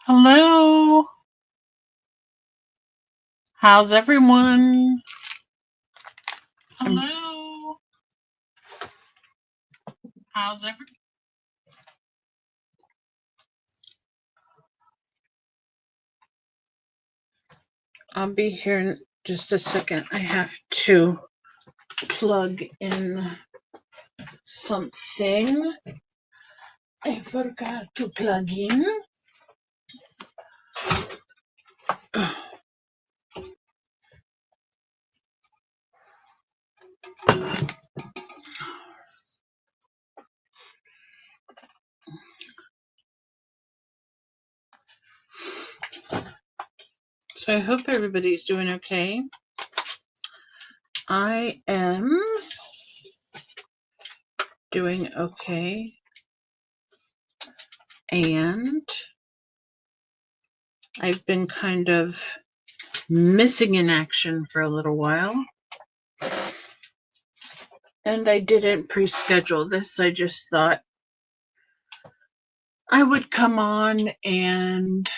Hello. How's everyone? Hello. How's everyone? I'll be here in just a second. I have to plug in something. I forgot to plug in. So I hope everybody's doing okay. I am doing okay. And I've been kind of missing in action for a little while. And I didn't pre-schedule this. I just thought I would come on and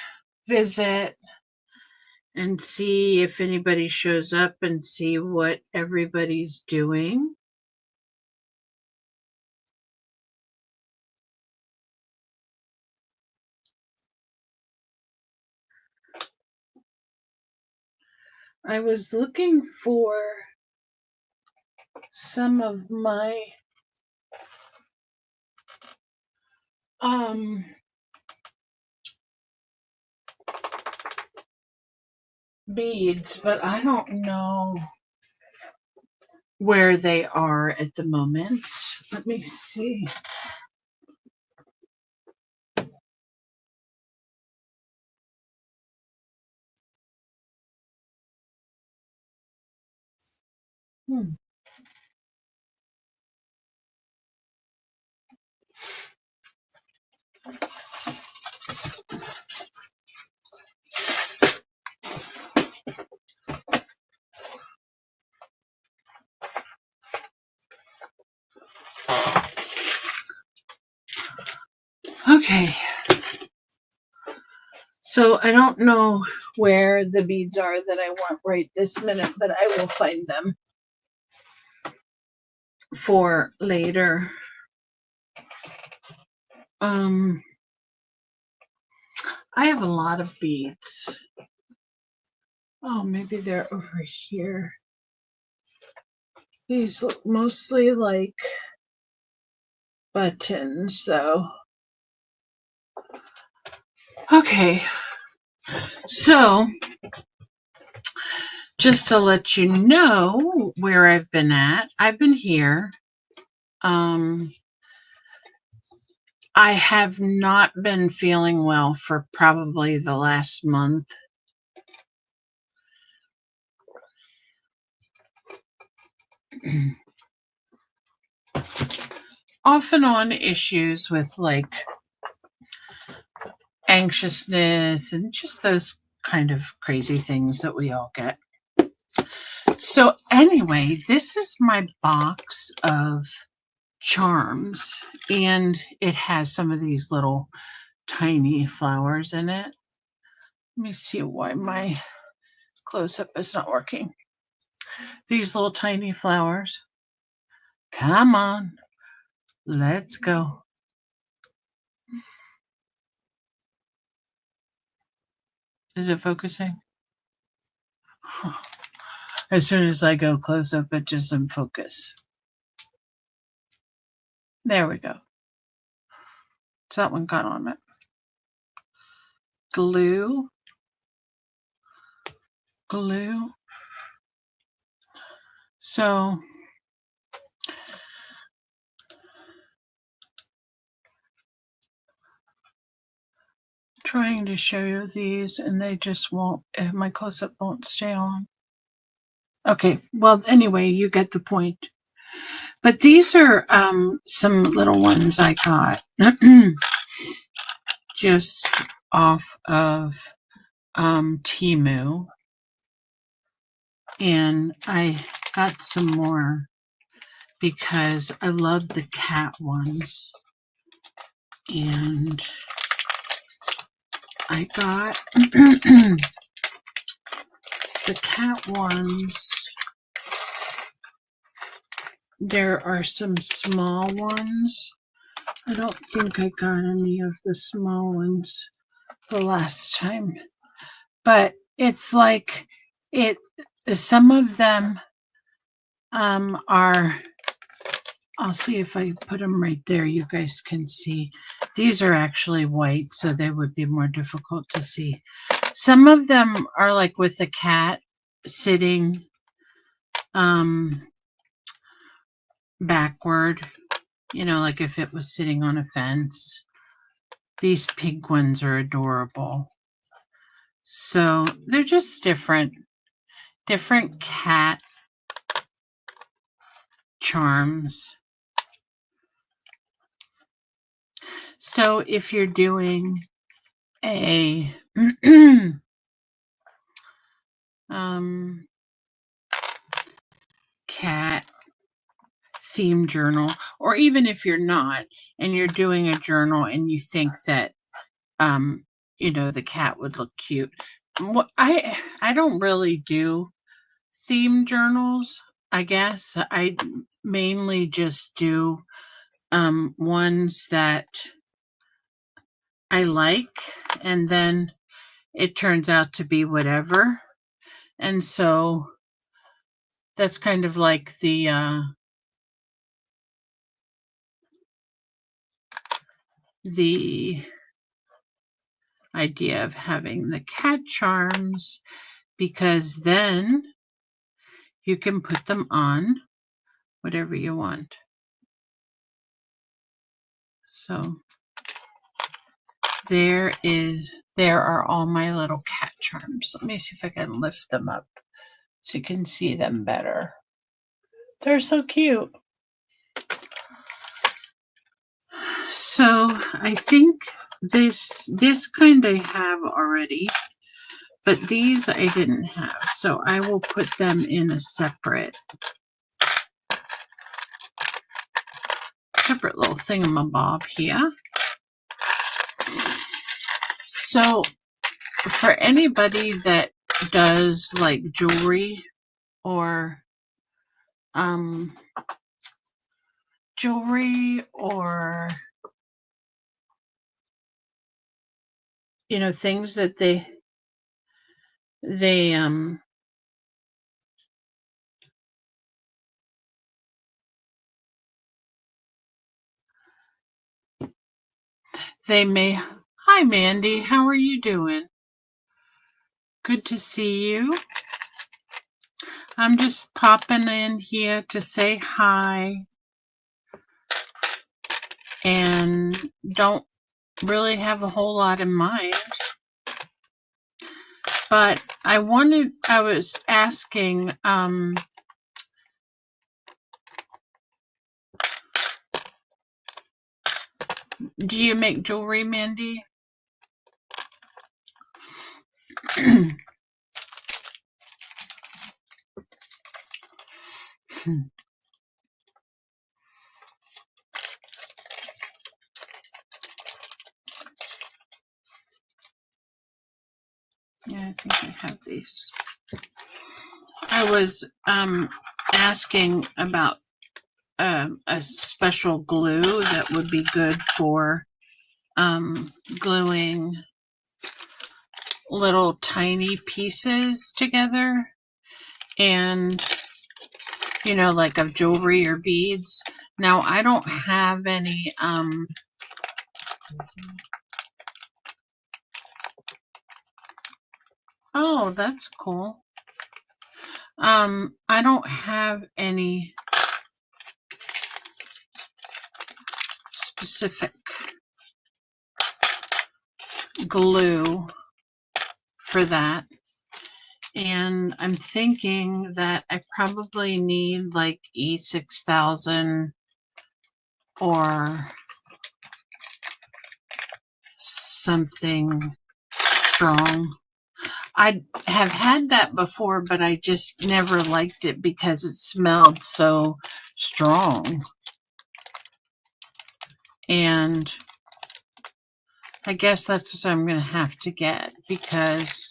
visit and see if anybody shows up and see what everybody's doing. I was looking for some of my beads, but I don't know where they are at the moment. Let me see. Okay. So I don't know where the beads are that I want right this minute, but I will find them for later. I have a lot of beads. Oh, maybe they're over here. These look mostly like buttons, though. Okay, so just to let you know where I've been at, I've been here. I have not been feeling well for probably the last month. Off and on issues with like anxiousness and just those kind of crazy things that we all get. So anyway, this is my box of charms, and it has some of these little tiny flowers in it. Let me see why my close-up is not working. These little tiny flowers. Come on, let's go. Is it focusing? As soon as I go close up, it just doesn't focus. There we go. So that one got on it. Glue. So trying to show you these, and they just won't, my close-up won't stay on. Okay, well, anyway, you get the point. But these are some little ones I got just off of Temu. And I got some more because I love the cat ones. And I got the cat ones. There are some small ones. I don't think I got any of the small ones the last time. But it's like some of them are, I'll see if I put them right there. You guys can see. These are actually white, so they would be more difficult to see. Some of them are like with the cat sitting backward, you know, like if it was sitting on a fence. These pink ones are adorable. So they're just different cat charms. So if you're doing a cat theme journal, or even if you're not and you're doing a journal and you think that you know, the cat would look cute. I don't really do theme journals. I guess I mainly just do ones that I like, and then it turns out to be whatever. And so that's kind of like the idea of having the cat charms, because then you can put them on whatever you want. So there are all my little cat charms. Let me see if I can lift them up so you can see them better. They're so cute. So I think this kind I have already, but these I didn't have. So I will put them in a separate little thingamabob here. So for anybody that does like jewelry or you know, things that they may. Hi Mandy, how are you doing? Good to see you. I'm just popping in here to say hi, and don't really have a whole lot in mind. But I was asking, do you make jewelry, Mandy? Yeah, I think I have these. I was asking about a special glue that would be good for gluing little tiny pieces together, and you know, like of jewelry or beads. Now I don't have any oh, that's cool. I don't have any specific glue for that. And I'm thinking that I probably need like E6000 or something strong. I have had that before, but I just never liked it because it smelled so strong. And I guess that's what I'm going to have to get because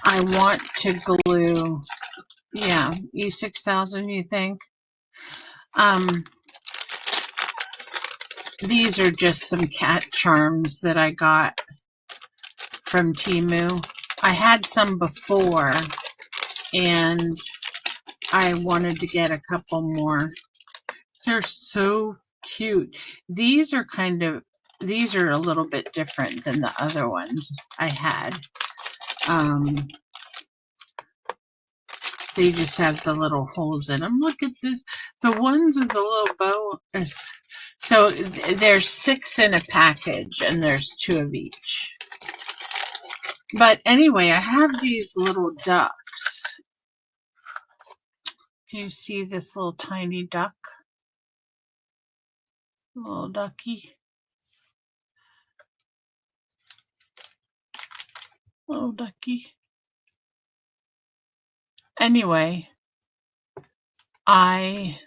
I want to glue, yeah, E6000, you think? These are just some cat charms that I got from Temu. I had some before, and I wanted to get a couple more. They're so cute. These are a little bit different than the other ones I had. They just have the little holes in them. Look at this. The ones with the little bow. So there's 6 in a package, and there's 2 of each. But anyway, I have these little ducks. Can you see this little tiny duck? Little ducky. Little ducky. Anyway, I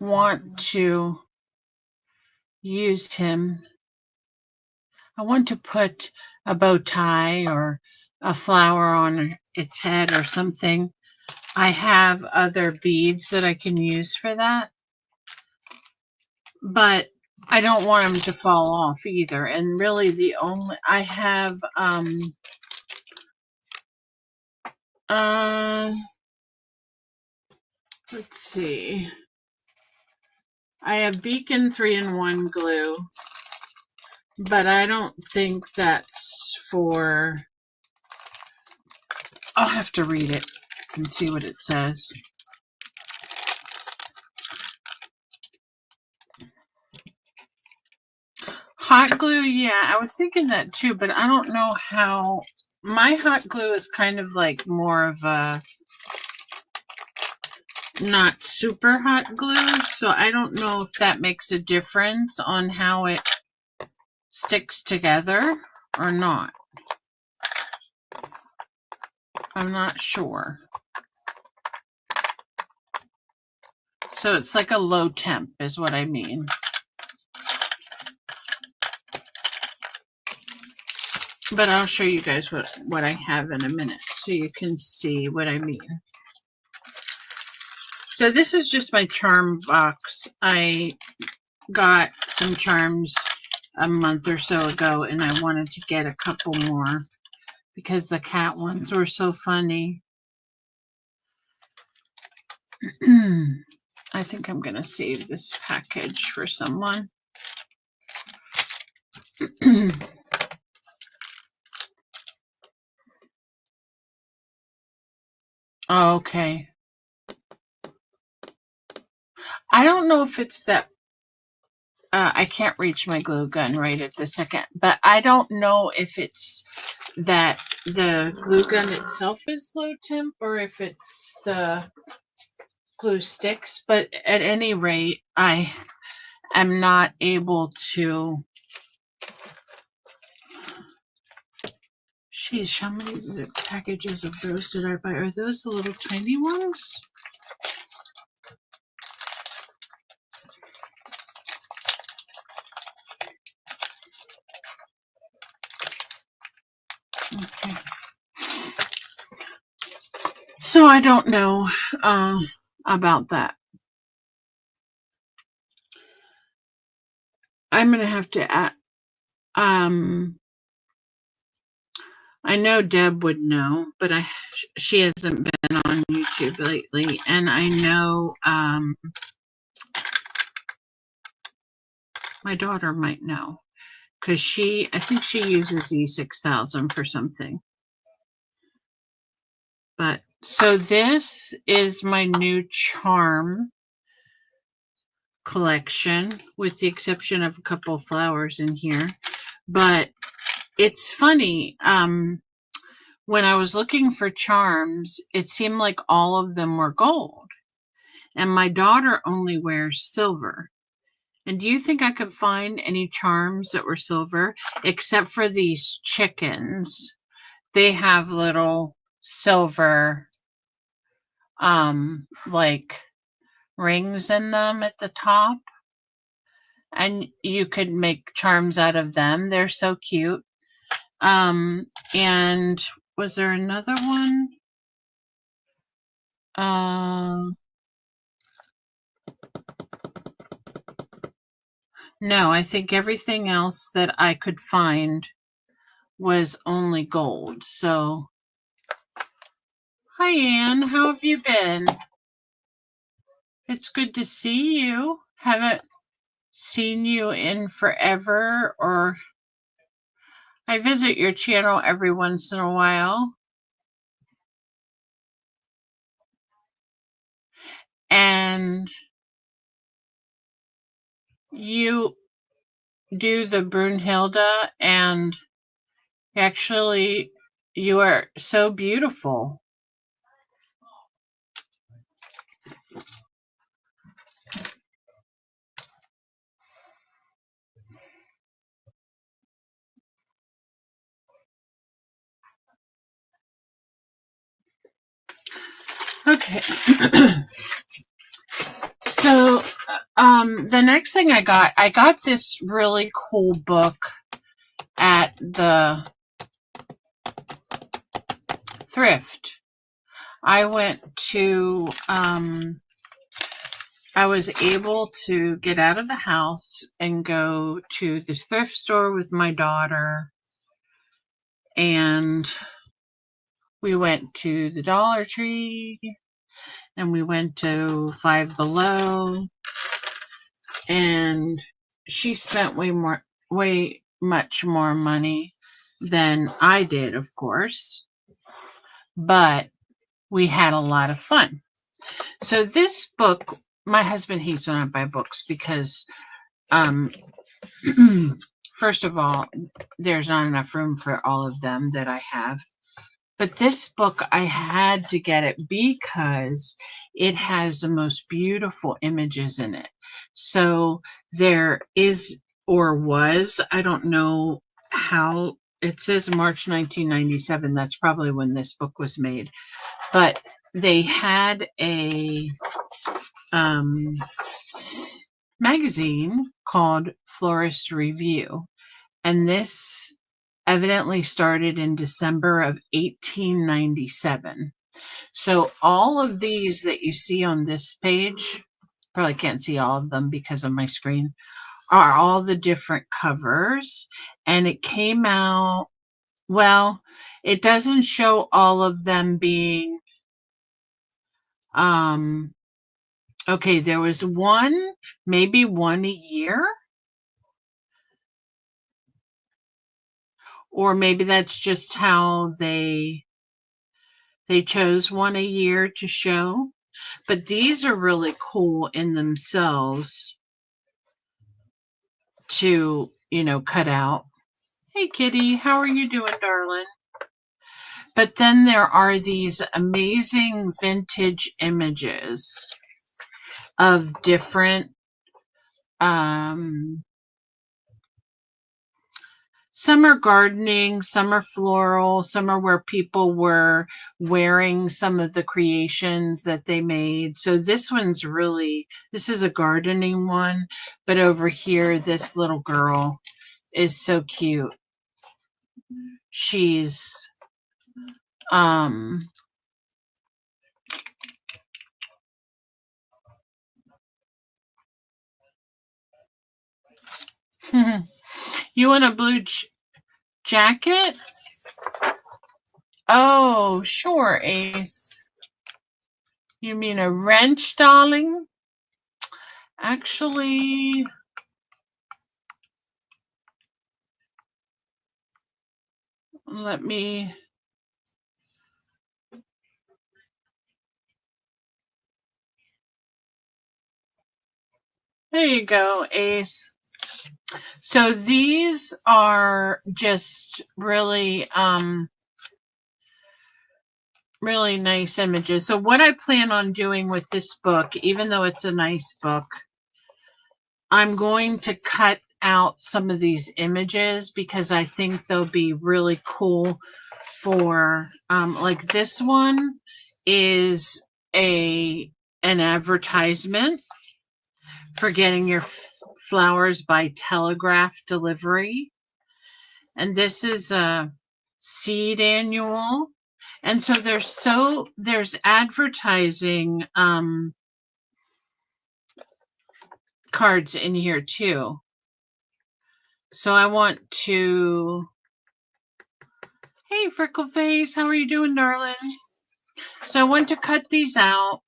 want to use him. I want to put a bow tie or a flower on its head or something. I have other beads that I can use for that, but I don't want them to fall off either. And really I have, let's see. I have Beacon 3-in-1 glue, but I don't think that's for, I'll have to read it and see what it says. Hot glue, yeah, I was thinking that too, but I don't know how. My hot glue is kind of like more of a not super hot glue, so I don't know if that makes a difference on how it sticks together or not. I'm not sure. So it's like a low temp is what I mean. But I'll show you guys what I have in a minute so you can see what I mean. So this is just my charm box. I got some charms a month or so ago, and I wanted to get a couple more because the cat ones were so funny. I think I'm going to save this package for someone. Okay. I don't know if it's that I can't reach my glue gun right at the second, but I don't know if it's that the glue gun itself is low temp or if it's the glue sticks, but at any rate, I am not able to. Sheesh, how many packages of those did I buy? Are those the little tiny ones? Okay. So I don't know about that. I'm going to have to add, I know Deb would know, but she hasn't been on YouTube lately, and I know my daughter might know because I think she uses E6000 for something. But so this is my new charm collection, with the exception of a couple of flowers in here. But it's funny, when I was looking for charms, it seemed like all of them were gold. And my daughter only wears silver. And do you think I could find any charms that were silver? Except for these chickens. They have little silver, like rings in them at the top. and you could make charms out of them. They're so cute. And was there another one? No, I think everything else that I could find was only gold. So, hi Anne, how have you been? It's good to see you. Haven't seen you in forever, or I visit your channel every once in a while. And you do the Brunhilde, and actually you are so beautiful. Okay. So, the next thing I got this really cool book at the thrift. I went to, I was able to get out of the house and go to the thrift store with my daughter, and we went to the Dollar Tree, and we went to Five Below, and she spent way much more money than I did, of course, but we had a lot of fun. So this book, my husband hates when I buy books because, first of all, there's not enough room for all of them that I have. But this book, I had to get it because it has the most beautiful images in it. So there is, or was, I don't know how, it says March 1997. That's probably when this book was made. But they had a magazine called Florist Review. And this evidently started in December of 1897. So all of these that you see on this page, probably can't see all of them because of my screen, are all the different covers. And it came out, well, it doesn't show all of them being, okay, there was maybe one a year. Or maybe that's just how they chose one a year to show. But these are really cool in themselves to, cut out. Hey, kitty, how are you doing, darling? But then there are these amazing vintage images of different, some are gardening, some are floral, some are where people were wearing some of the creations that they made. So this is a gardening one, but over here, this little girl is so cute. She's, you want a blue jacket? Oh, sure, Ace. You mean a wrench, darling? Actually, let me... There you go, Ace. So these are just really, really nice images. So what I plan on doing with this book, even though it's a nice book, I'm going to cut out some of these images because I think they'll be really cool for, like this one is an advertisement for getting your flowers by telegraph delivery. And this is a seed annual. And so there's advertising cards in here too. So I want to, hey Freckleface, how are you doing, darling? So I want to cut these out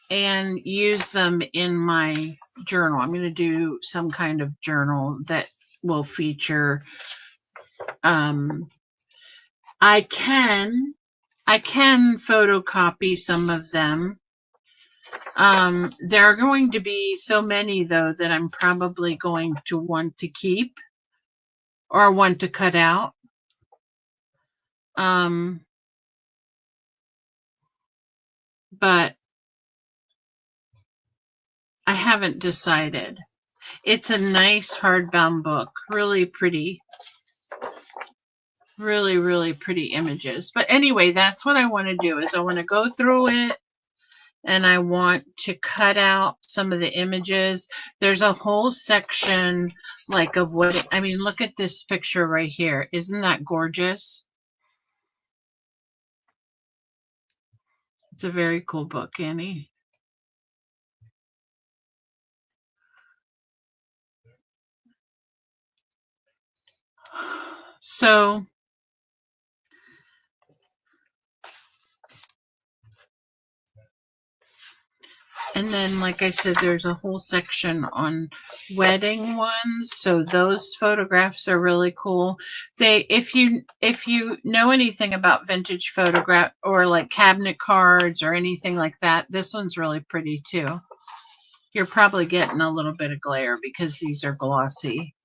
and use them in my journal. I'm going to do some kind of journal that will feature, I can photocopy some of them. There are going to be so many, though, that I'm probably going to want to keep or want to cut out. But I haven't decided. It's a nice hardbound book. Really pretty. Really, really pretty images. But anyway, that's what I want to do is I want to go through it and I want to cut out some of the images. There's a whole section like of what, I mean, look at this picture right here. Isn't that gorgeous? It's a very cool book, Annie. So, and then, like I said, there's a whole section on wedding ones. So those photographs are really cool. If you know anything about vintage photograph or like cabinet cards or anything like that, this one's really pretty too. You're probably getting a little bit of glare because these are glossy,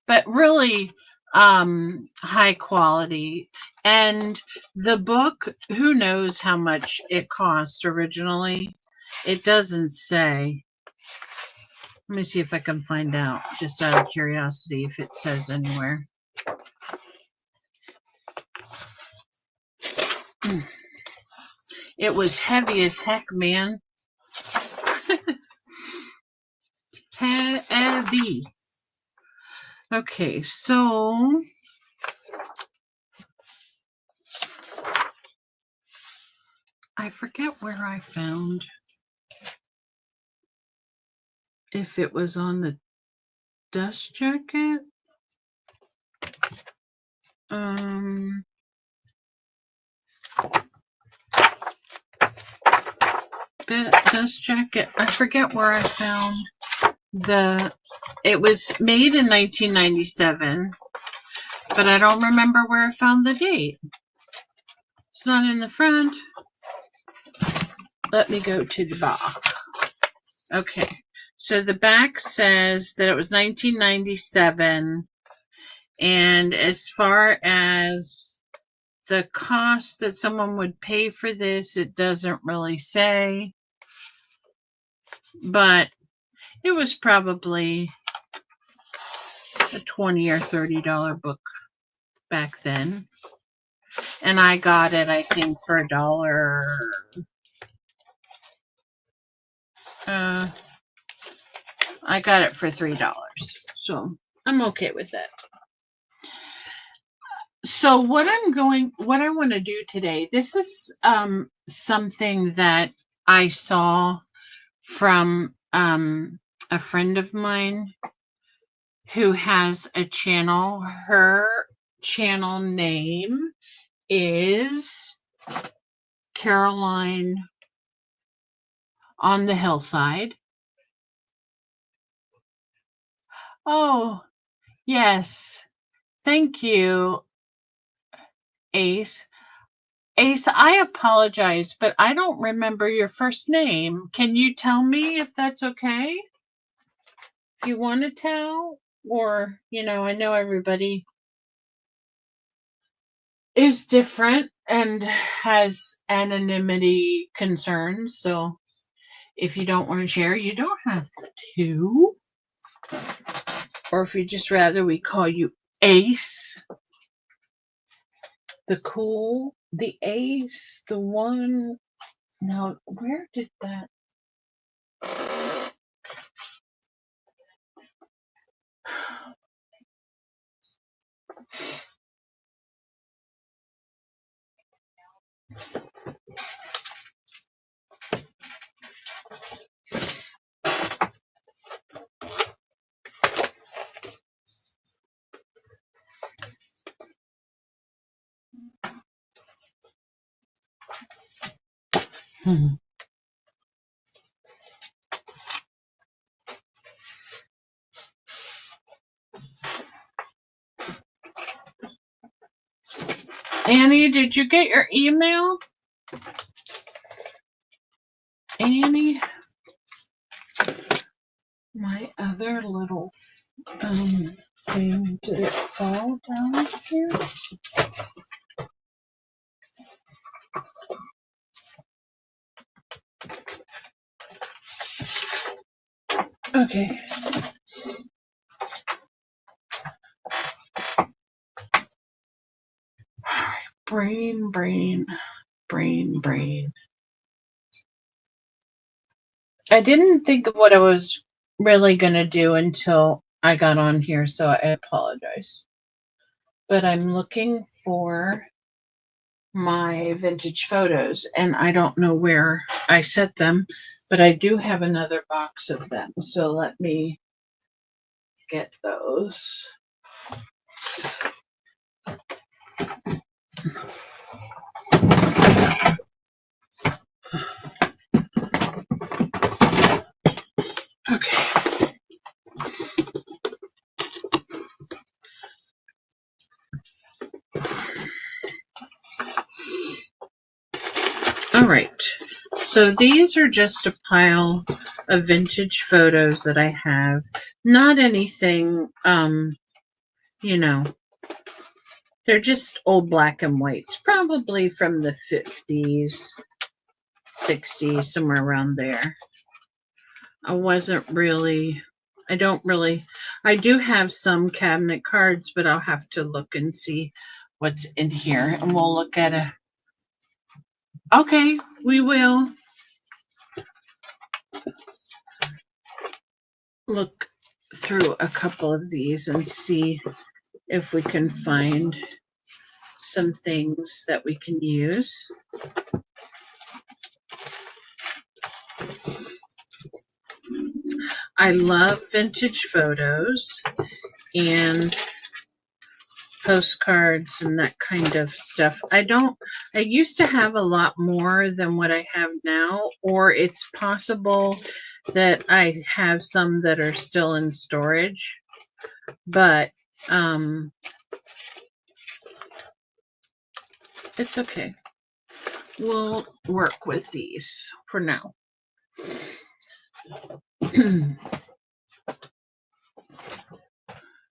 but really high quality. And the book, who knows how much it cost originally? It doesn't say. Let me see if I can find out, just out of curiosity, if it says anywhere. It was heavy as heck, man. Heavy. Okay, so I forget where I found, if it was on the dust jacket. Dust jacket. I forget where I found it was made in 1997, but I don't remember where I found the date. It's not in the front. Let me go to the back. Okay, so the back says that it was 1997, and as far as the cost that someone would pay for this, it doesn't really say, but it was probably a $20 or $30 book back then. And I got it, I think, for $1. I got it for $3. So I'm okay with that. So what I want to do today, this is something that I saw from a friend of mine who has a channel. Her channel name is Caroline on the Hillside. Oh, yes. Thank you, Ace. Ace, I apologize, but I don't remember your first name. Can you tell me if that's okay? If you want to tell, or, I know everybody is different and has anonymity concerns, so if you don't want to share, you don't have to. Or if you just rather we call you Ace, the Ace, the one. Now, where did that? Annie, did you get your email? Annie? My other little thing, did it fall down here? Okay. Brain. I didn't think of what I was really going to do until I got on here, so I apologize. But I'm looking for my vintage photos, and I don't know where I set them, but I do have another box of them. So let me get those. Okay. All right. So these are just a pile of vintage photos that I have. Not anything, you know, they're just old black and whites, probably from the 50s, 60s, somewhere around there. I do have some cabinet cards, but I'll have to look and see what's in here. And we'll look at okay, we will look through a couple of these and see if we can find some things that we can use. I love vintage photos and postcards and that kind of stuff. I used to have a lot more than what I have now, or it's possible that I have some that are still in storage, but it's okay. We'll work with these for now.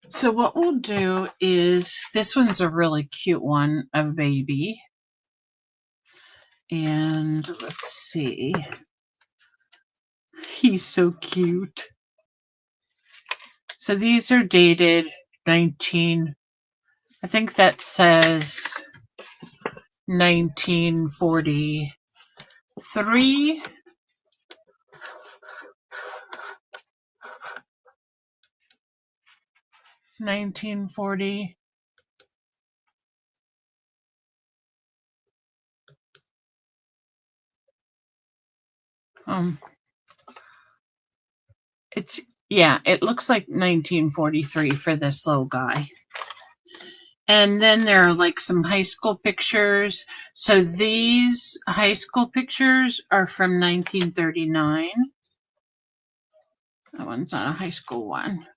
So what we'll do is, this one's a really cute one, a baby. And let's see. He's so cute. So these are dated 19, I think that says 1943. It looks like 1943 for this little guy. And then there are like some high school pictures. So these high school pictures are from 1939. That one's not a high school one.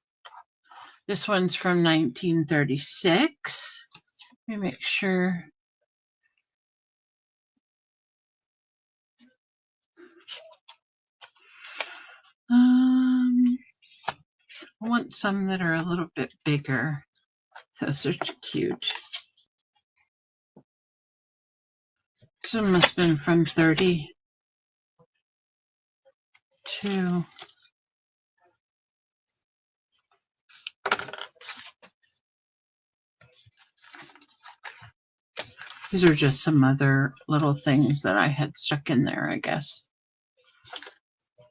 This one's from 1936. Let me make sure. I want some that are a little bit bigger. Those are cute. This one must have been from 32. These are just some other little things that I had stuck in there, I guess.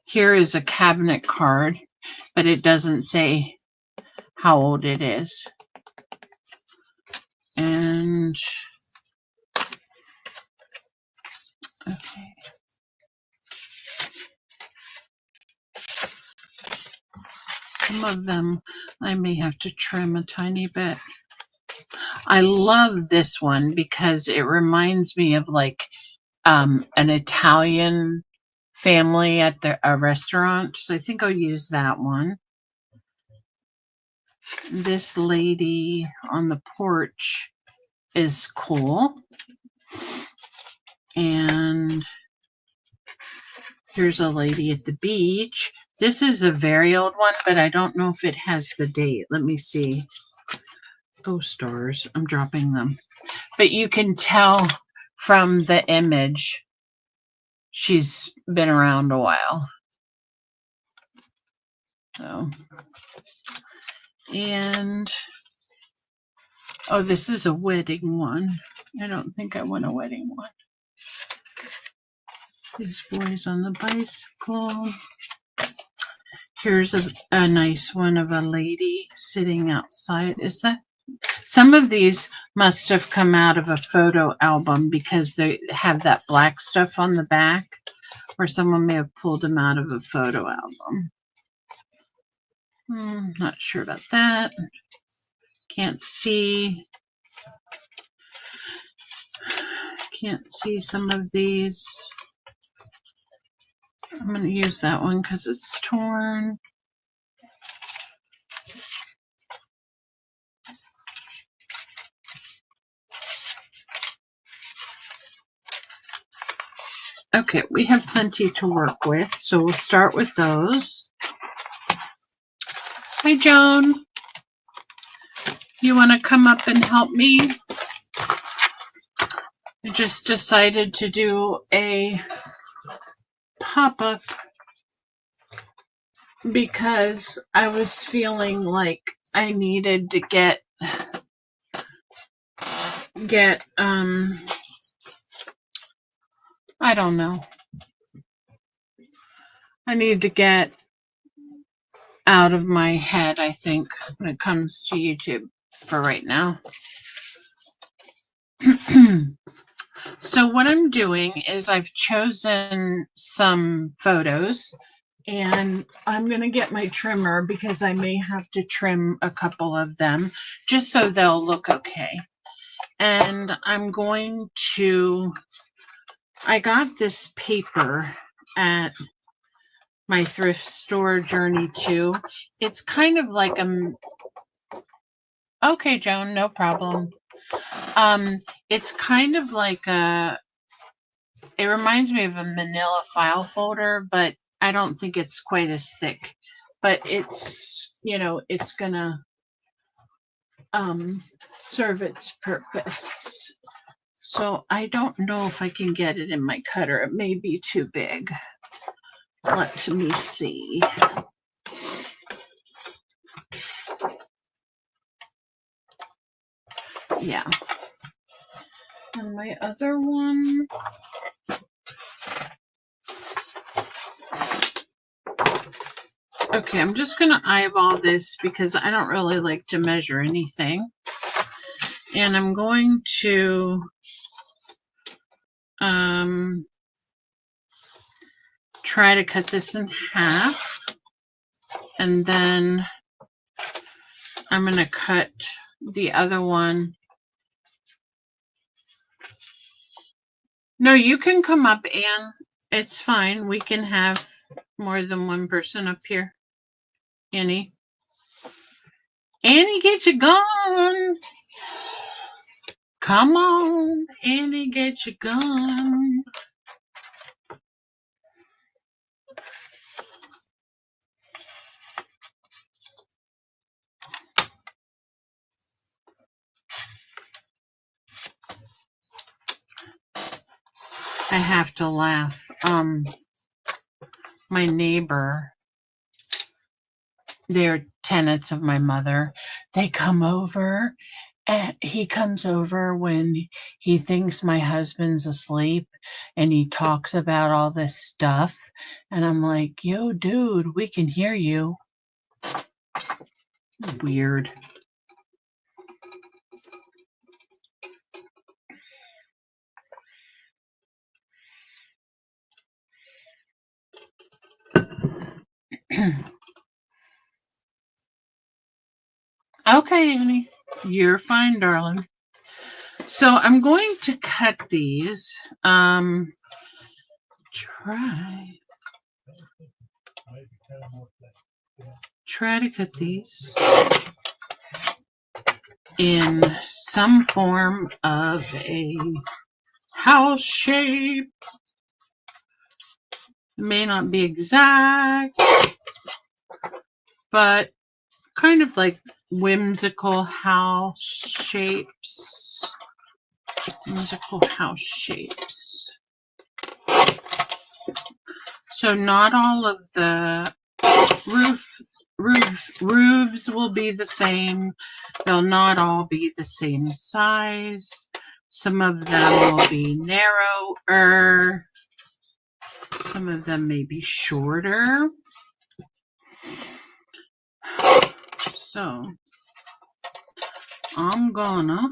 Here is a cabinet card, but it doesn't say how old it is. And okay. Some of them I may have to trim a tiny bit. I love this one because it reminds me of like an Italian family at a restaurant. So I think I'll use that one. This lady on the porch is cool. And here's a lady at the beach. This is a very old one, but I don't know if it has the date. Let me see. Oh, stars. I'm dropping them. But you can tell from the image she's been around a while. So, and oh, this is a wedding one. I don't think I want a wedding one. These boys on the bicycle. Here's a nice one of a lady sitting outside. Is that? Some of these must have come out of a photo album because they have that black stuff on the back, or someone may have pulled them out of a photo album. Not sure about that. Can't see. Can't see some of these. I'm going to use that one because it's torn. Okay, we have plenty to work with, so we'll start with those. Hi, Joan. You want to come up and help me? I just decided to do a pop-up because I was feeling like I needed to get I don't know. I need to get out of my head, I think, when it comes to YouTube for right now. So what I'm doing is I've chosen some photos and I'm going to get my trimmer because I may have to trim a couple of them just so they'll look okay. And I'm going to, I got this paper at my thrift store Journey 2. It's kind of like a, okay, Joan, no problem. It's kind of like it reminds me of a manila file folder, but I don't think it's quite as thick. But it's, you know, it's gonna serve its purpose. So I don't know if I can get it in my cutter. It may be too big. Let me see. Yeah. And my other one. Okay, I'm just going to eyeball this because I don't really like to measure anything. And I'm going to try to cut this in half. And then I'm going to cut the other one. No, you can come up, Anne. It's fine. We can have more than one person up here. Annie, get your gun. Come on, Annie, get your gun. I have to laugh. My neighbor, they're tenants of my mother. They come over, and he comes over when he thinks my husband's asleep, and he talks about all this stuff. And I'm like, yo, dude, we can hear you. Weird. Okay, Annie. You're fine, darling. So I'm going to cut these. Try to cut these in some form of a house shape. May not be exact, but kind of like whimsical house shapes. Whimsical house shapes. So not all of the roofs will be the same. They'll not all be the same size. Some of them will be narrower. Some of them may be shorter. So I'm gonna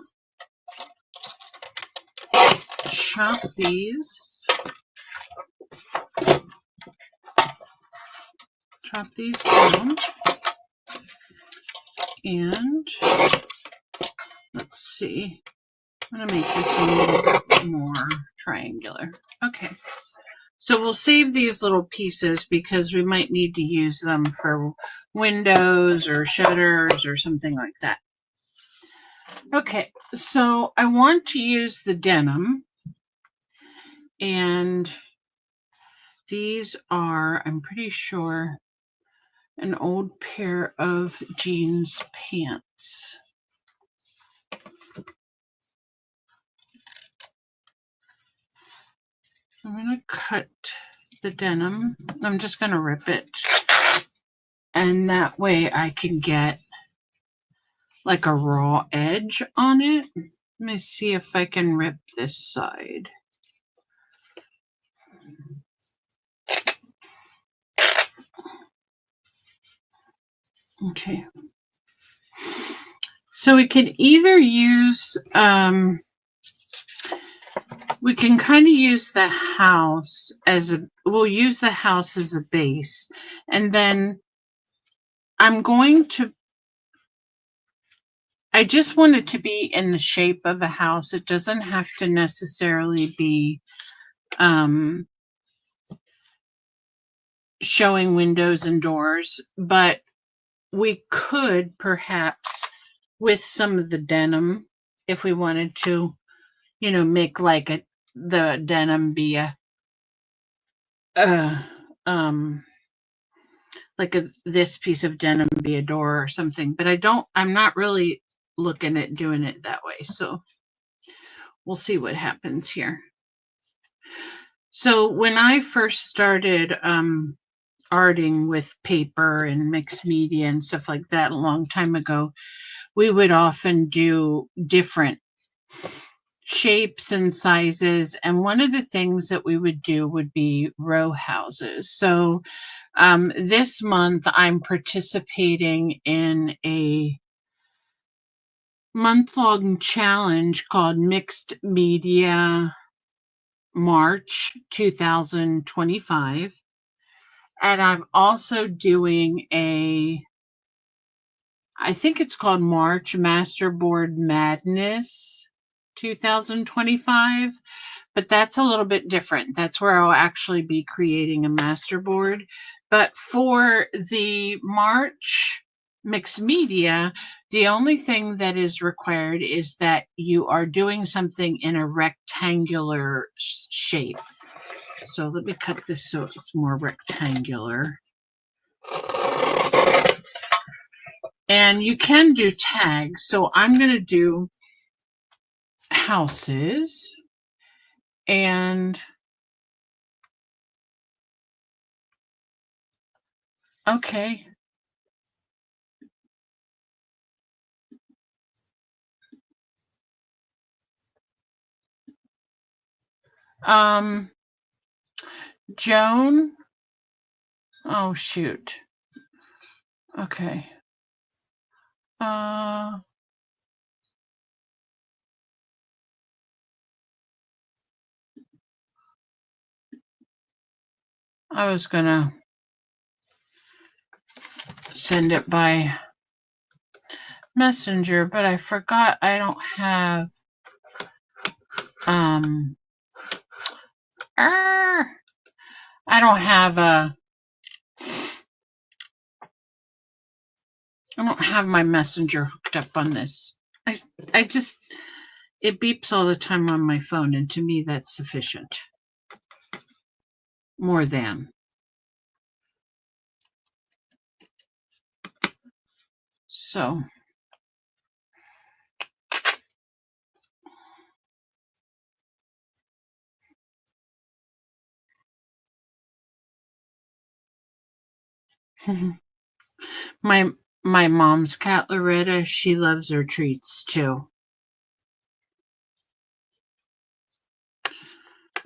chop these. Chop these down. And let's see. I'm gonna make this one a little bit more triangular. Okay. So we'll save these little pieces because we might need to use them for windows or shutters or something like that. Okay, so I want to use the denim, and these are, I'm pretty sure, an old pair of jeans pants. I'm going to cut the denim. I'm just going to rip it, and that way I can get like a raw edge on it. Let me see if I can rip this side. Okay. So we can either use, we can kind of use the house as a, we'll use the house as a base. And then I'm going to, I just want it to be in the shape of a house. It doesn't have to necessarily be showing windows and doors, but we could perhaps, with some of the denim, if we wanted to, you know, make like the denim be like this piece of denim be a door or something. But I'm not really looking at doing it that way. So we'll see what happens here. So when I first started arting with paper and mixed media and stuff like that a long time ago, we would often do different shapes and sizes. And one of the things that we would do would be row houses. So this month I'm participating in a month-long challenge called Mixed Media March 2025. And I'm also doing I think it's called March Masterboard Madness 2025, but that's a little bit different. That's where I'll actually be creating a masterboard. But for the March Mixed Media, the only thing that is required is that you are doing something in a rectangular shape. So let me cut this so it's more rectangular. And you can do tags. So I'm going to do houses and okay. Joan. Oh shoot. Okay. I was gonna send it by Messenger, but I forgot I don't have I don't have my Messenger hooked up on this. I just, it beeps all the time on my phone, and to me that's sufficient. More than. So. My mom's cat, Loretta, she loves her treats too.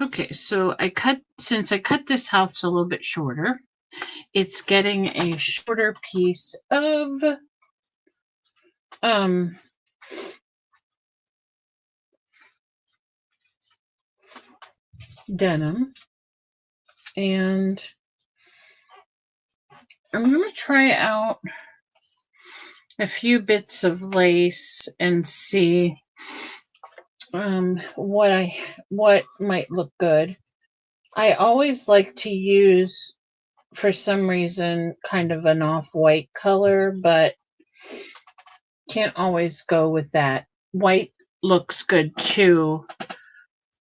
Okay, so since I cut this house a little bit shorter, it's getting a shorter piece of denim, and I'm going to try out a few bits of lace and see what might look good. I always like to use, for some reason, kind of an off-white color, but can't always go with that. White looks good too.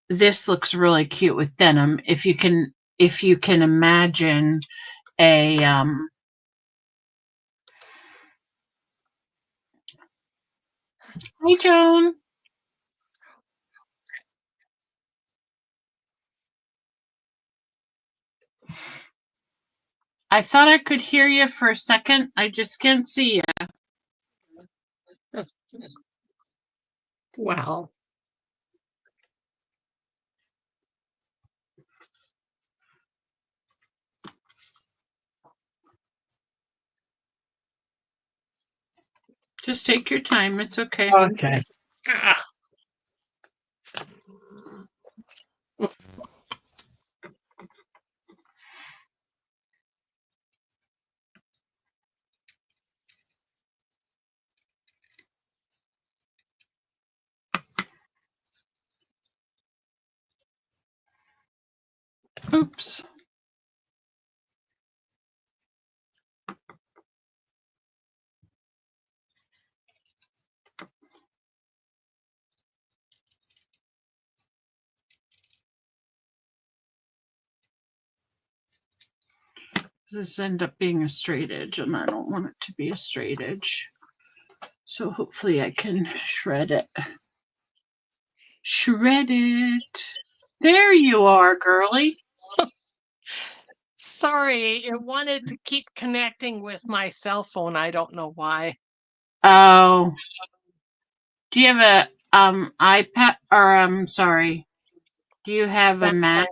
This looks really cute with denim. If you can imagine a Hi, Joan. I thought I could hear you for a second. I just can't see you. Wow. Just take your time. It's okay. Okay. Oops. This end up being a straight edge, and I don't want it to be a straight edge. So hopefully I can shred it. Shred it. There you are, girly. Sorry, it wanted to keep connecting with my cell phone. I don't know why. Oh. Do you have a iPad, or I'm sorry, do you have a Mac?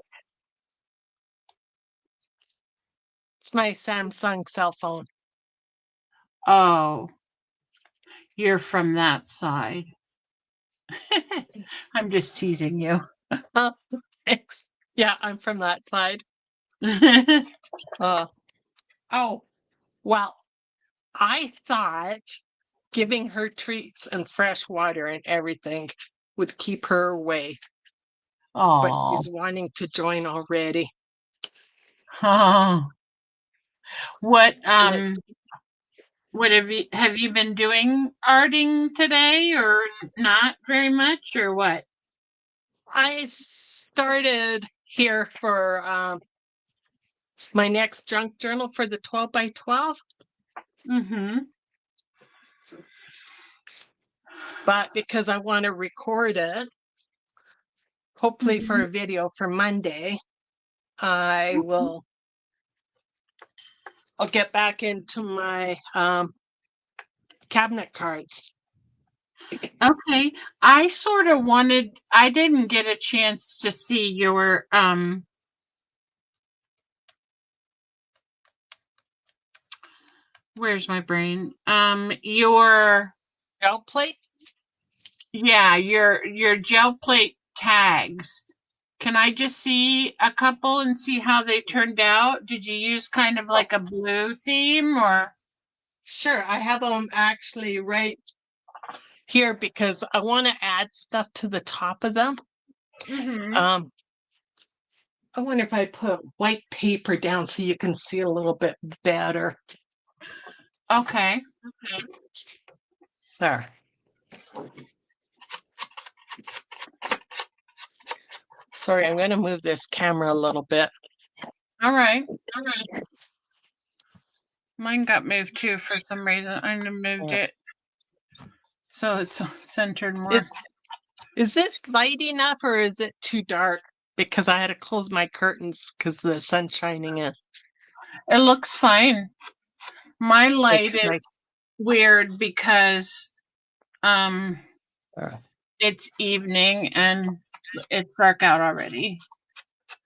It's my Samsung cell phone. Oh, you're from that side. I'm just teasing you. Thanks. Yeah, I'm from that side. Oh, well, I thought giving her treats and fresh water and everything would keep her away. Oh, but she's wanting to join already. Oh. What have you been doing arting today, or not very much, or what? I started here for my next junk journal for the 12 by 12. Mm-hmm. But because I want to record it, hopefully for a video for Monday, I'll get back into my cabinet cards. Okay. I didn't get a chance to see your where's my brain? Your gel plate? Yeah, your gel plate tags. Can I just see a couple and see how they turned out? Did you use kind of like a blue theme, or? Sure, I have them actually right here because I want to add stuff to the top of them. Mm-hmm. Um, I wonder if I put white paper down so you can see a little bit better. Okay. There. Sorry, I'm going to move this camera a little bit. All right. Mine got moved too for some reason. I moved it so it's centered more. Is this light enough or is it too dark? Because I had to close my curtains because the sun's shining in. It looks fine. My light is Like, weird because uh, it's evening and it's dark out already.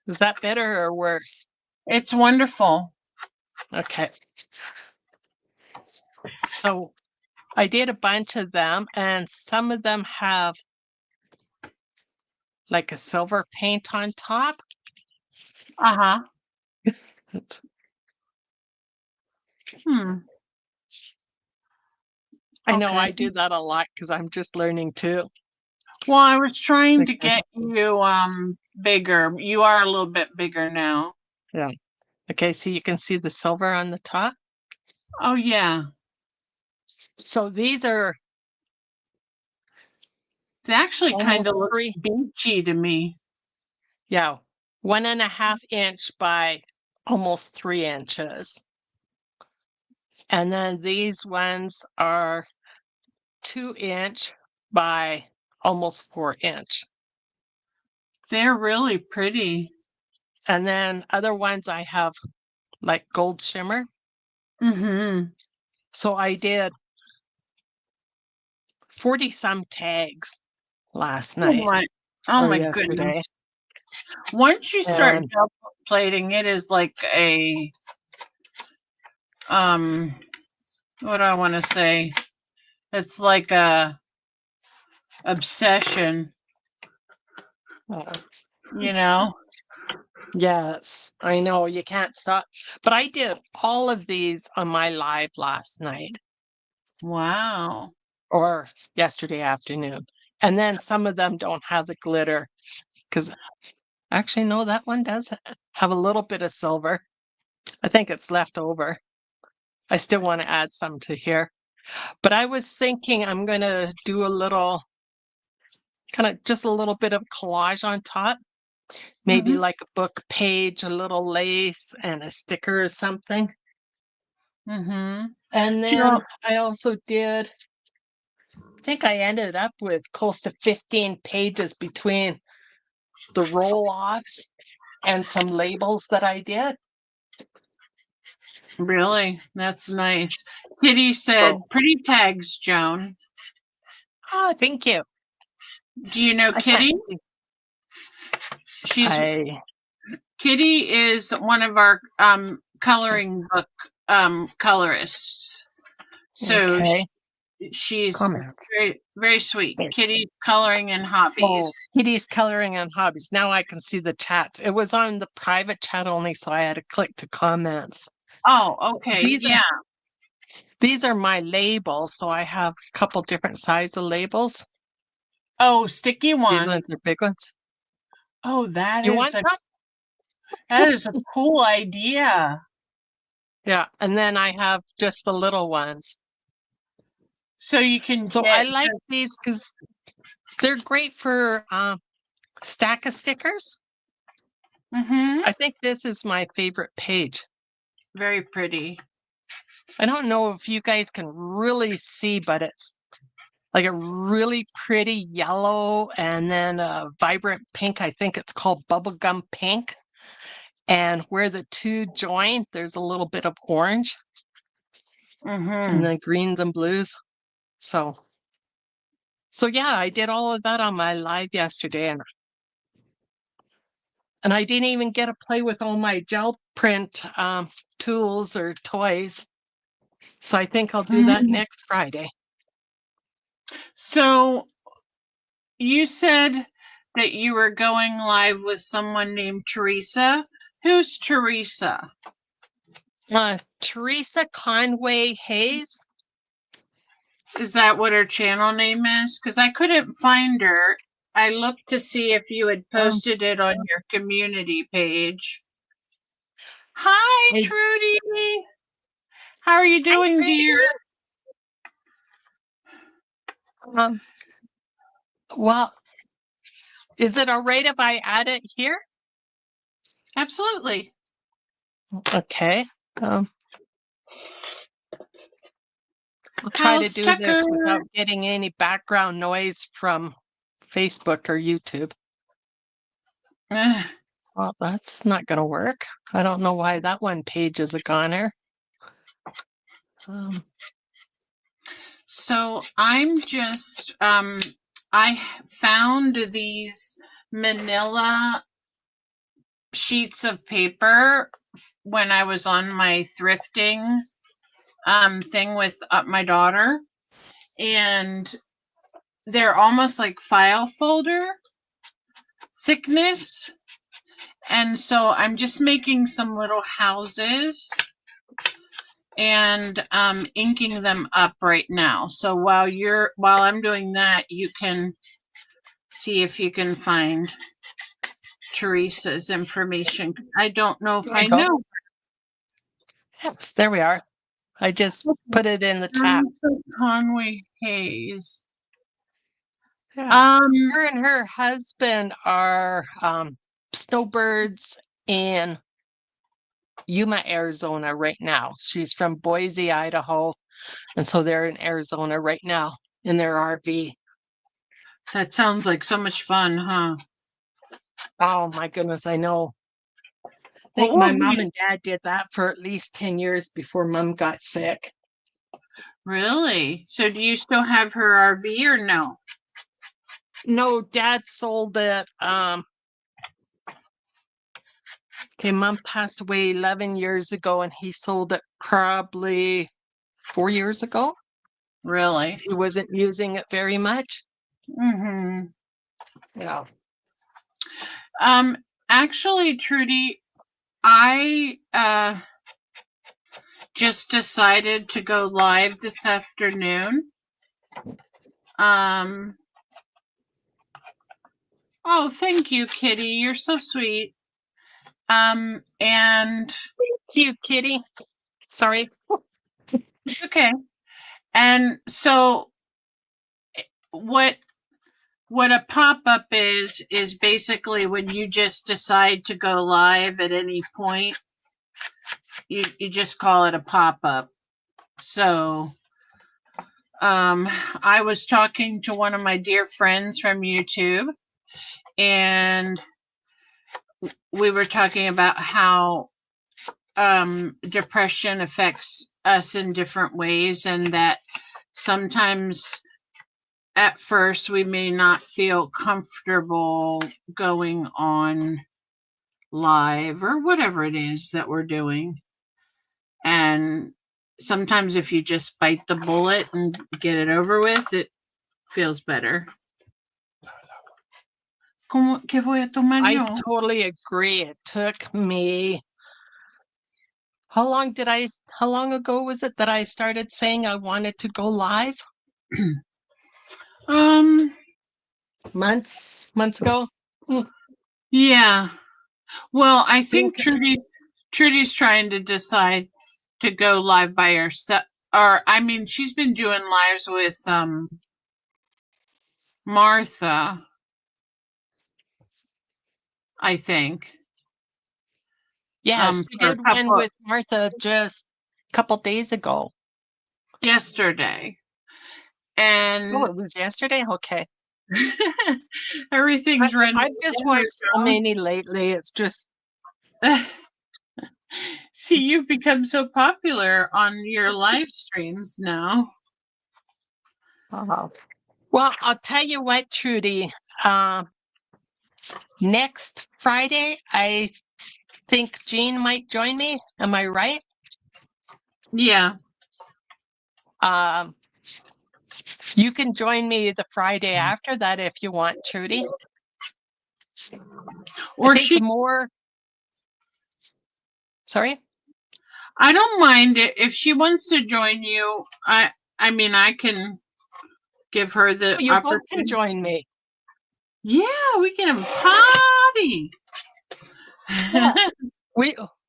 is that better or worse? It's wonderful. Okay. So I did a bunch of them, and some of them have like a silver paint on top. Uh-huh. Hmm. I know Okay. I do that a lot because I'm just learning too. Well, I was trying to Okay. get you bigger. You are a little bit bigger now. Yeah. Okay, so you can see the silver on the top. Oh yeah. So these are They actually kind of almost look three. beachy to me. Yeah, 1.5 inch by almost 3 inches. And then these ones are 2 inch by almost 4 inch. They're really pretty. And then other ones I have like gold shimmer. Mm-hmm. So I did 40 some tags last Oh night my or yesterday. goodness. Once you start And gel plating, it is like a what do I want to say? It's like a obsession, you know? yes, I know you can't stop. But I did all of these on my live last night Wow. or yesterday afternoon. And then some of them don't have the glitter because actually, no, that one does have a little bit of silver. I think it's left over. I still want to add some to here. But I was thinking I'm going to do a little, kind of just a little bit of collage on top. Maybe Mhm. like a book page, a little lace, and a sticker or something. Mm-hmm. And Jill, then I also did, I think I ended up with close to 15 pages between the roll-offs and some labels that I did. really? That's nice. Kitty said, So, pretty tags, Joan. oh, thank you. Do you know I can't Kitty? see. She's Kitty is one of our coloring book colorists. So okay. she's Comments. very, very sweet. There. Kitty coloring and hobbies. Oh, Kitty's coloring and hobbies. Now I can see the chats. It was on the private chat only, so I had to click to comments. Oh, okay. These are my labels, so I have a couple different size of labels. Oh, sticky one. These ones are big ones. Oh, You want some? that is a cool idea. Yeah, and then I have just the little ones. So you can So get I like these because they're great for stack of stickers. Mm-hmm. I think this is my favorite page. Very pretty. I don't know if you guys can really see, but it's like a really pretty yellow and then a vibrant pink. I think it's called bubblegum pink. And where the two join, there's a little bit of orange Mm-hmm. and then greens and blues. So yeah, I did all of that on my live yesterday, and I didn't even get to play with all my gel print tools or toys. So I think I'll do that next Friday. So you said that you were going live with someone named Teresa. Who's Teresa? Teresa Conway Hayes. Is that what her channel name is? Because I couldn't find her. I looked to see if you had posted it on your community page. Hi, Hey. Trudy. How are you doing, dear? Well, is it all right if I add it here? Absolutely. Okay. I'll try to How's do Tucker? this without getting any background noise from Facebook or YouTube. Ugh. Well, that's not going to work. I don't know why that one page is a goner. So I'm just I found these manila sheets of paper when I was on my thrifting thing with my daughter, and they're almost like file folder thickness, and so I'm just making some little houses and inking them up right now. So while I'm doing that, you can see if you can find Teresa's information. I don't know if I know. Yes, there we are. I just put it in the chat. Conway Hayes. Yeah. Her and her husband are snowbirds in Yuma, Arizona right now. She's from Boise, Idaho. And so they're in Arizona right now in their RV. That sounds like so much fun, huh? Oh my goodness, I know. I think my mom and dad did that for at least 10 years before mom got sick. Really? So do you still have her RV or no? No, dad sold it. Okay, mom passed away 11 years ago and he sold it probably 4 years ago. Really? He wasn't using it very much. Mm-hmm. Yeah. Actually, Trudy, I just decided to go live this afternoon. Oh, thank you, Kitty. You're so sweet. And thank you, Kitty. Sorry. Okay. And so what a pop-up is basically when you just decide to go live at any point, you just call it a pop-up. So I was talking to one of my dear friends from YouTube, and we were talking about how depression affects us in different ways, and that sometimes at first we may not feel comfortable going on live or whatever it is that we're doing. And sometimes if you just bite the bullet and get it over with, it feels better. ¿Qué voy a tomar yo? I totally agree. It took me how long ago was it that I started saying I wanted to go live? Months ago. Yeah. Well, I think Trudy's trying to decide to go live by herself. Or I mean, she's been doing lives with Martha, I think. Yeah, she did one with Martha just a couple days ago. Yesterday. And oh, it was yesterday? Okay. Everything's running. I've just watched so many lately. It's just see, you've become so popular on your live streams now. Well, I'll tell you what, Trudy. Next Friday, I think Jean might join me. Am I right? Yeah. You can join me the Friday after that if you want, Trudy. Or I think more. Sorry? I don't mind it if she wants to join you. I mean, I can give her the You both can opportunity. join me. Yeah, we can have a party. Yeah.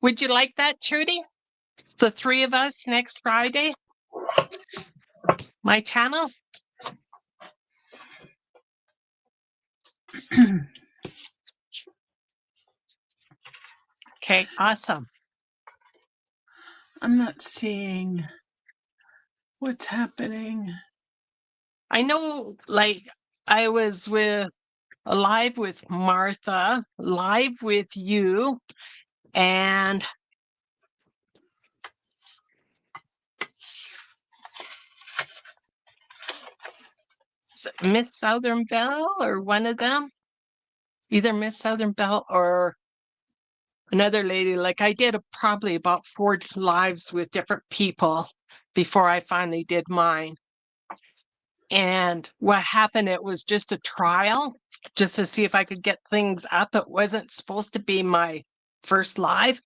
Would you like that, Trudy? The three of us next Friday? My channel? Okay, awesome. I'm not seeing what's happening. I know, like, I was live with Martha, live with you, and is it Miss Southern Belle or one of them? Either Miss Southern Belle or another lady. Like I did probably about 4 lives with different people before I finally did mine. And what happened, it was just a trial, just to see if I could get things up. It wasn't supposed to be my first live.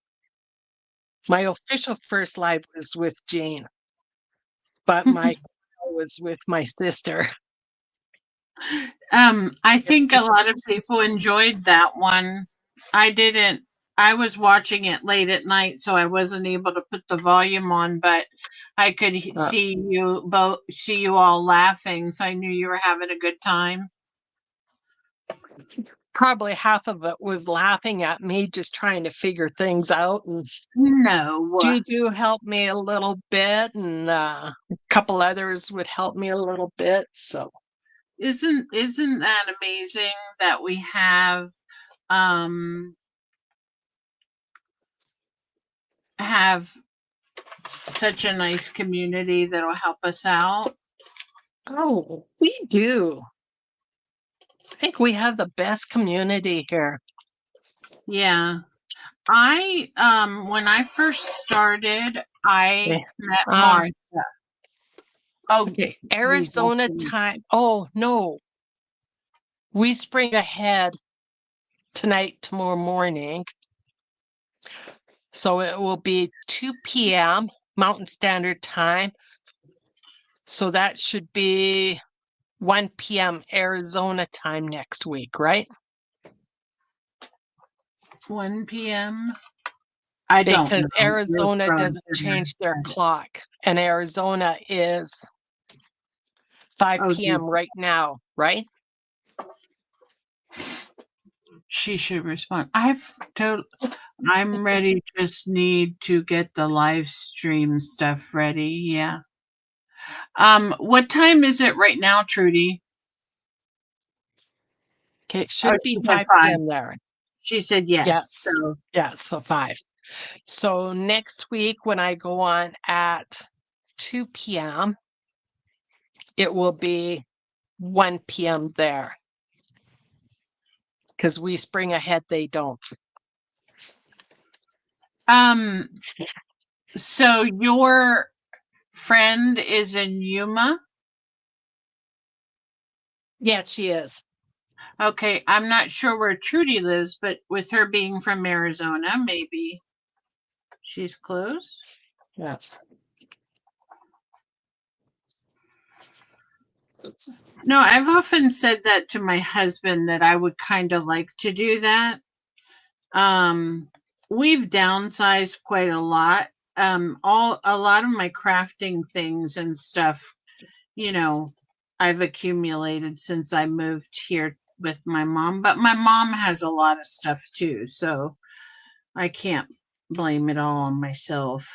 My official first live was with Jane, but my was with my sister. I think a lot of people enjoyed that one. I didn't. I was watching it late at night, so I wasn't able to put the volume on, but I could see you all laughing, so I knew you were having a good time. Probably half of it was laughing at me, just trying to figure things out. And No. Juju helped me a little bit, and a couple others would help me a little bit. So Isn't that amazing that we have such a nice community that'll help us out? oh, we do. I think we have the best community here. Yeah. I when I first started, I Okay. met Martha. Oh, Okay, Arizona time. Oh no, we spring ahead tonight, tomorrow morning. So it will be 2 p.m. Mountain Standard Time. So that should be 1 p.m. Arizona time next week, right? 1 p.m. I don't Because know. Arizona doesn't change their clock, and Arizona is 5 p.m. right now, right? She should respond. I'm ready. Just need to get the live stream stuff ready. Yeah. What time is it right now, Trudy? Okay, it should be 5 p.m. there. She said yes. Yes. So 5. So next week when I go on at 2 p.m., it will be 1 p.m. there. Because we spring ahead, they don't. So your friend is in Yuma? Yeah, she is. Okay, I'm not sure where Trudy lives, but with her being from Arizona, maybe she's close. Yes. No, I've often said that to my husband that I would kind of like to do that. We've downsized quite a lot. A lot of my crafting things and stuff, I've accumulated since I moved here with my mom, but my mom has a lot of stuff too, so I can't blame it all on myself.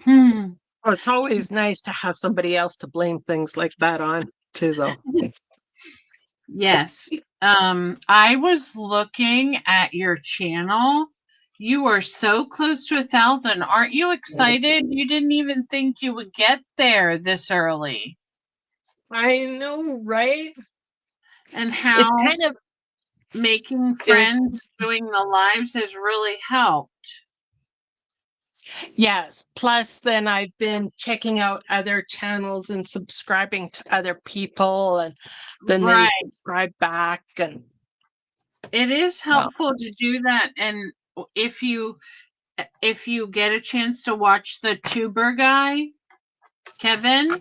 Well, it's always nice to have somebody else to blame things like that on too, though. Yes. I was looking at your channel. You are so close to 1,000. Aren't you excited? You didn't even think you would get there this early. I know, right? And how it's kind of making friends, doing the lives has really helped. Yes. Plus, then I've been checking out other channels and subscribing to other people, and then they subscribe back. And it is helpful to do that. And if you if you get a chance to watch the tuber guy, Kevin.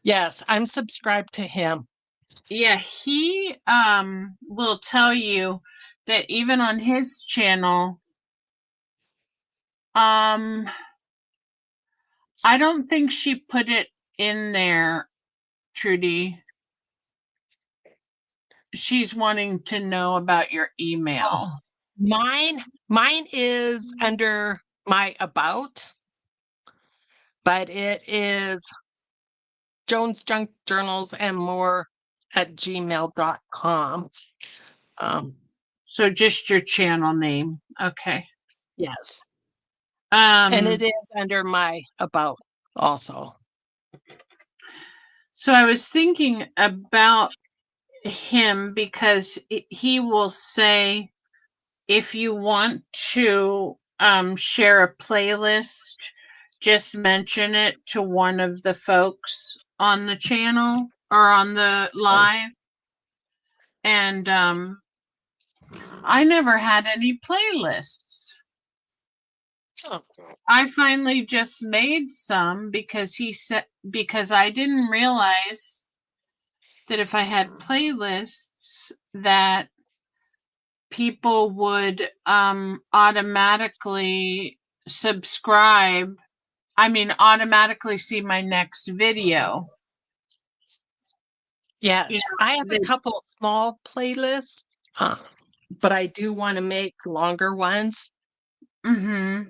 Yes, I'm subscribed to him. Yeah, he will tell you that even on his channel, I don't think she put it in there, Trudy. She's wanting to know about your email. Oh, mine is under my about, but it is Jones Junk Journals and more at gmail.com. So just your channel name. Okay. Yes. And it Um is under my about also. so I was thinking about him because he will say if you want to share a playlist, just mention it to one of the folks on the channel or on the live. And I never had any playlists. Oh. I finally just made some because he said, because I didn't realize that if I had playlists that people would automatically subscribe. I mean, automatically see my next video. Yes, You know, I have a couple small playlists, but I do want to make longer ones. Mm-hmm.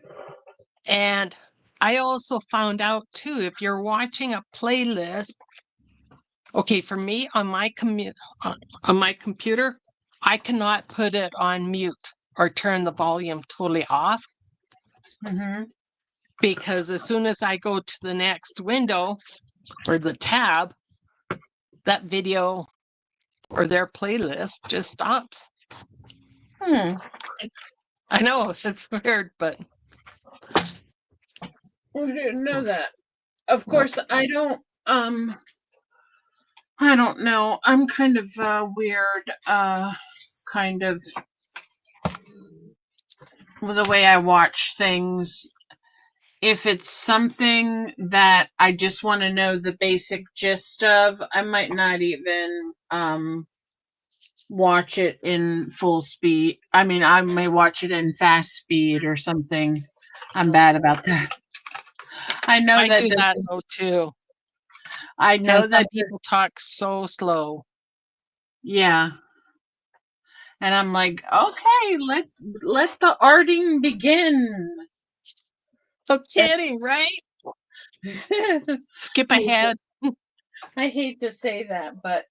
And I also found out too, if you're watching a playlist, okay, for me on my computer, I cannot put it on mute or turn the volume totally off Mm-hmm. because as soon as I go to the next window or the tab, that video or their playlist just stops. I know it's weird, but We didn't know that. Of course, I don't know. I'm kind of weird, kind of the way I watch things. If it's something that I just want to know the basic gist of, I might not even watch it in full speed. I mean, I may watch it in fast speed or something. I'm bad about that. I know I that do that though too. I know And that some people talk so slow. yeah. And I'm like, okay, let the arting begin. No kidding, right? Skip ahead. I hate to say that, but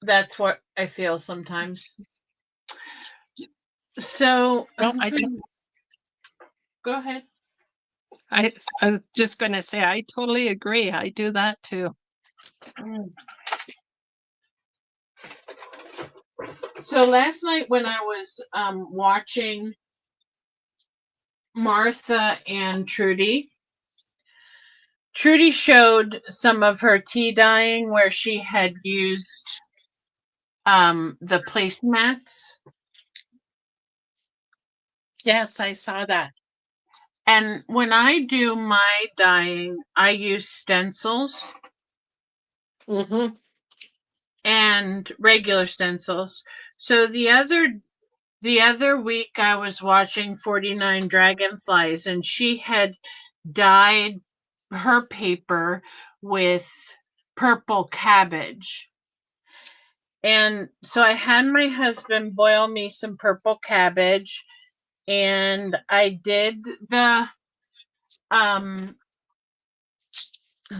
that's what I feel sometimes. So No, go ahead. I was just going to say, I totally agree. I do that too. So last night when I was watching Martha and Trudy showed some of her tea dyeing where she had used the placemats. Yes, I saw that. And when I do my dyeing, I use stencils. Mm-hmm. And regular stencils. So the other week I was watching 49 Dragonflies and she had dyed her paper with purple cabbage. And so I had my husband boil me some purple cabbage and I did the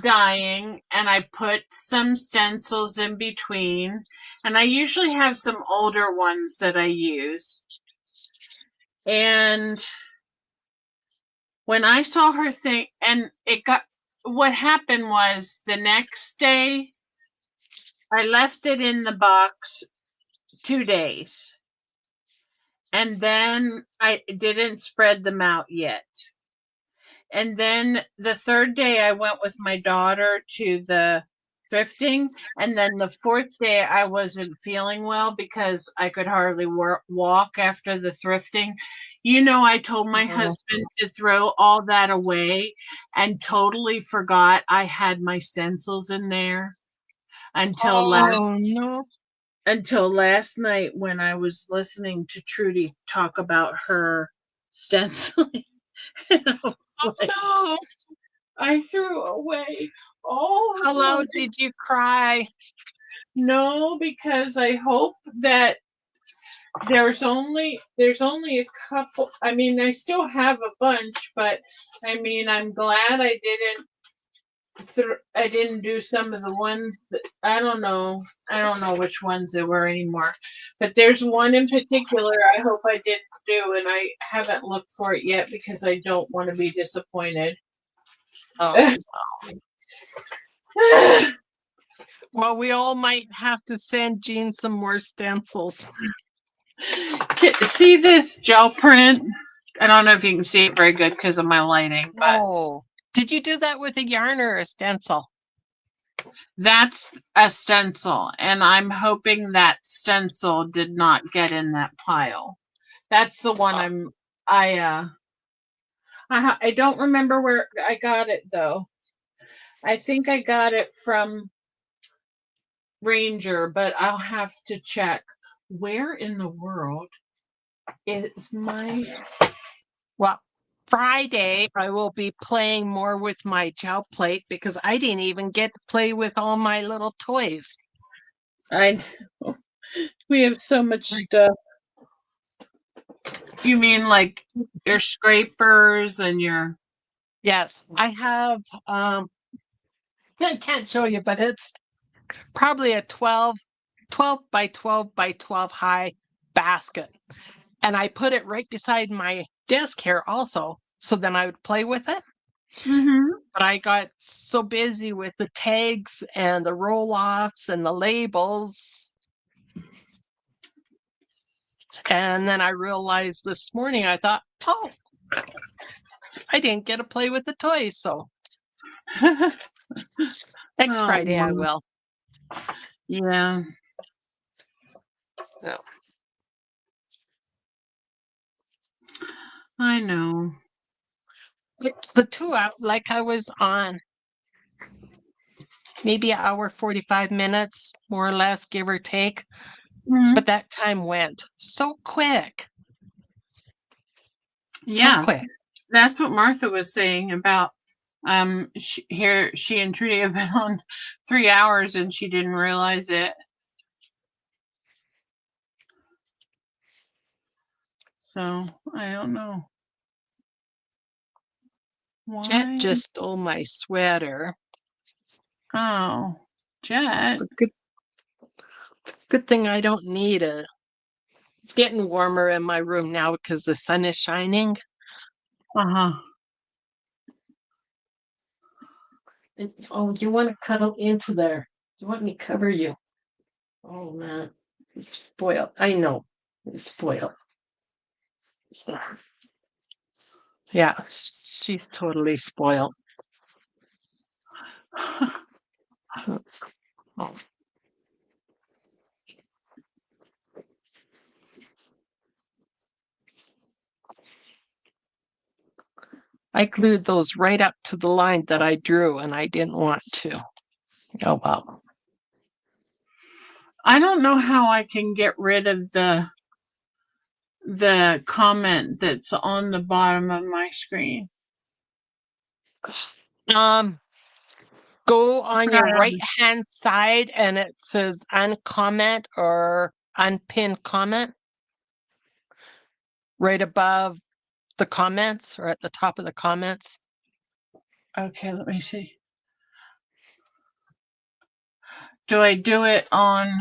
dyeing and I put some stencils in between, and I usually have some older ones that I use. And when I saw her thing, and what happened was the next day I left it in the box 2 days, and then I didn't spread them out yet. And then the third day I went with my daughter to the thrifting, and then the fourth day I wasn't feeling well because I could hardly walk after the thrifting. I told my Oh, husband to throw all that away and totally forgot I had my stencils in there until oh no. last night when I was listening to Trudy talk about her stenciling. And I was Oh like, no. I threw away all How of my. loud did you cry? No, because I hope that there's only a couple. I mean, I still have a bunch, but I mean, I'm glad I didn't do some of the ones that I don't know. I don't know which ones there were anymore. But there's one in particular I hope I didn't do, and I haven't looked for it yet because I don't want to be disappointed. Oh, well, we all might have to send Jean some more stencils. See this gel print? I don't know if you can see it very good because of my lighting, but Oh, did you do that with a yarn or a stencil? that's a stencil, and I'm hoping that stencil did not get in that pile. That's the one Oh, I don't remember where I got it though. I think I got it from Ranger, but I'll have to check. Where in the world is my. well, Friday I will be playing more with my gel plate because I didn't even get to play with all my little toys. I we have so much stuff. You mean like your scrapers and your. Yes, I have I can't show you, but it's probably a 12 by 12 by 12 high basket. And I put it right beside my desk here also, so then I would play with it. Mm-hmm. But I got so busy with the tags and the roll offs and the labels. And then I realized this morning, I thought, oh, I didn't get to play with the toys. So next Oh, Friday I will. yeah. So, I know. the 2 hour, like I was on maybe an hour, 45 minutes, more or less, give or take. Mhm. But that time went so quick. So Yeah, quick. that's what Martha was saying about she and Trudy have been on 3 hours and she didn't realize it. So I don't know Jet why. just stole my sweater. Oh, Jet. It's a good thing I don't need it. It's getting warmer in my room now because the sun is shining. Uh-huh. And, oh, you want to cuddle into there? You want me to cover you? Oh man, he's spoiled. I know, he's spoiled. Yeah, she's totally spoiled. Oh. I glued those right up to the line that I drew, and I didn't want to. Oh well. I don't know how I can get rid of the comment that's on the bottom of my screen. Go on your right Um, hand side, and it says uncomment or unpinned comment right above the comments or at the top of the comments. Okay, let me see. Do I do it on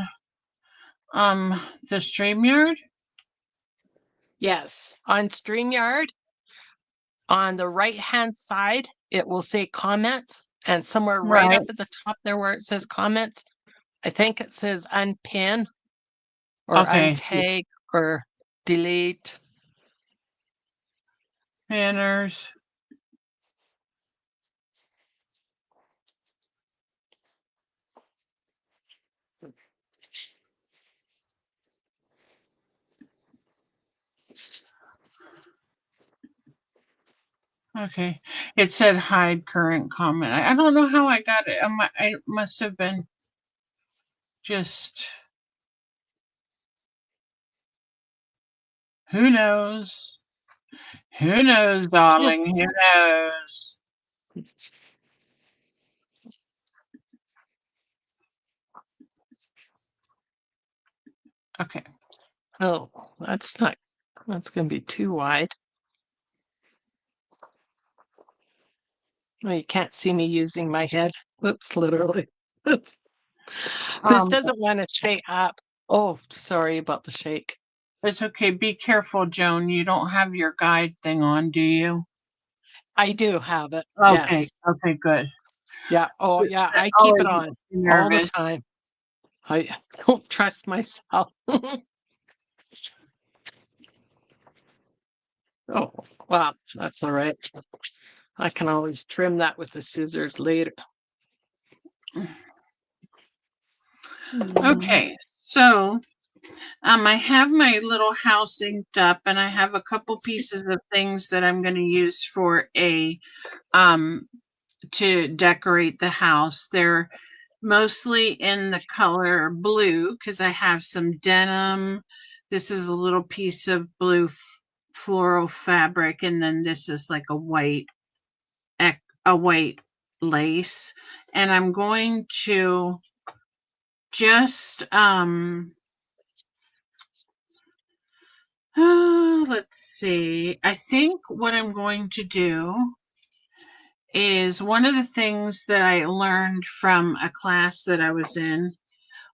the StreamYard? Yes, on StreamYard, on the right hand side, it will say comments, and somewhere right Right. up at the top there where it says comments, I think it says unpin or Okay. untag or delete. Banners. Okay. It said hide current comment. I don't know how I got it. I must have been just. Who knows? Who knows, darling? Who knows? Okay. Oh, that's going to be too wide. Oh, you can't see me using my head. Whoops, literally. This doesn't want to stay up. Oh, sorry about the shake. It's okay. Be careful, Joan. You don't have your guide thing on, do you? I do have it. Okay. Yes. Okay, good. Yeah. Oh, yeah. I keep Always it on all the nervous. time. I don't trust myself. Oh, wow. That's all right. I can always trim that with the scissors later. Okay, so I have my little house inked up, and I have a couple pieces of things that I'm going to use for a to decorate the house. They're mostly in the color blue because I have some denim. This is a little piece of blue floral fabric, and then this is like a white lace, and I'm going to just let's see. I think what I'm going to do is one of the things that I learned from a class that I was in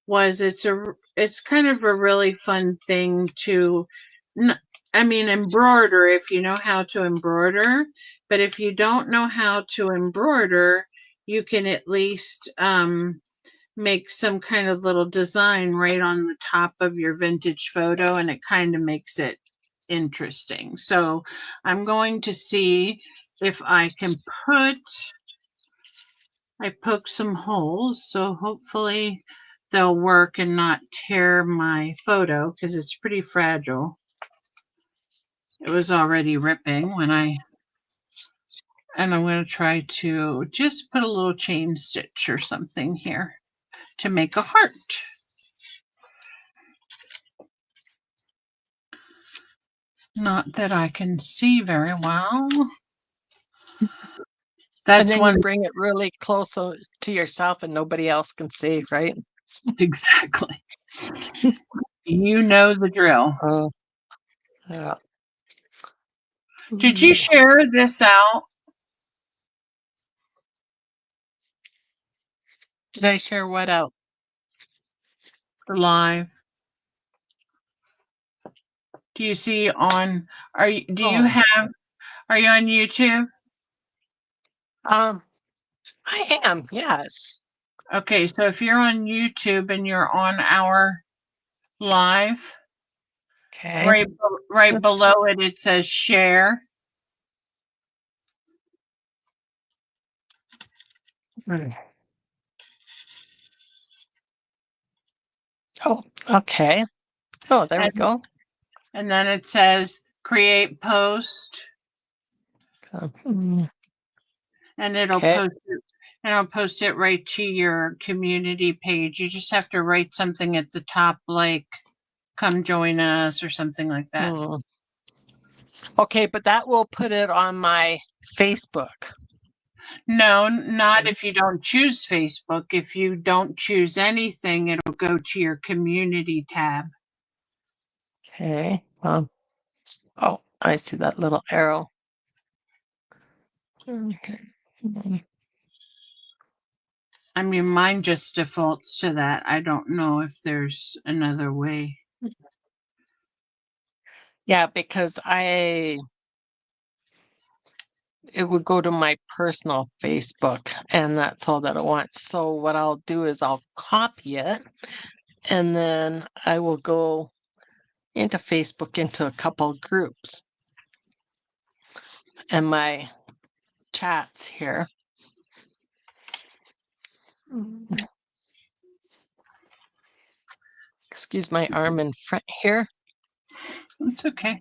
was it's kind of a really fun thing to embroider if you know how to embroider, but if you don't know how to embroider, you can at least make some kind of little design right on the top of your vintage photo, and it kind of makes it interesting. So I'm going to see if I can poke some holes, so hopefully they'll work and not tear my photo because it's pretty fragile. It was already ripping and I'm going to try to just put a little chain stitch or something here to make a heart. Not that I can see very well. And then you bring it really close to yourself and nobody else can see, right? Exactly. You know the drill. Oh, yeah. Did you share this out? Did I share what out? Live. Do you see on? Are you on YouTube? I am, yes. Okay, so if you're on YouTube and you're on our live, okay, right below it says share. Oh, okay. Oh, there we go. And then it says create post. And it'll post it right to your community page. You just have to write something at the top like come join us or something like that. Okay, but that will put it on my Facebook. No, not if you don't choose Facebook. If you don't choose anything, it'll go to your community tab. Okay. Oh, I see that little arrow. Okay. I mean, mine just defaults to that. I don't know if there's another way. Yeah, because it would go to my personal Facebook, and that's all that it wants. So what I'll do is I'll copy it, and then I will go into Facebook into a couple groups and my chats here. Excuse my arm in front here. It's okay.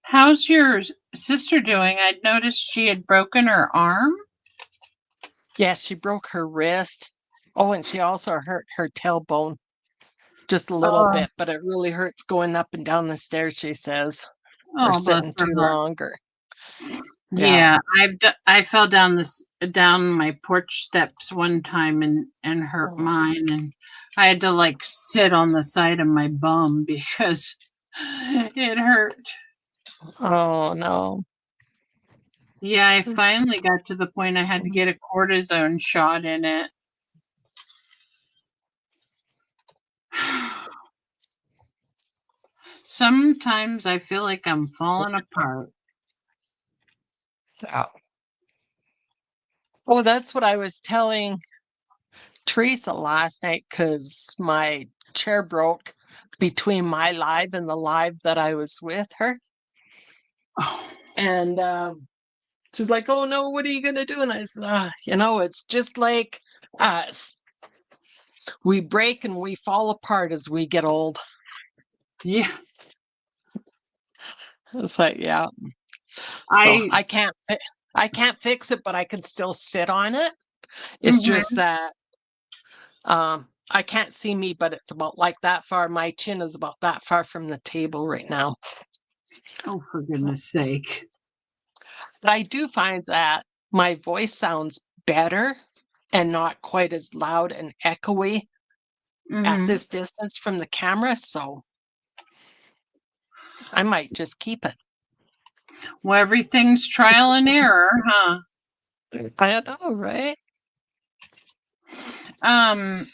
How's your sister doing? I'd noticed she had broken her arm. Yeah, she broke her wrist. Oh, and she also hurt her tailbone just a little Oh, bit, but it really hurts going up and down the stairs, she says, or oh, bless sitting her too heart. long or yeah. Yeah, I fell down down my porch steps one time and hurt Oh, mine, and I had to like sit on the side of my bum because it hurt. oh no. Yeah, I finally got to the point I had to get a cortisone shot in it. Sometimes I feel like I'm falling apart. Yeah. Oh, that's what I was telling Teresa last night because my chair broke between my live and the live that I was with her. Oh, And she's like, "Oh no, what are you gonna do?" And I said, "You know, it's just like us. We break and we fall apart as we get old." yeah. It's like, yeah. So I I can't fix it, but I can still sit on it. It's just mhm. that I can't see me, but it's about like that far. My chin is about that far from the table right now. Oh, for goodness sake. But I do find that my voice sounds better and not quite as loud and echoey at Mhm. this distance from the camera. So I might just keep it. Well, everything's trial and error, huh? I know, right? Um,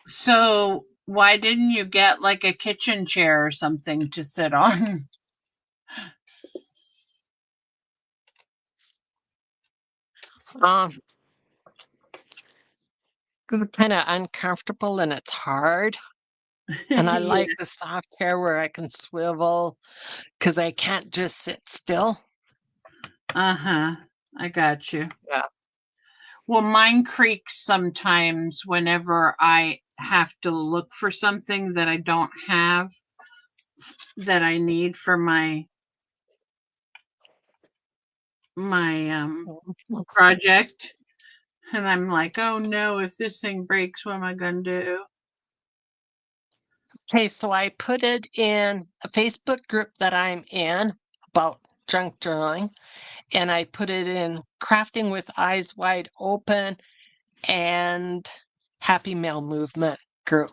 so why didn't you get like a kitchen chair or something to sit on? Um, 'Cause it's kind of uncomfortable and it's hard. And I Yeah. like the soft chair where I can swivel because I can't just sit still. Uh-huh. I got you. Yeah. Well, mine creaks sometimes whenever I have to look for something that I don't have that I need for my project. And I'm like, oh no, if this thing breaks, what am I gonna do? Okay, so I put it in a Facebook group that I'm in about junk journaling, and I put it in Crafting with Eyes Wide Open and Happy Mail Movement group.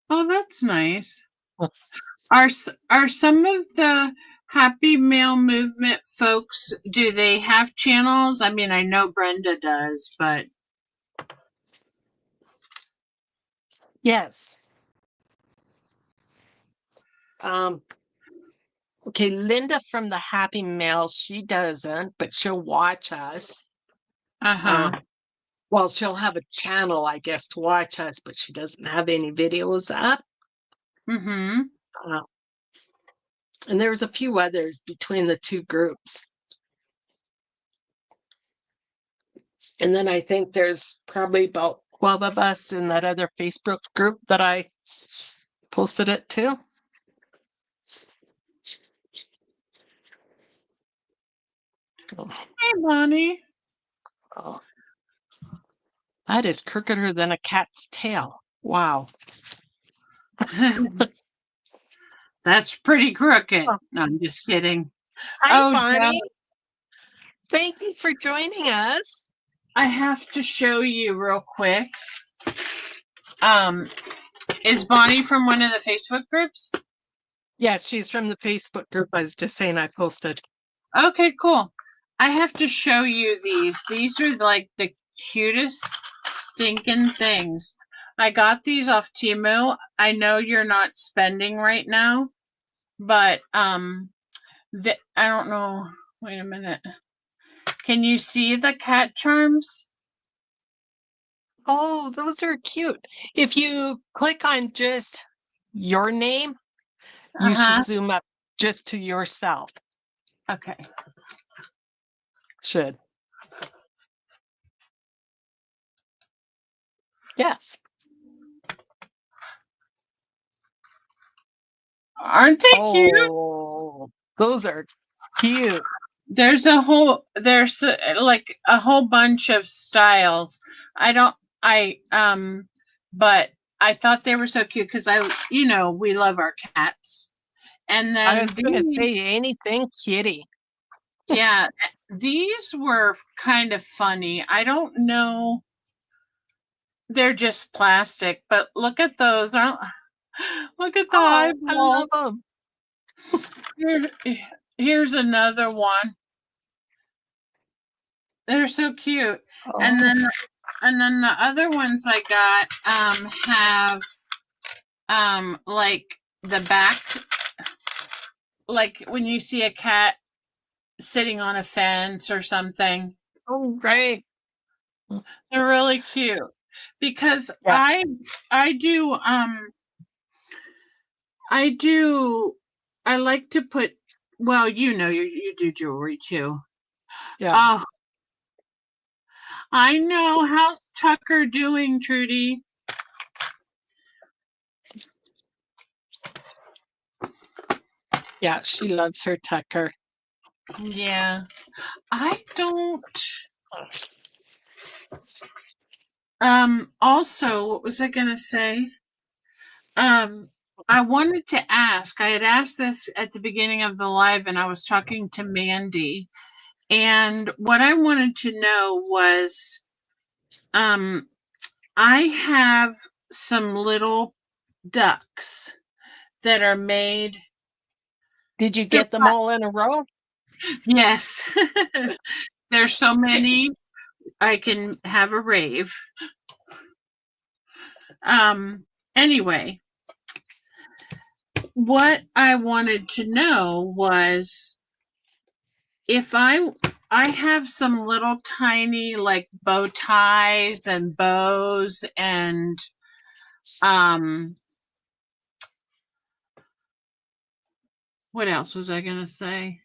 Oh, that's nice. Are some of the Happy Mail Movement folks, do they have channels? I mean, I know Brenda does, but Yes. Um, okay, Linda from the Happy Mail, she doesn't, but she'll watch us. uh-huh. Um, well, she'll have a channel, I guess, to watch us, but she doesn't have any videos up. Mm-hmm. Uh, and there's a few others between the two groups. And then I think there's probably about 12 of us in that other Facebook group that I posted it to. Hey, Bonnie. Oh, that is crookeder than a cat's tail. Wow. That's pretty crooked. Oh, No, I'm just kidding. hi, Oh, yeah. Bonnie. Thank you for joining us. I have to show you real quick. Um, is Bonnie from one of the Facebook groups? Yeah, she's from the Facebook group. I was just saying I posted. Okay, cool. I have to show you these. These are like the cutest stinking things. I got these off Temu. I know you're not spending right now, but I don't know. Wait a minute. Can you see the cat charms? Oh, those are cute. If you click on just your name, you should Uh-huh. zoom up just to yourself. Okay. Should. Yes. Aren't they cute? Oh, those are cute. There's like a whole bunch of styles. I don't, but I thought they were so cute because we love our cats. And I then was going to say anything kitty. yeah, these were kind of funny. I don't know. They're just plastic, but look at those. Look at the Oh, I eyeball. love them. Here's another one. They're so cute. Oh. And then the other ones I got have like the back, like when you see a cat sitting on a fence or something. Oh, great. They're really cute because Yeah. I like to put, well, you do jewelry too. Yeah. Oh, I know. How's Tucker doing, Trudy? Yeah, she loves her Tucker. Yeah. I don't. Also, what was I gonna say? I wanted to ask, I had asked this at the beginning of the live and I was talking to Mandy, and what I wanted to know was I have some little ducks that are made. Did you get them all in a row? Yes. There's so many I can have a rave. Anyway, what I wanted to know was if I have some little tiny like bow ties and bows and what else was I going to say?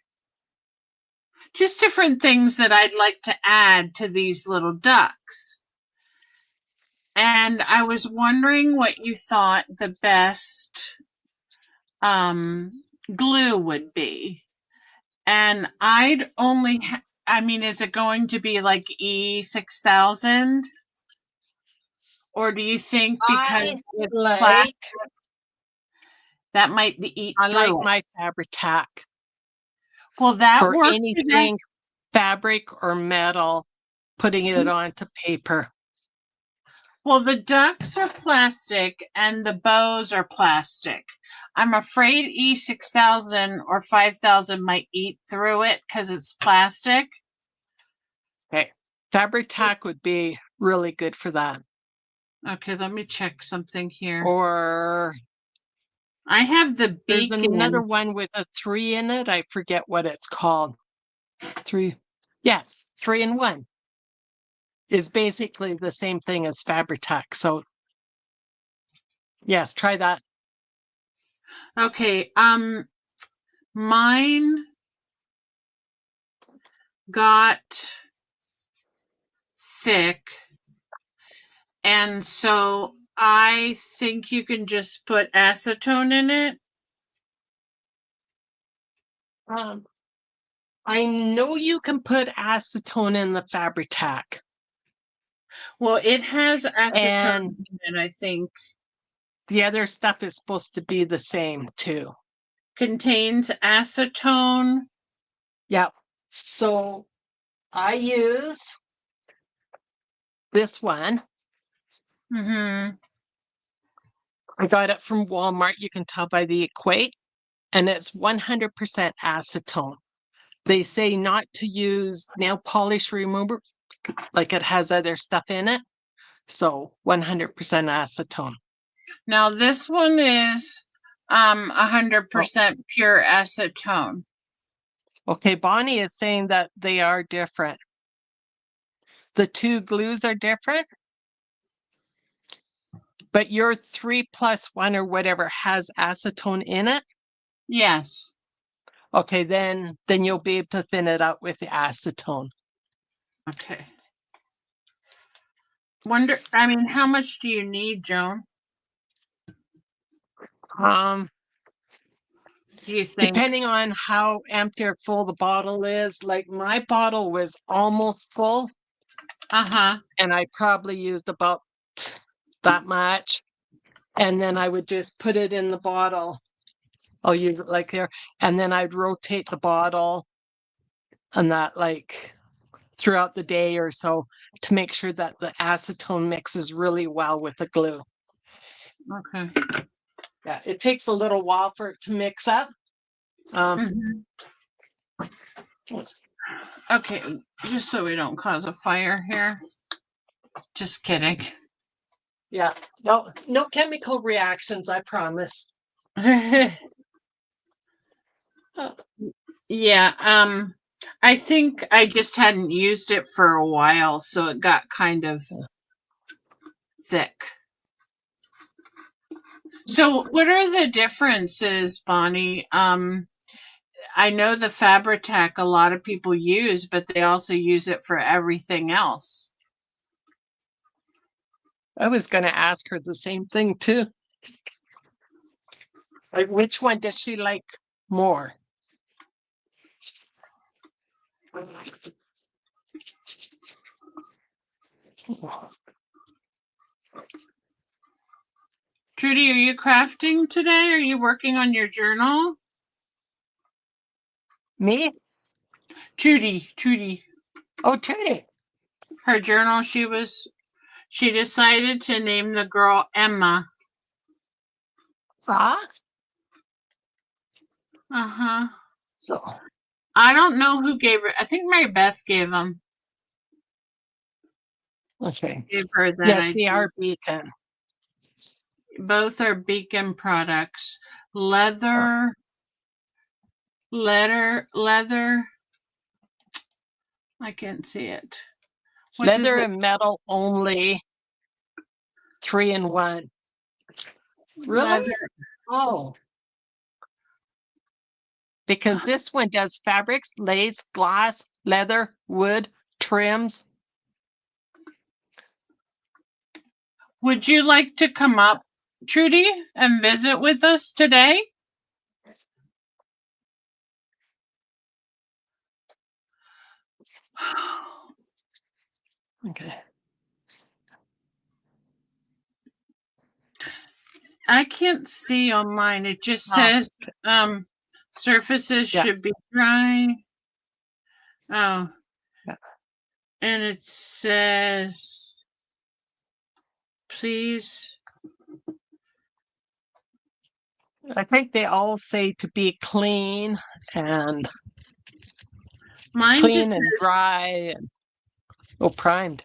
Just different things that I'd like to add to these little ducks. And I was wondering what you thought the best glue would be. And I'd only, is it going to be like E6000? Or do you think because it's plastic, that might eat through? I like my Fabri-Tac. Well, that for works anything fabric or metal, putting it onto paper. Well, the ducks are plastic and the bows are plastic. I'm afraid E6000 or 5000 might eat through it because it's plastic. Okay. Fabri-Tac would be really good for that. Okay, let me check something here. Or I have the there's beacon. another one with a 3 in it. I forget what it's called. 3. Yes, 3-in-1 is basically the same thing as Fabri-Tac. So yes, try that. Okay, mine got thick, and so I think you can just put acetone in it. I know you can put acetone in the Fabri-Tac. Well, it has acetone in it, I think. The other stuff is supposed to be the same too. Contains acetone. Yep. So I use this one. Mm-hmm. I got it from Walmart. You can tell by the equate, and it's 100% acetone. They say not to use nail polish remover, like it has other stuff in it. So 100% acetone. Now this one is 100% pure acetone. Okay, Bonnie is saying that they are different. The two glues are different, but your 3+1 or whatever has acetone in it. Yes. Okay, then you'll be able to thin it out with the acetone. Okay. How much do you need, Joan? do you think? Depending on how empty or full the bottle is. Like my bottle was almost full, Uh-huh. and I probably used about that much. And then I would just put it in the bottle. I'll use it like there. And then I'd rotate the bottle and that like throughout the day or so to make sure that the acetone mixes really well with the glue. Okay. Yeah, it takes a little while for it to mix up. Mhm. Okay, just so we don't cause a fire here. Just kidding. Yeah, no chemical reactions, I promise. Yeah, I think I just hadn't used it for a while, so it got kind of thick. So what are the differences, Bonnie? I know the Fabri-Tac a lot of people use, but they also use it for everything else. I was going to ask her the same thing too. Like, which one does she like more? Trudy, are you crafting today? Are you working on your journal? Me? Trudy. Oh, Trudy. Her journal, she decided to name the girl Emma. Ah? Uh-huh. So, I don't know who gave her. I think Mary Beth gave them. okay. Gave her that Yes, idea. they are Beacon. Both are Beacon products. Leather. I can't see it. What does Leather it- and metal only. 3-in-1. Really? Leather. Oh. Because this one does fabrics, lace, glass, leather, wood, trims. Would you like to come up, Trudy, and visit with us today? Okay. I can't see on mine. It just Oh. says surfaces Yeah. should be dry. Oh. Yeah. And it says, please. I think they all say to be clean and Mine clean just and says, dry and primed.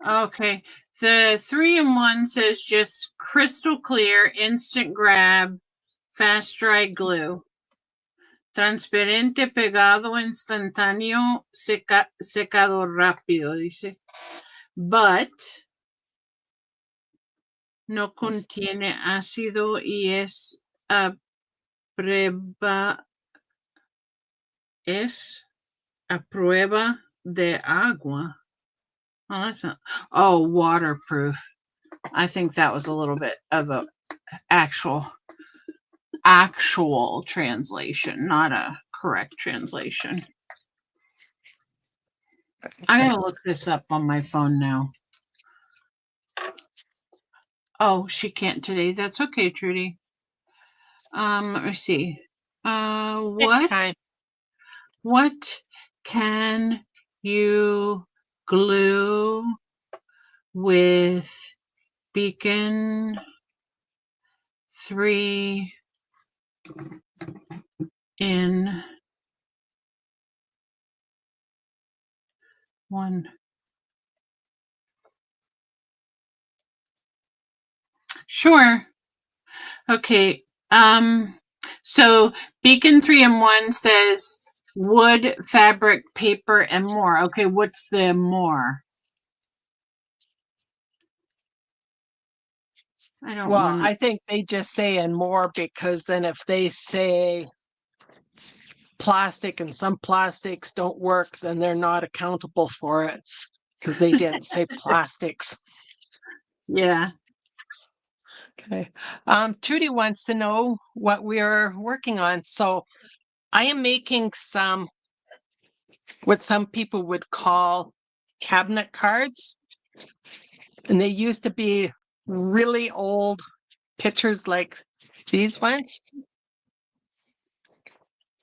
okay. The 3-in-1 says just crystal clear, instant grab, fast dry glue. Transparente, pegado, instantáneo, secado rápido, dice. But no contiene ácido y es a prueba de agua. Oh, that's not. Oh, waterproof. I think that was a little bit of a actual translation, not a correct translation. I gotta look this up on my phone now. Oh, she can't today. That's okay, Trudy. Let me see. Next time. What can you glue with Beacon 3 in 1? Sure. Okay. So Beacon 3-in-1 says wood, fabric, paper, and more. Okay, what's the more? I don't Well, want. I think they just say and more because then if they say plastic and some plastics don't work, then they're not accountable for it because they didn't say plastics. Yeah. Okay. Trudy wants to know what we're working on. So I am making what some people would call cabinet cards. And they used to be really old pictures like these ones.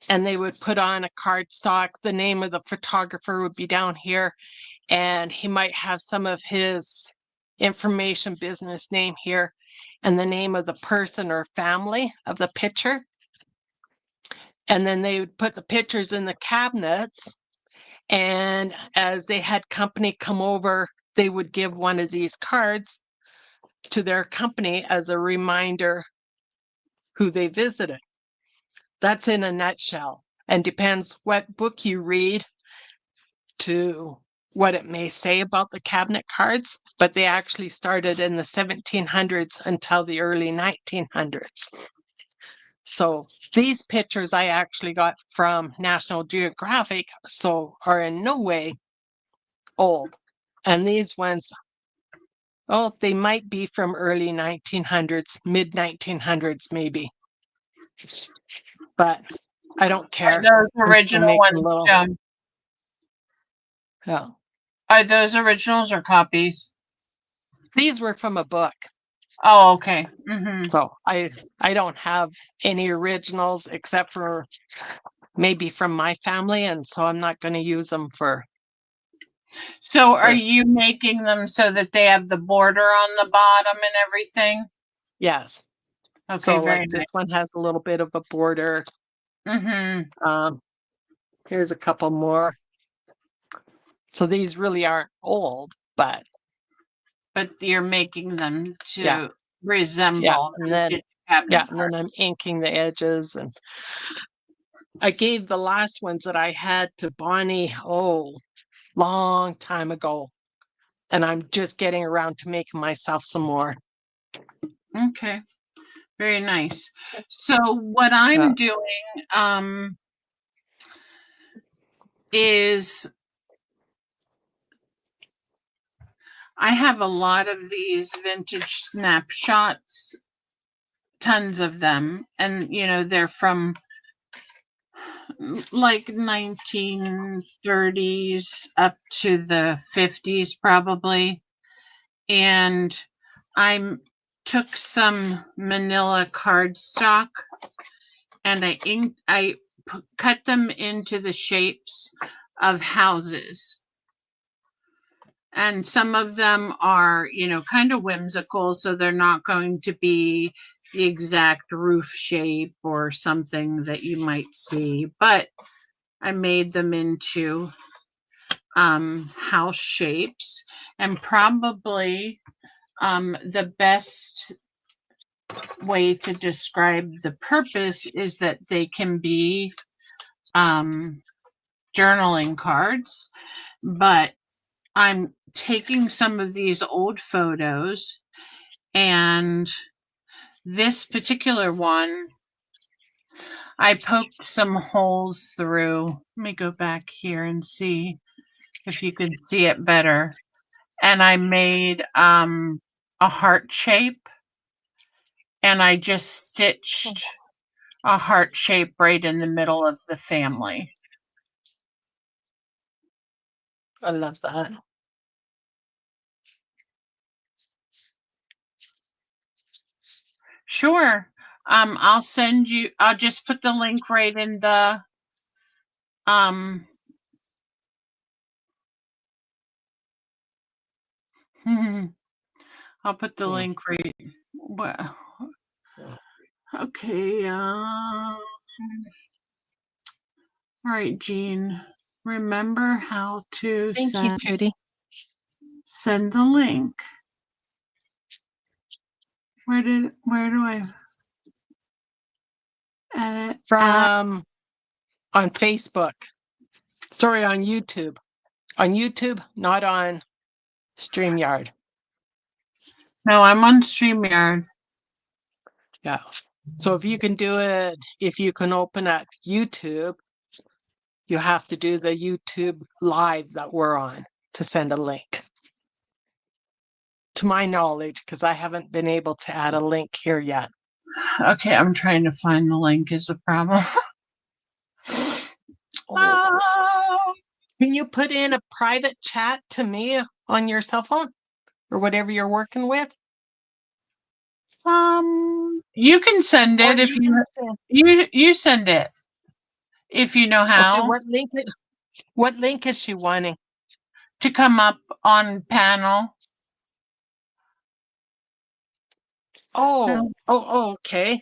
And they would put on a cardstock. The name of the photographer would be down here. And he might have some of his information business name here and the name of the person or family of the picture. And then they would put the pictures in the cabinets. And as they had company come over, they would give one of these cards to their company as a reminder who they visited. That's in a nutshell, and depends what book you read to what it may say about the cabinet cards, but they actually started in the 1700s until the early 1900s. So these pictures I actually got from National Geographic, so are in no way old. And these ones, oh, they might be from early 1900s, mid 1900s maybe. But I don't care. Are those I'm still original making ones? little, yeah. Are those originals or copies? These were from a book. Oh, okay. Mm-hmm. So I don't have any originals except for maybe from my family, and so I'm not going to use them for. So are this. you making them so that they have the border on the bottom and everything? Yes. Okay, So very like nice. this one has a little bit of a border. Mm-hmm. Here's a couple more. So these really aren't old, but you're making them to yeah. resemble. And then and then I'm inking the edges, and I gave the last ones that I had to Bonnie, long time ago. And I'm just getting around to making myself some more. Okay. Very nice. So what I'm doing is I have a lot of these vintage snapshots, tons of them, and they're from like 1930s up to the 50s probably. And I took some manila cardstock and I cut them into the shapes of houses. And some of them are, kind of whimsical, so they're not going to be the exact roof shape or something that you might see, but I made them into house shapes. And probably the best way to describe the purpose is that they can be journaling cards, but I'm taking some of these old photos, and this particular one, I poked some holes through. Let me go back here and see if you can see it better. And I made a heart shape, and I just stitched a heart shape right in the middle of the family. I love that. Sure. I'll just put the link right in the I'll put the link right. Well, okay. All right, Jean. Remember how to Thank you, Judy. Send the link. Where do I edit? From on Facebook. Sorry, on YouTube. On YouTube, not on StreamYard. No, I'm on StreamYard. Yeah. So if you can do it, if you can open up YouTube, you have to do the YouTube live that we're on to send a link. to my knowledge, because I haven't been able to add a link here yet. Okay, I'm trying to find the link is a problem. Oh. Can you put in a private chat to me on your cell phone or whatever you're working with? You can send Or it if you you can send- you send it if you know Okay, how what link is she wanting? to come up on panel. Oh, okay.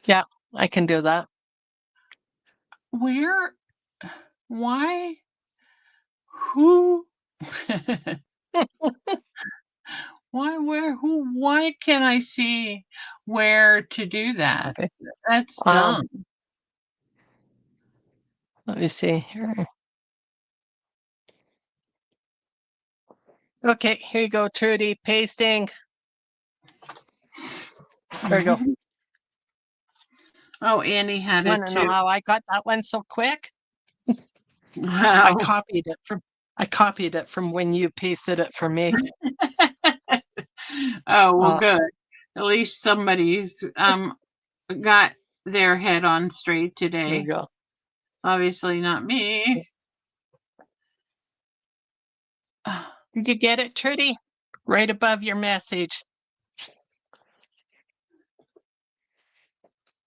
Yeah, I can do that. Where? Why? Who? Why? Where? Who? Why can't I see where to do that? Okay. That's Um, dumb. Let me see here. Okay, here you go, Trudy. Pasting. There you go. Oh, Annie had You it want to know too. how I got that one so quick? I Wow. copied it from when you pasted it for me. Oh, well, Uh, good. At least somebody's got their head on straight There today. you go. Obviously not me. Did you get it, Trudy? Right above your message.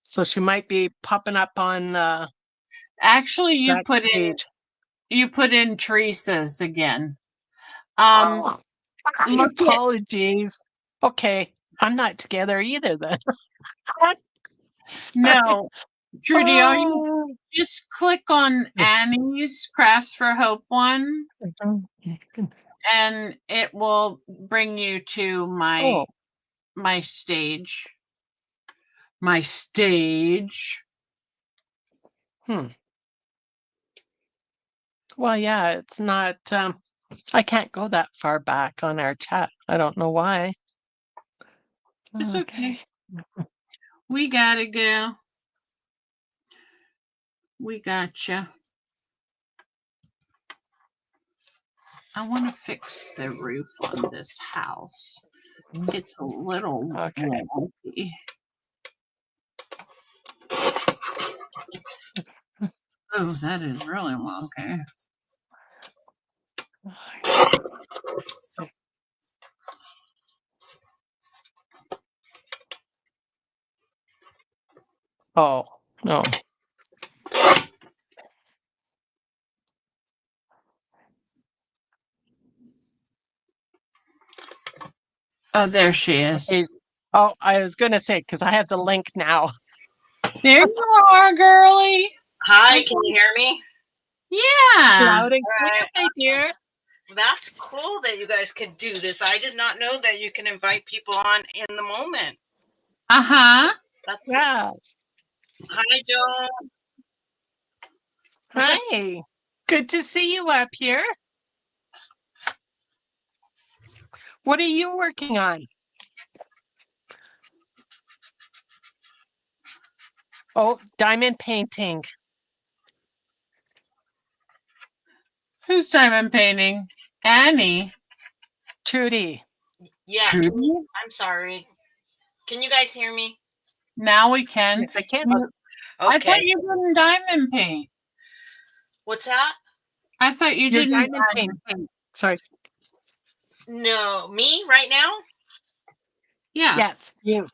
So she might be popping up on Actually, you backstage. put in Teresa's again. Oh, you get- apologies. Okay, I'm not together either then. Sorry. no, Trudy, all you Oh. just click on Annie's Crafts for Hope one, and it will bring you to Oh, my stage. My stage. well, yeah, it's not. I can't go that far back on our chat. I don't know why. It's okay. We gotta go. We gotcha. I want to fix the roof on this house. It's a little Okay. wonky. Oh, that is really wonky. Oh, no. Oh, there she is. Okay. Oh, I was going to say, because I have the link now. There you are, girly. Hi, can you hear me? Yeah. Loud and clear, Alright, my dear. That's cool that you guys can do this. I did not know that you can invite people on in the moment. Uh-huh. That's Yes. Hi, Joan. Hi. Good to see you up here. What are you working on? Oh, diamond painting. Who's diamond painting? Annie. Trudy. Yeah, Trudy? I'm sorry. Can you guys hear me? Now we can. Yes, I can. I Okay. thought you didn't diamond paint. What's that? I thought you You're didn't diamond paint. Sorry. No, me right now? Yeah. Yes, you.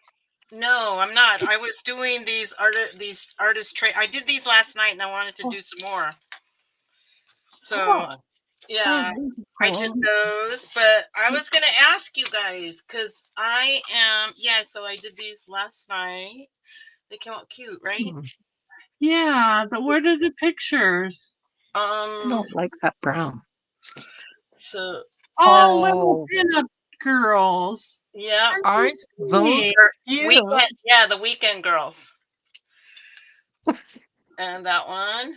No, I'm not. I was doing these artist trade. I did these last night, and I wanted to do some more. So Oh, yeah, I did those. But I was gonna ask you guys because I am. Yeah, so I did these last night. They came out cute, right? Yeah, but where are the pictures? I don't like that brown. So Oh, little Oh. pinup girls. yeah, Aren't those cute? weekend. Yeah, the weekend girls. And that one.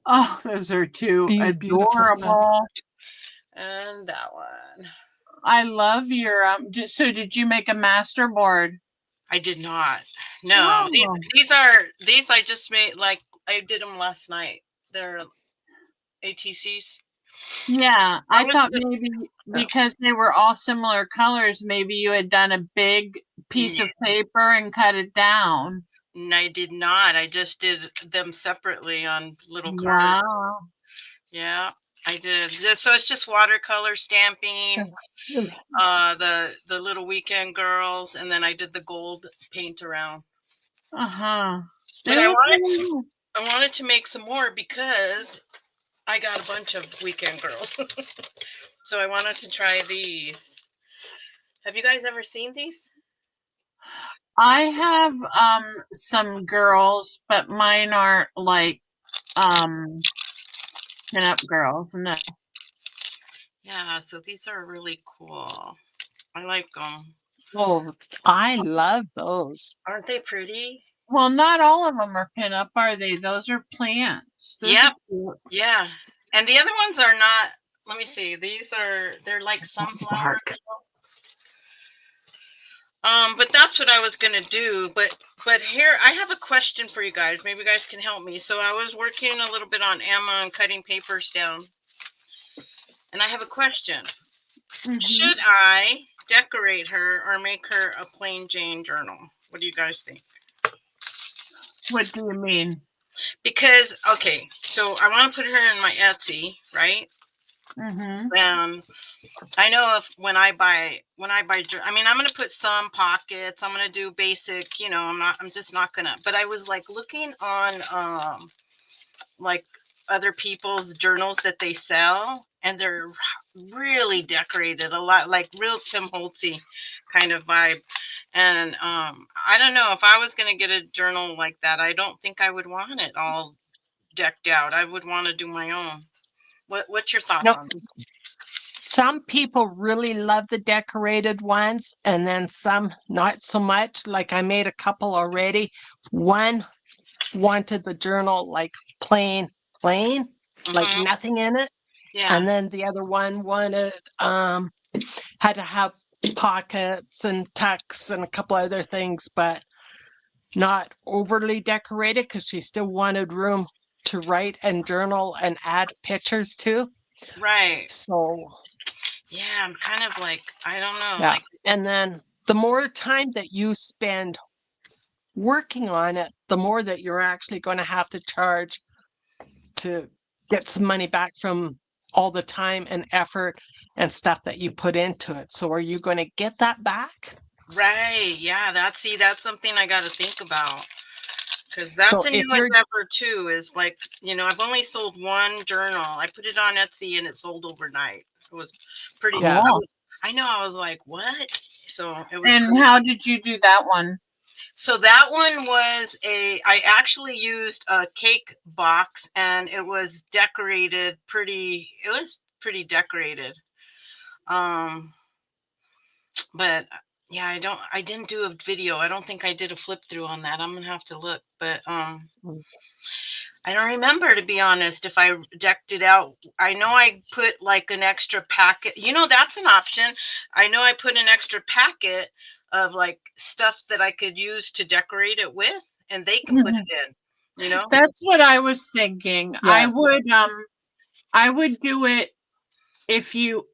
Oh, those are too Beautiful stuff. adorable. And that one. I love your so did you make a master board? I did not. No, Oh. these I just made, like I did them last night. They're ATCs. Yeah, I was thought just maybe Yeah. because they were all similar colors, maybe you had done a big piece of paper and cut it down. and I did not. I just did them separately on little cards. Wow. Yeah, I did. So it's just watercolor stamping, the little weekend girls, and then I did the gold paint around. Uh-huh. But They look really nice. I wanted to make some more because I got a bunch of weekend girls. So I wanted to try these. Have you guys ever seen these? I have some girls, but mine aren't like pin-up girls. No. Yeah, so these are really cool. I like them. Oh, I love those. Aren't they pretty? Well, not all of them are pin-up, are they? Those are plants. Those Yep. are cute. Yeah. And the other ones are not. Let me see. They're like sunflower. Bark. But that's what I was gonna do. But here I have a question for you guys. Maybe you guys can help me. So I was working a little bit on Emma and cutting papers down. And I have a question. Mhm. Should I decorate her or make her a plain Jane journal? What do you guys think? What do you mean? Because okay, so I want to put her in my Etsy, right? Mm-hmm. I know if when I buy, I mean, I'm gonna put some pockets. I'm gonna do basic, you know. I'm just not gonna. But I was like looking on, like other people's journals that they sell, and they're really decorated, a lot like real Tim Holtzy kind of vibe. And I don't know if I was gonna get a journal like that. I don't think I would want it all decked out. I would want to do my own. What's your thoughts No, on this? some people really love the decorated ones, and then some not so much. Like I made a couple already. One wanted the journal like plain, like Mhm. nothing in it. Yeah. And then the other one wanted had to have pockets and tucks and a couple other things, but not overly decorated because she still wanted room to write and journal and add pictures to. Right. So Yeah, I'm kind of like, I don't know, yeah. like, And then the more time that you spend working on it, the more that you're actually going to have to charge to get some money back from all the time and effort and stuff that you put into it. So are you going to get that back? right. Yeah, that's something I got to think about. Because that's So a if new you're endeavor too, is like, you know, I've only sold one journal. I put it on Etsy and it sold overnight. It was pretty, Yeah. Cool. I know, I was like, what? So it was And pretty. how did you do that one? So that one was I actually used a cake box and it was decorated it was pretty decorated. But yeah, I didn't do a video. I don't think I did a flip through on that. I'm gonna have to look, but I don't remember, to be honest, if I decked it out. I know I put like an extra packet. You know, that's an option. I know I put an extra packet of like stuff that I could use to decorate it with, and they can put it in, you know? That's what I was thinking. Yes. I would do it if you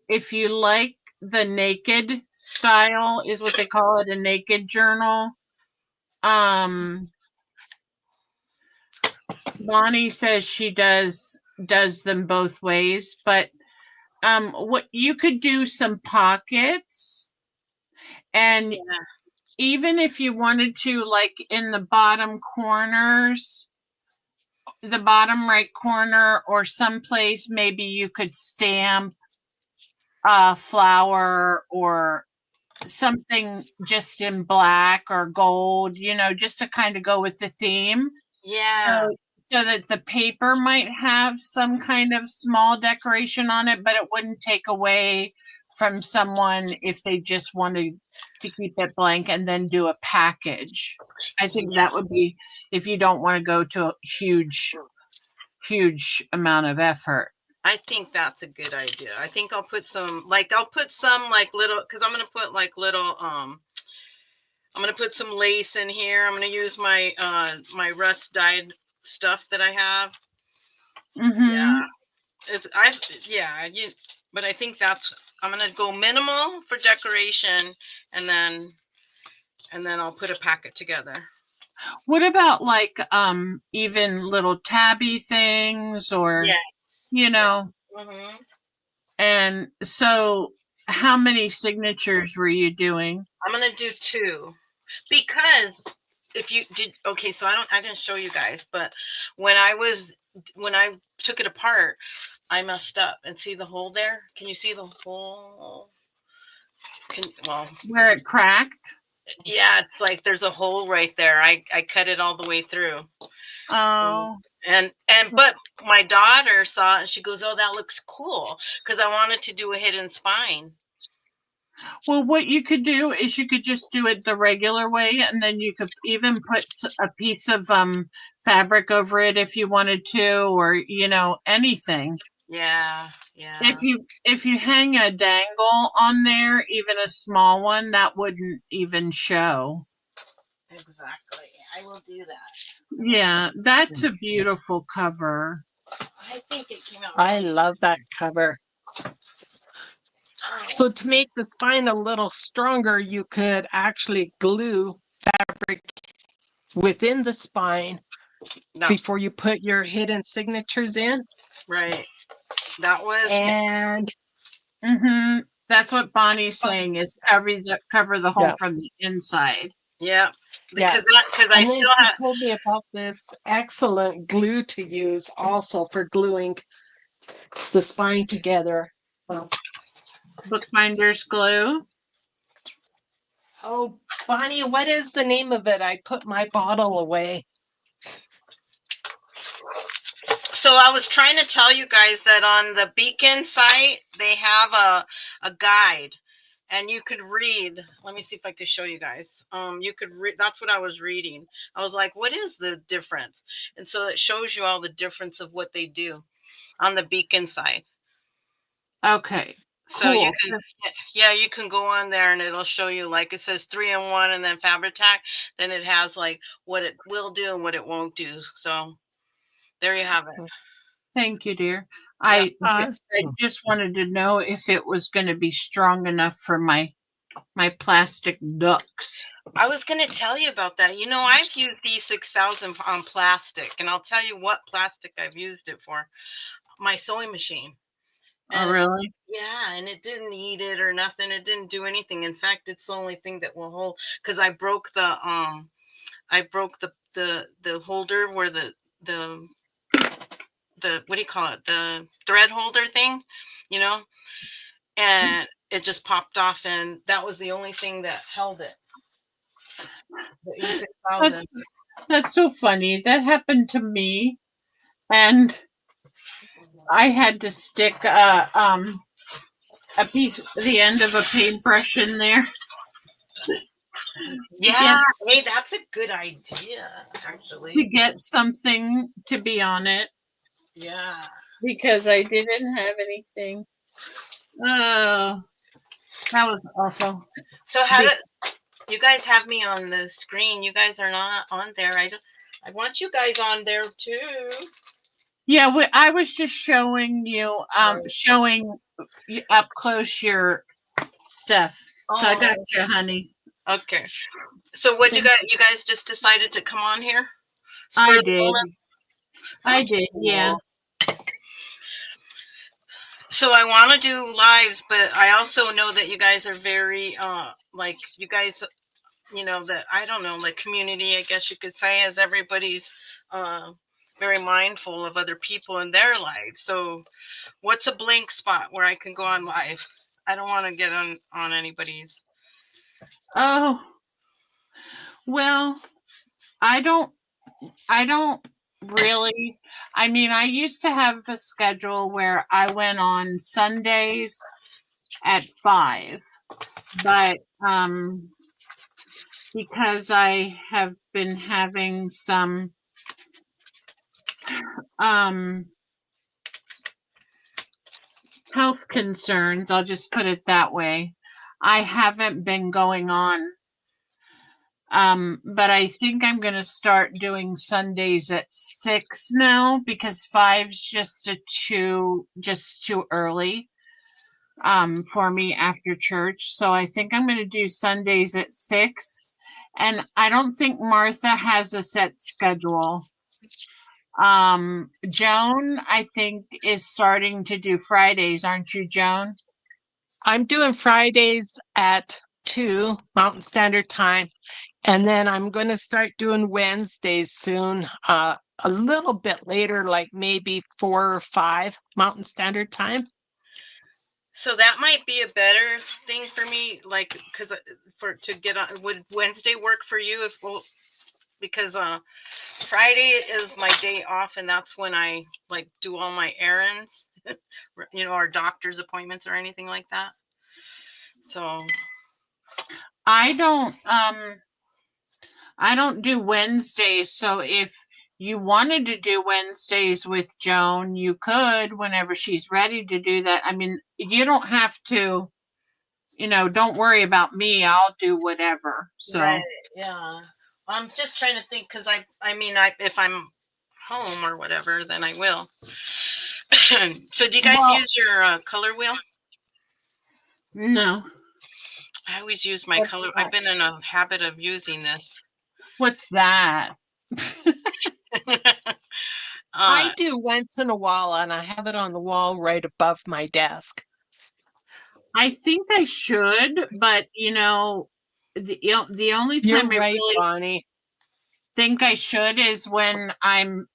like the naked style, is what they call it, a naked journal. Bonnie says she does them both ways, but what you could do some pockets, and Yeah. even if you wanted to, like in the bottom corners, the bottom right corner or someplace, maybe you could stamp a flower or something just in black or gold, you know, just to kind of go with the theme. Yeah. So that the paper might have some kind of small decoration on it, but it wouldn't take away from someone if they just wanted to keep it blank and then do a package. I think that would be, if you don't want to go to a huge amount of effort. I think that's a good idea. I think I'll put some like little, because I'm gonna put like little I'm gonna put some lace in here. I'm gonna use my my rust dyed stuff that I have. Mm-hmm. Yeah. Yeah, but I think I'm gonna go minimal for decoration, and then I'll put a packet together. What about like even little tabby things or Yeah. you know? Hmm. And so how many signatures were you doing? I'm gonna do 2 because if you did okay, so I didn't show you guys, but when I took it apart, I messed up. And see the hole there? Can you see the hole? Well, Where it cracked? yeah, it's like there's a hole right there. I cut it all the way through. Oh. But my daughter saw it and she goes, "Oh, that looks cool," because I wanted to do a hidden spine. Well, what you could do is you could just do it the regular way, and then you could even put a piece of fabric over it if you wanted to, or anything. Yeah, yeah. If you hang a dangle on there, even a small one, that wouldn't even show. Exactly. I will do that. Yeah, that's a beautiful cover. I think it came out. I love that cover. So to make the spine a little stronger, you could actually glue fabric within the spine No, before you put your hidden signatures in. right. That was And That's what Bonnie's saying is cover the hole Yeah. from the inside. yeah. Yes. Because I and then still she have. told me about this excellent glue to use also for gluing the spine together. Bookbinders glue. Oh, Bonnie, what is the name of it? I put my bottle away. So I was trying to tell you guys that on the Beacon site they have a guide, and you could read. Let me see if I could show you guys. You could read. That's what I was reading. I was like, "What is the difference?" And so it shows you all the difference of what they do on the Beacon site. Okay. So you Cool. can, you can go on there and it'll show you, like it says 3-in-1 and then Fabri-Tac. Then it has like what it will do and what it won't do. So there you have it. Thank you, dear. Yeah. I just wanted to know if it was going to be strong enough for my plastic ducks. I was going to tell you about that. You know, I've used E6000 on plastic, and I'll tell you what plastic I've used it for. My sewing machine. Oh, really? Yeah, and it didn't eat it or nothing. It didn't do anything. In fact, it's the only thing that will hold, because I broke the the holder where the what do you call it? The thread holder thing, you know? And it just popped off, and that was the only thing that held it. The E6000. That's so funny. That happened to me, and I had to stick the end of a paintbrush in there. Yeah, hey, that's a good idea, actually. To get something to be on it. Yeah. Because I didn't have anything. Oh, that was awful. So you guys have me on the screen. You guys are not on there. I want you guys on there too. Yeah, I was just showing you, showing up close your stuff. So I got you, honey. Okay. So what you guys just decided to come on here? I did, yeah. So I want to do lives, but I also know that you guys are very like you guys, that I don't know, like community, I guess you could say, as everybody's very mindful of other people in their lives. So what's a blank spot where I can go on live? I don't want to get on anybody's. Oh, well, I don't really. I mean, I used to have a schedule where I went on Sundays at 5, but because I have been having some health concerns, I'll just put it that way, I haven't been going on But I think I'm going to start doing Sundays at 6 now because 5's just too early for me after church. So I think I'm going to do Sundays at 6. And I don't think Martha has a set schedule. Joan, I think, is starting to do Fridays, aren't you, Joan? I'm doing Fridays at 2 Mountain Standard Time. And then I'm going to start doing Wednesdays soon, a little bit later, like maybe 4 or 5 Mountain Standard Time. So that might be a better thing for me, like, because to get on, would Wednesday work for you? Because Friday is my day off, and that's when I like do all my errands, or doctor's appointments or anything like that. So I don't do Wednesdays, so if you wanted to do Wednesdays with Joan, you could whenever she's ready to do that. I mean, you don't have to, don't worry about me. I'll do whatever. So right, yeah. I'm just trying to think because I mean, if I'm home or whatever, then I will. So do you guys use your color wheel? No. I always use my color. I've been in a habit of using this. What's that? I do once in a while, and I have it on the wall right above my desk. I think I should, but the only time You're I right, really Bonnie. think I should is when I'm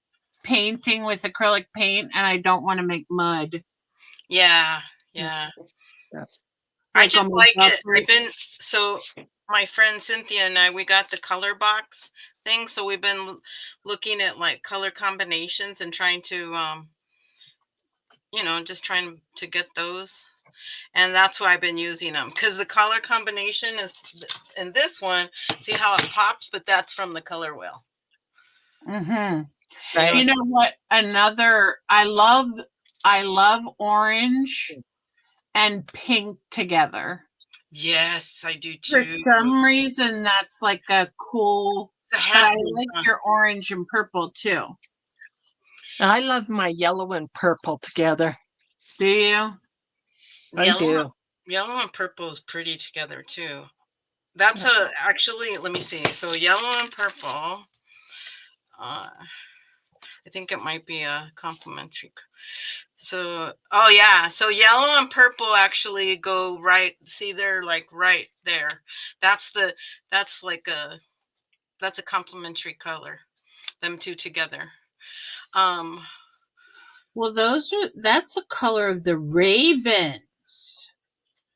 painting with acrylic paint and I don't want to make mud. Yeah. I just like it. My friend Cynthia and I, we got the color box thing, so we've been looking at like color combinations and trying to just trying to get those. And that's why I've been using them, because the color combination is in this one. See how it pops, but that's from the color wheel. Mm-hmm. Right. You know what? I love orange and pink together. Yes, I do too. For some reason, that's like a cool. But I like your orange and purple too. I love my yellow and purple together. Do you? I do. Yellow and purple is pretty together too. That's actually, let me see. So yellow and purple. I think it might be a complementary. So, oh yeah. So yellow and purple actually go right. See, they're like right there. That's a complementary color. Them two together. Well, that's a color of the Ravens.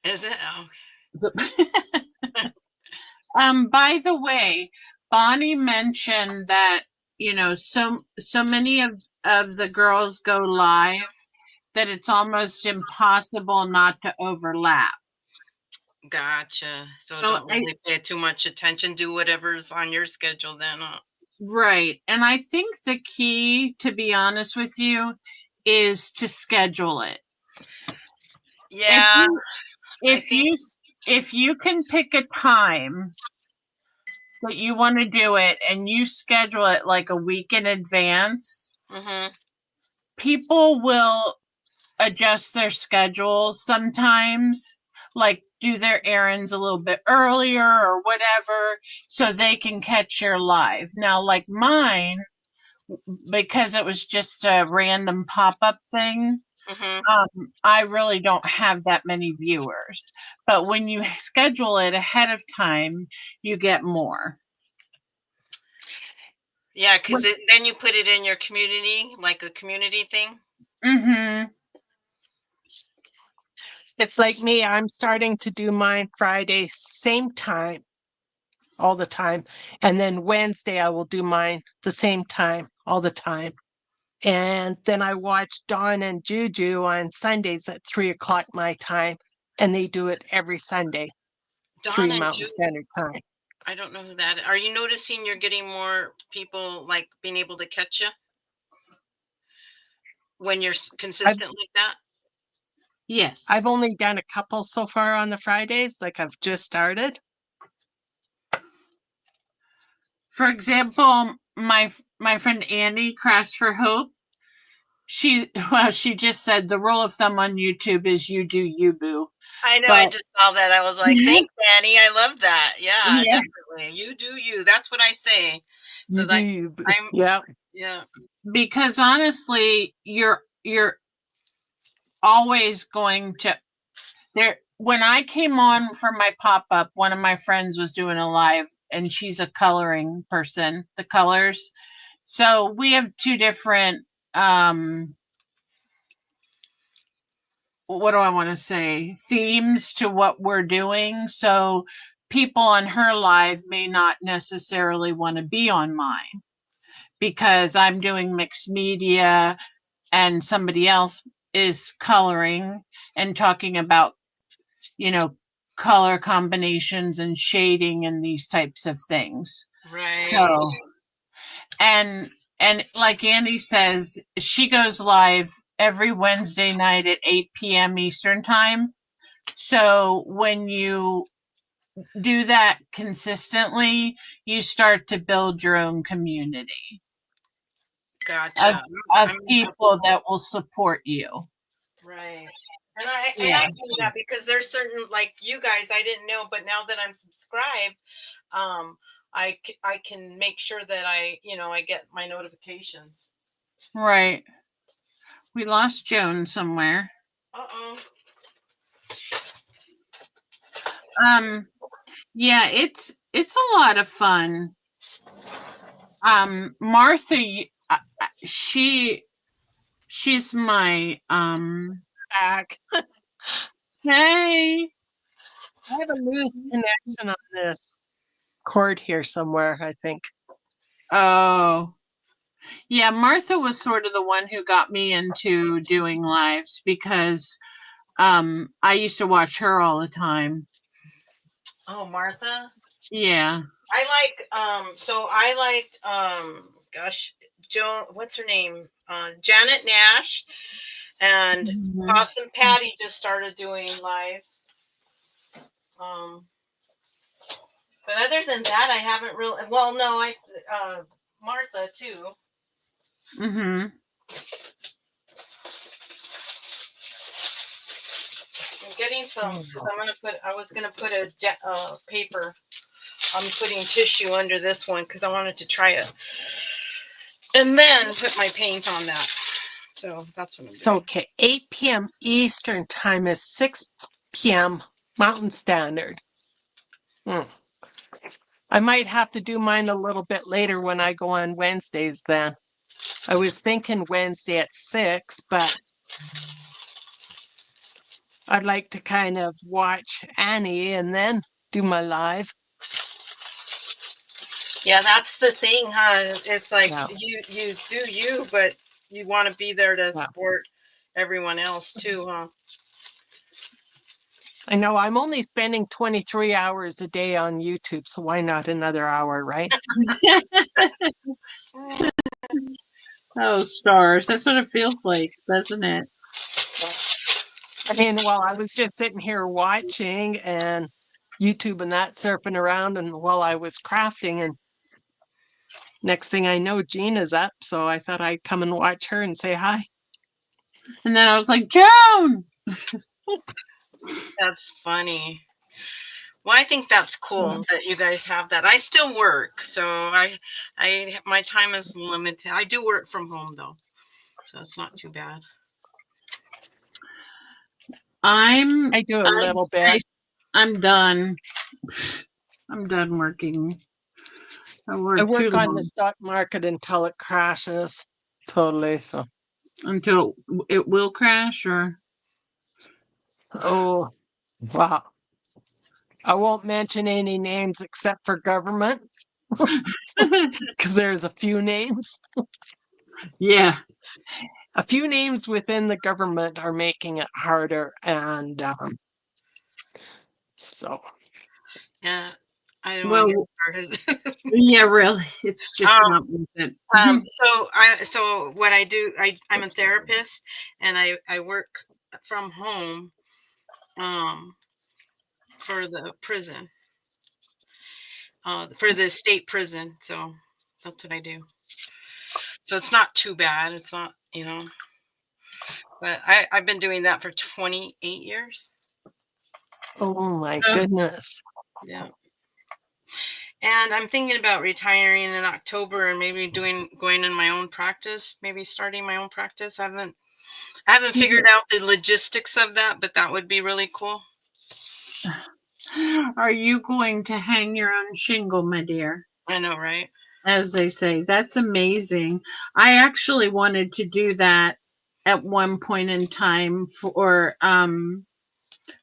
Is it? Oh. By the way, Bonnie mentioned that, so many of the girls go live that it's almost impossible not to overlap. Gotcha. So don't really pay too much attention. Do whatever's on your schedule then. Right. And I think the key, to be honest with you, is to schedule it. Yeah. If you can pick a time that you want to do it and you schedule it like a week in advance, people will adjust their schedules sometimes, like do their errands a little bit earlier or whatever, so they can catch your live. Now, like mine, because it was just a random pop-up thing, I really don't have that many viewers. But when you schedule it ahead of time, you get more. Yeah, because then you put it in your community, like a community thing. Mm-hmm. It's like me. I'm starting to do mine Friday, same time, all the time. And then Wednesday, I will do mine the same time, all the time. And then I watch Dawn and Juju on Sundays at 3:00 my time. And they do it every Sunday, 3 Mountain Standard Time. I don't know who that is. Are you noticing you're getting more people like being able to catch you when you're consistent like that? Yes. I've only done a couple so far on the Fridays. Like I've just started. For example, my friend Annie Crash for Hope, she just said the rule of thumb on YouTube is you do you, boo. I know. I But just saw that. I was like, thanks, Annie. I love that. Yeah, yeah, definitely. You do you. That's what I say. So You do like, you. I'm Yeah. yeah. because honestly, you're always going to there. When I came on for my pop-up, one of my friends was doing a live, and she's a coloring person, the colors. So we have two different what do I want to say, themes to what we're doing. So people on her live may not necessarily want to be on mine because I'm doing mixed media and somebody else is coloring and talking about, color combinations and shading and these types of things. Right. So, and like Andy says, she goes live every Wednesday night at 8 p.m. Eastern time. So when you do that consistently, you start to build your own community Gotcha. of I'm people that will support you. right. And I Yeah. do that because there's certain, like you guys, I didn't know, but now that I'm subscribed, I can make sure that I get my notifications. Right. We lost Joan somewhere. Uh-oh. Yeah, it's a lot of fun. Martha, she's my Back. hey. I have a loose connection on this cord here somewhere, I think. Oh. Yeah, Martha was sort of the one who got me into doing lives because I used to watch her all the time. Oh, Martha. Yeah. I liked gosh, Joan, what's her name? Janet Nash and Mhm. Awesome Patty just started doing lives. But other than that, I haven't really. Well, no, Martha too. Mhm. I'm getting some because I was gonna put a paper. I'm putting tissue under this one because I wanted to try it, and then put my paint on that. So that's what I'm So, doing. okay, 8 p.m. Eastern time is 6 p.m. Mountain Standard. I might have to do mine a little bit later when I go on Wednesdays then. I was thinking Wednesday at 6, but I'd like to kind of watch Annie and then do my live. Yeah, that's the thing, huh? It's like Yeah. you do you, but you want to be there to Yeah. support everyone else too, huh? I know I'm only spending 23 hours a day on YouTube, so why not another hour, right? Oh, stars. That's what it feels like, doesn't it? I mean, while I was just sitting here watching and YouTube and that surfing around, and while I was crafting, and next thing I know, Gina's up. So I thought I'd come and watch her and say hi. And then I was like, Joan. That's funny. Well, I think that's cool that you guys have that. I still work, so my time is limited. I do work from home though, so it's not too bad. I do a little bit. I'm done. I'm done working. I work on long. the stock market until it crashes totally. So, Until it will crash, or oh, wow. I won't mention any names except for government because there's a few names. yeah. A few names within the government are making it harder. And so. Yeah, I don't want to get started. Yeah, really. It's just not worth it. So what I do, I'm a therapist, and I work from home for the prison. for the state prison. So that's what I do. So it's not too bad. It's not, but I've been doing that for 28 years. Oh my Oh. goodness. Yeah. And I'm thinking about retiring in October and maybe going in my own practice, maybe starting my own practice. I haven't figured out the logistics of that, but that would be really cool. Are you going to hang your own shingle, my dear? I know, right? As they say. That's amazing. I actually wanted to do that at one point in time for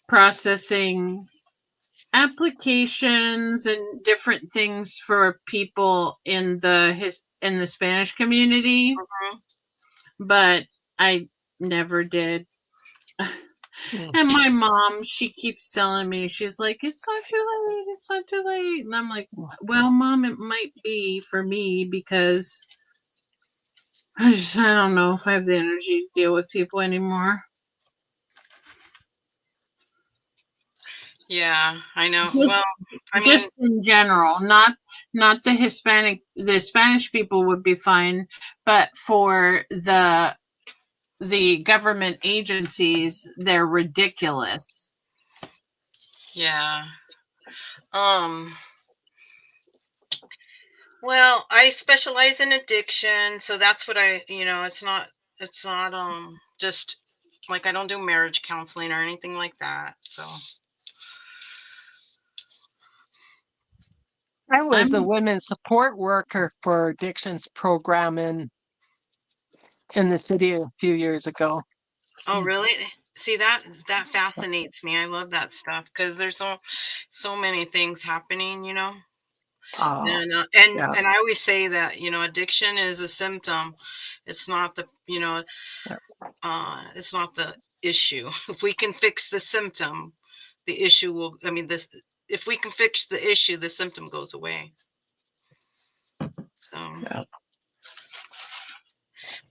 processing applications and different things for people in the Spanish community, Mhm. but I never did. And my mom, she keeps telling me, she's like, it's not too late, it's not too late. And I'm like, well, Mom, it might be for me because I don't know if I have the energy to deal with people anymore. Yeah, I know. Just, Well, I mean, just in general, not the Spanish people would be fine, but for the government agencies, they're ridiculous. yeah. Well, I specialize in addiction, so that's what it's not just like I don't do marriage counseling or anything like that. So, I was a I'm women's support worker for addictions program in the city a few years ago. oh, really? See, that fascinates me. I love that stuff because there's so many things happening, and Yeah. and I always say that addiction is a symptom. It's not it's not the issue. If we can fix the symptom, the issue will. I mean, this if we can fix the issue, the symptom goes away. So, Yeah.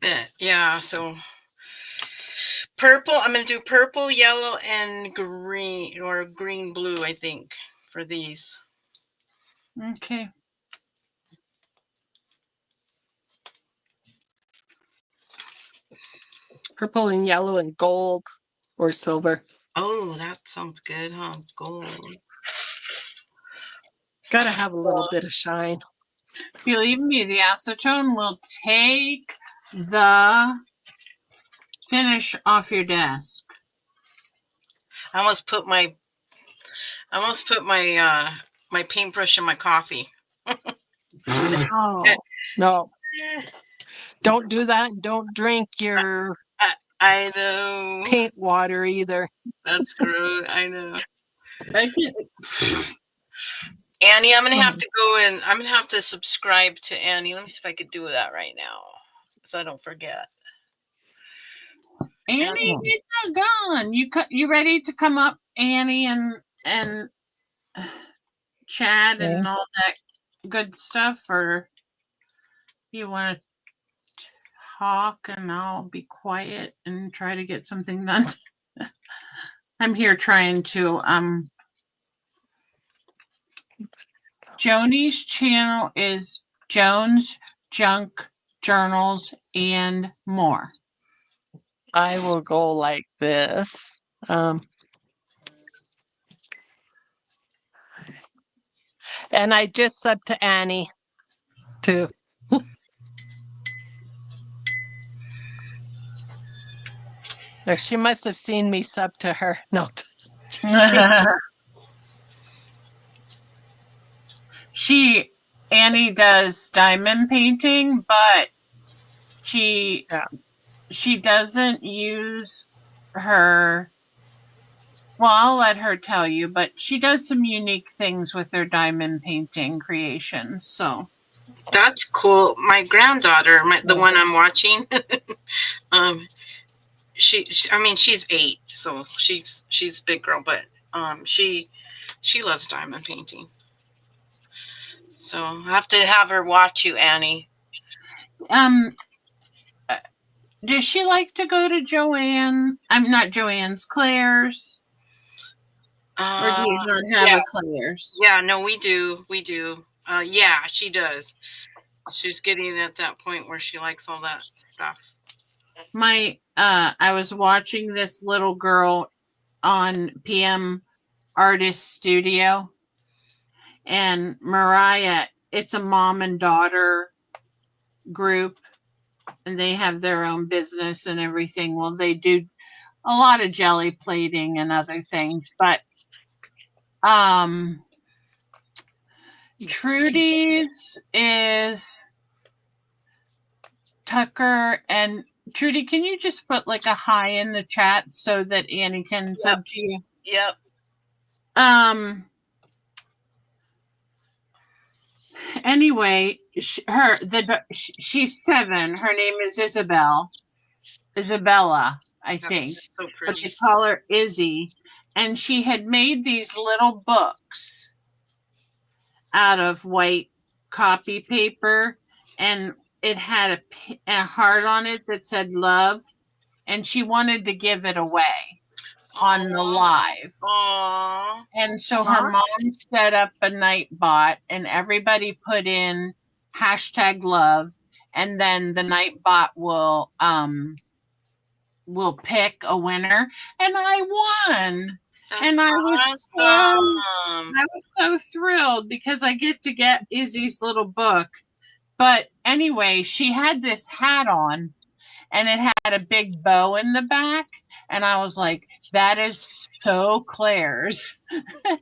but yeah. So purple. I'm gonna do purple, yellow, and green, or green blue. I think for these. okay. Purple and yellow and gold or silver. Oh, that sounds good, huh? Gold. Gotta have a little bit of shine. Believe me, the acetone will take the finish off your desk. I almost put my my paintbrush in my coffee. No, no. Don't do that. Don't drink your I know. paint water either. That's gross. I know. I can, Annie, I'm gonna have to subscribe to Annie. Let me see if I could do that right now, so I don't forget. Annie, it's not gone. You ready to come up, Annie, and chat and all that good stuff, or you want to talk and I'll be quiet and try to get something done? I'm here trying to Joni's channel is Jones Junk Journals and More. I will go like this. And I just subbed to Annie too. Or she must have seen me sub to her. No. Annie does diamond painting, but she doesn't use her. Well, I'll let her tell you, but she does some unique things with her diamond painting creations. So That's cool. My granddaughter, the one I'm watching, I mean, she's 8, so she's a big girl, but she loves diamond painting. So I have to have her watch you, Annie. Does she like to go to Joanne? I'm not Joanne's, Claire's. Or do you not have yeah. a Claire's? Yeah, no, we do. We do. Yeah, she does. She's getting at that point where she likes all that stuff. I was watching this little girl on PM Artist Studio, and Mariah, it's a mom and daughter group, and they have their own business and everything. Well, they do a lot of jelly plating and other things, but Trudy's is Tucker. And Trudy, can you just put like a hi in the chat so that Annie can sub to you? Yep. Anyway, she's 7. Her name is Isabella, I think, So but pretty. they call her Izzy. And she had made these little books out of white copy paper, and it had a heart on it that said love, and she wanted to give it away on the live. Aww. And so her mom set up a Nightbot, and everybody put in #love, and then the Nightbot will pick a winner, and I won. That's I awesome. was so thrilled because I get to get Izzy's little book. But anyway, she had this hat on, and it had a big bow in the back, and I was like, that is so Claire's.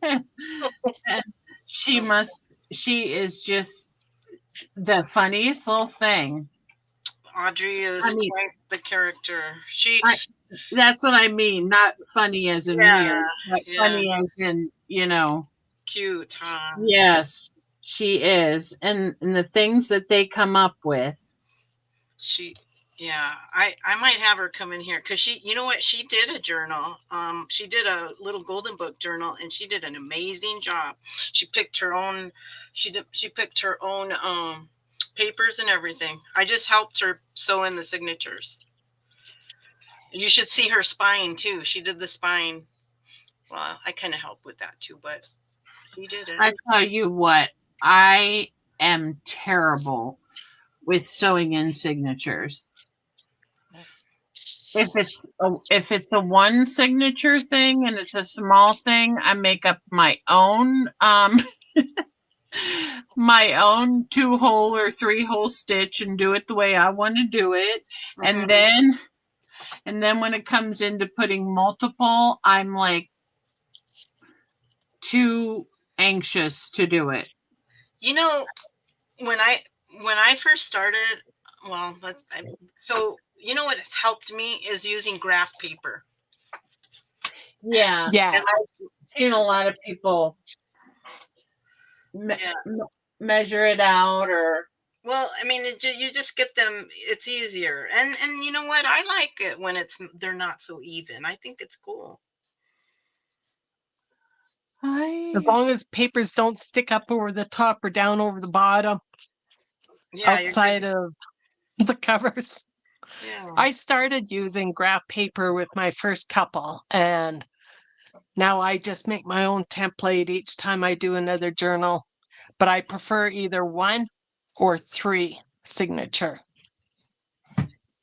And she is just the funniest little thing. Audrey is quite the character. That's what I mean. Not funny as in weird, but funny as in, cute, huh? Yes, she is. And the things that they come up with. I might have her come in here because you know what? She did a journal. She did a little golden book journal, and she did an amazing job. She picked her own, she picked her own papers and everything. I just helped her sew in the signatures. You should see her spine too. She did the spine. Well, I kind of helped with that too, but she did it. I tell you what, I am terrible with sewing in signatures. If it's a one signature thing and it's a small thing, I make up my own my own 2-hole or 3-hole stitch and do it the way I want to do it. Mm-hmm. And then when it comes into putting multiple, I'm like too anxious to do it. You know, when I first started, so you know what has helped me is using graph paper. Yeah. And I've seen a lot of people measure it out, or well, I mean, you just get them. It's easier, and you know what? I like it when they're not so even. I think it's cool. As long as papers don't stick up over the top or down over the bottom, outside of the covers. Yeah. I started using graph paper with my first couple, and now I just make my own template each time I do another journal. But I prefer either 1 or 3 signature.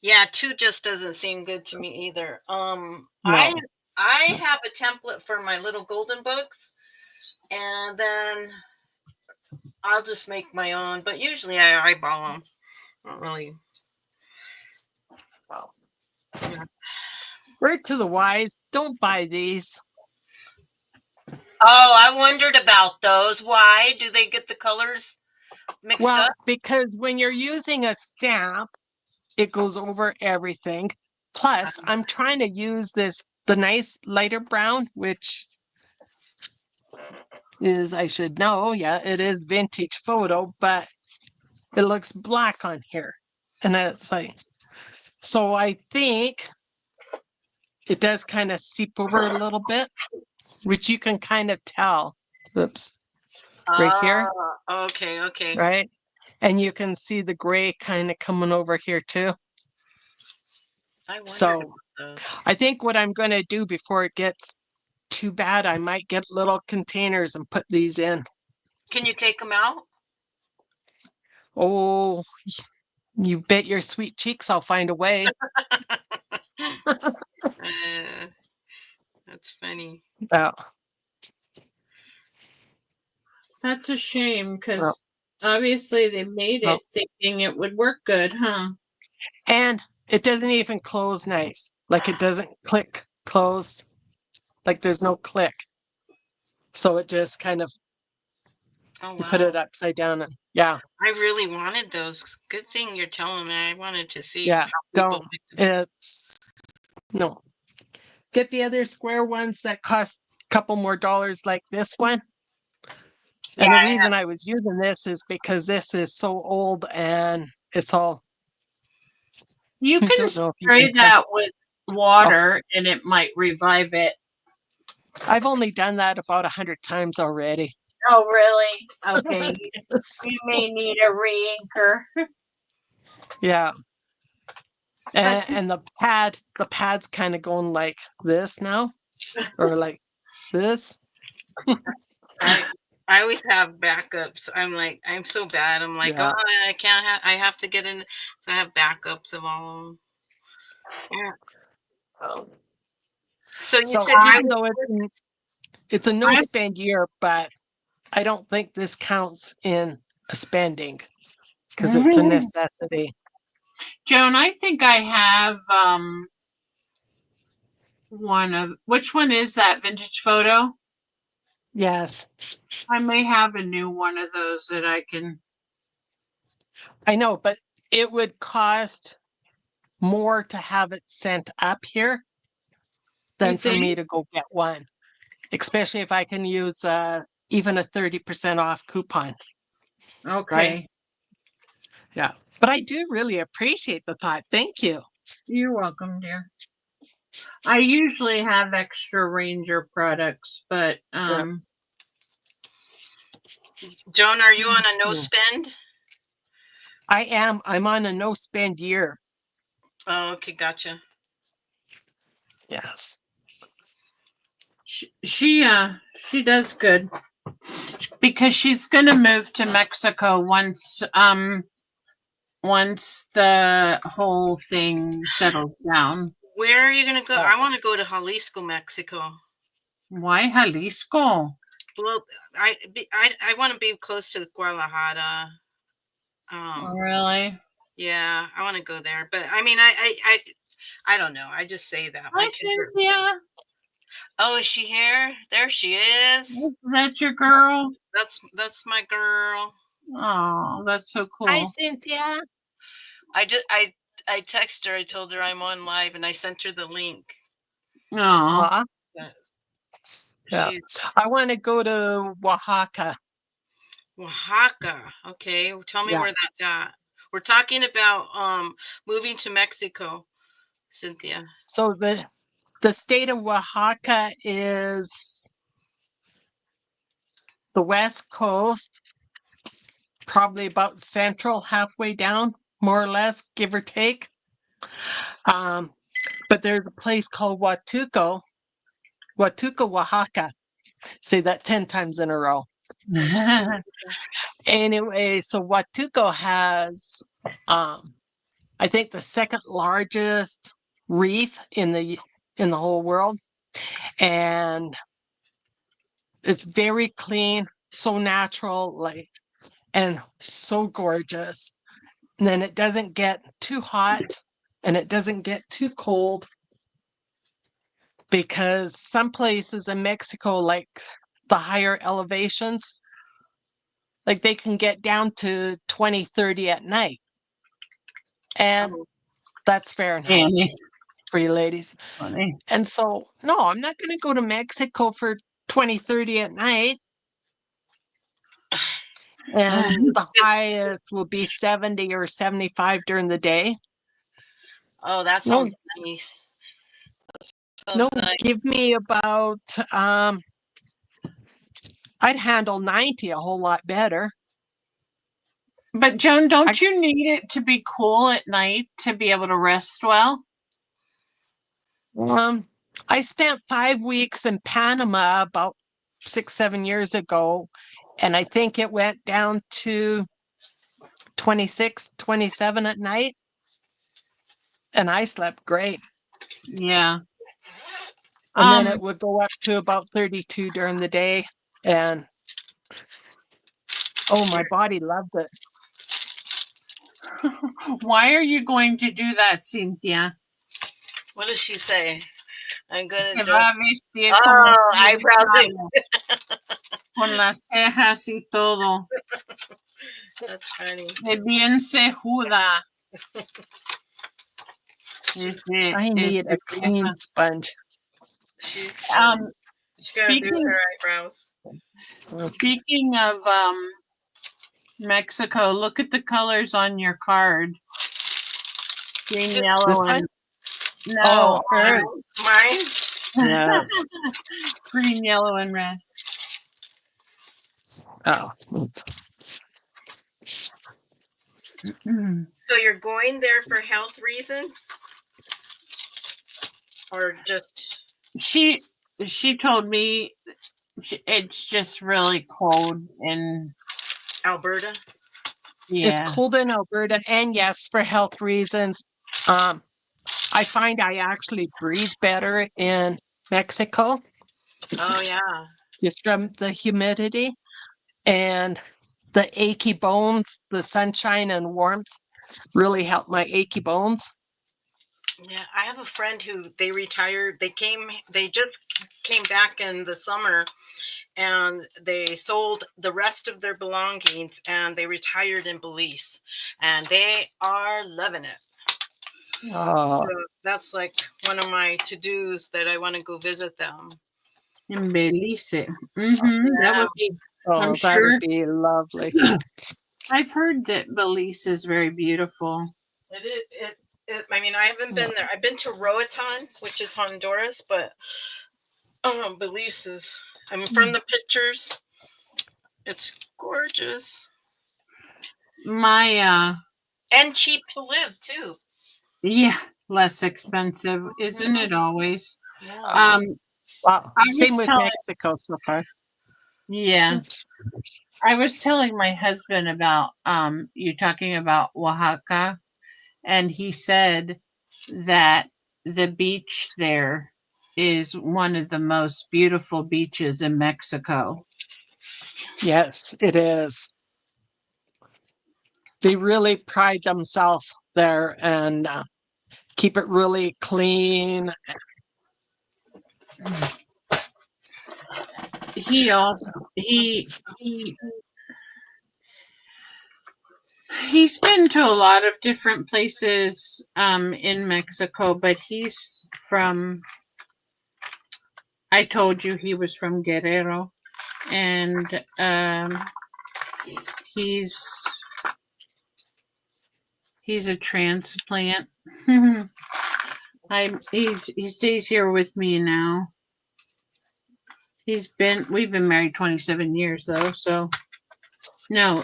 Yeah, 2 just doesn't seem good to me either. No. I have a template for my little golden books, and then I'll just make my own. But usually I eyeball them. Not really. Well, word to the wise, don't buy these. Oh, I wondered about those. Why do they get the colors mixed up? Because when you're using a stamp, it goes over everything. Plus, I'm trying to use the nice lighter brown, which is, I should know, it is vintage photo, but it looks black on here. And it's like, so I think it does kind of seep over a little bit, which you can kind of tell. Oops. Right here. Okay. Right. And you can see the gray kind of coming over here too. So I think what I'm going to do before it gets too bad. I might get little containers and put these in. Can you take them out? Oh, you bet your sweet cheeks I'll find a way. That's funny. Yeah. That's a shame because Well, obviously they made well, it thinking it would work good, huh? and it doesn't even close nice. Like it doesn't click close. Like there's no click. So it just kind of, Oh you put wow. it upside down and yeah, I really wanted those. Good thing you're telling me. I wanted to see yeah. how people Don't. like them. It's no. Get the other square ones that cost a couple more dollars like this one. And Yeah, the I have. reason I was using this is because this is so old and it's all, You I can don't know if you can spray tell. that with water and it might revive it. I've only done that about 100 times already. Oh, really? Okay. So, You may need a re-anchor. yeah. That's And the pad's kind of going like this now, or like this. I I always have backups. I'm like, I'm so bad. I'm like, Yeah. oh, I can't have. I have to get in. So I have backups of all of them. Yeah. So you So said you even though it's a no I, spend year, but I don't think this counts in a spending because it's a necessity. Joan, I think I have one of which one is that vintage photo? Yes, I may have a new one of those that I can. I know, but it would cost more to have it sent up here You than for think? me to go get one, especially if I can use even a 30% off coupon, right? Okay. Yeah. But I do really appreciate the thought. Thank you. You're welcome, dear. I usually have extra Ranger products, but Yeah. Joan, are you on a no Yeah. spend? I am. I'm on a no spend year. Oh, okay, gotcha. Yes. she does good because she's gonna move to Mexico once the whole thing settles down. Where are you gonna go? Yeah. I want to go to Jalisco, Mexico. Why Jalisco? Well, I want to be close to Guadalajara. Really? Yeah, I want to go there. But I mean, I don't know. I just say that. My Hi, kids are. Cynthia. Oh, is she here? There she is. Is that your girl? That's my girl. Oh, that's so Hi, cool. Cynthia. I texted her. I told her I'm on live, and I sent her the link. Oh, Aw. But Yeah. she's I want to go to Oaxaca. Oaxaca. Okay, tell me Yeah. where that's at. We're talking about moving to Mexico, Cynthia. So the state of Oaxaca is the west coast, probably about central, halfway down, more or less, give or take. But there's a place called Huatuco, Oaxaca. Say that 10 times in a row. Anyway, so Huatuco has, I think, the second largest reef in the whole world, and it's very clean, so natural, like, and so gorgeous. And then it doesn't get too hot, and it doesn't get too cold, because some places in Mexico, like the higher elevations, like they can get down to 20, 30 at night. And Oh, that's Fahrenheit Annie, for you ladies. funny. And so, no, I'm not going to go to Mexico for 20, 30 at night. And the highest will be 70 or 75 during the day. oh, that No, sounds nice. no, Sounds nice. give me about, I'd handle 90 a whole lot better. But Joan, don't you need it to be cool at night to be able to rest well? I spent 5 weeks in Panama about 6, 7 years ago, and I think it went down to 26, 27 at night, and I slept great. Yeah. And then it would go up to about 32 during the day, and oh, my body loved it. Why are you going to do that, Cynthia? What does she say? I'm gonna Se do. va a vestir Oh, como eyebrow thing. con las cejas y todo. That's funny. De bien cejuda. I need a clean sponge. She's Um, gonna do speaking her eyebrows. speaking of Mexico, look at the colors on your card. Green, yellow, This and one? no, Oh, Earth. Mine. Yeah. green, yellow, and red. Oh. So you're going there for health reasons, or just? She told me it's just really cold in Alberta. yeah. It's cold in Alberta, and yes, for health reasons. I find I actually breathe better in Mexico Oh yeah. just from the humidity and the achy bones. The sunshine and warmth really help my achy bones. Yeah, I have a friend who they retired. They just came back in the summer, and they sold the rest of their belongings, and they retired in Belize, and they are loving it. Oh, So that's like one of my to-dos, that I want to go visit them. In Belize. That would be. I'm that sure. would be lovely. I've heard that Belize is very beautiful. I mean, I haven't been there. I've been to Roatan, which is Honduras, but Belize is. I mean, from the pictures, it's gorgeous My and cheap to live too. yeah, less expensive, isn't it always? Yeah. Wow. I Same was with telling- Mexico so far. Yeah. I was telling my husband about you talking about Oaxaca, and he said that the beach there is one of the most beautiful beaches in Mexico. Yes, it is. They really pride themselves there and keep it really clean. He also he's been to a lot of different places in Mexico, but he's from, I told you he was from Guerrero, and he's a transplant. He stays here with me now. We've been married 27 years though, so no,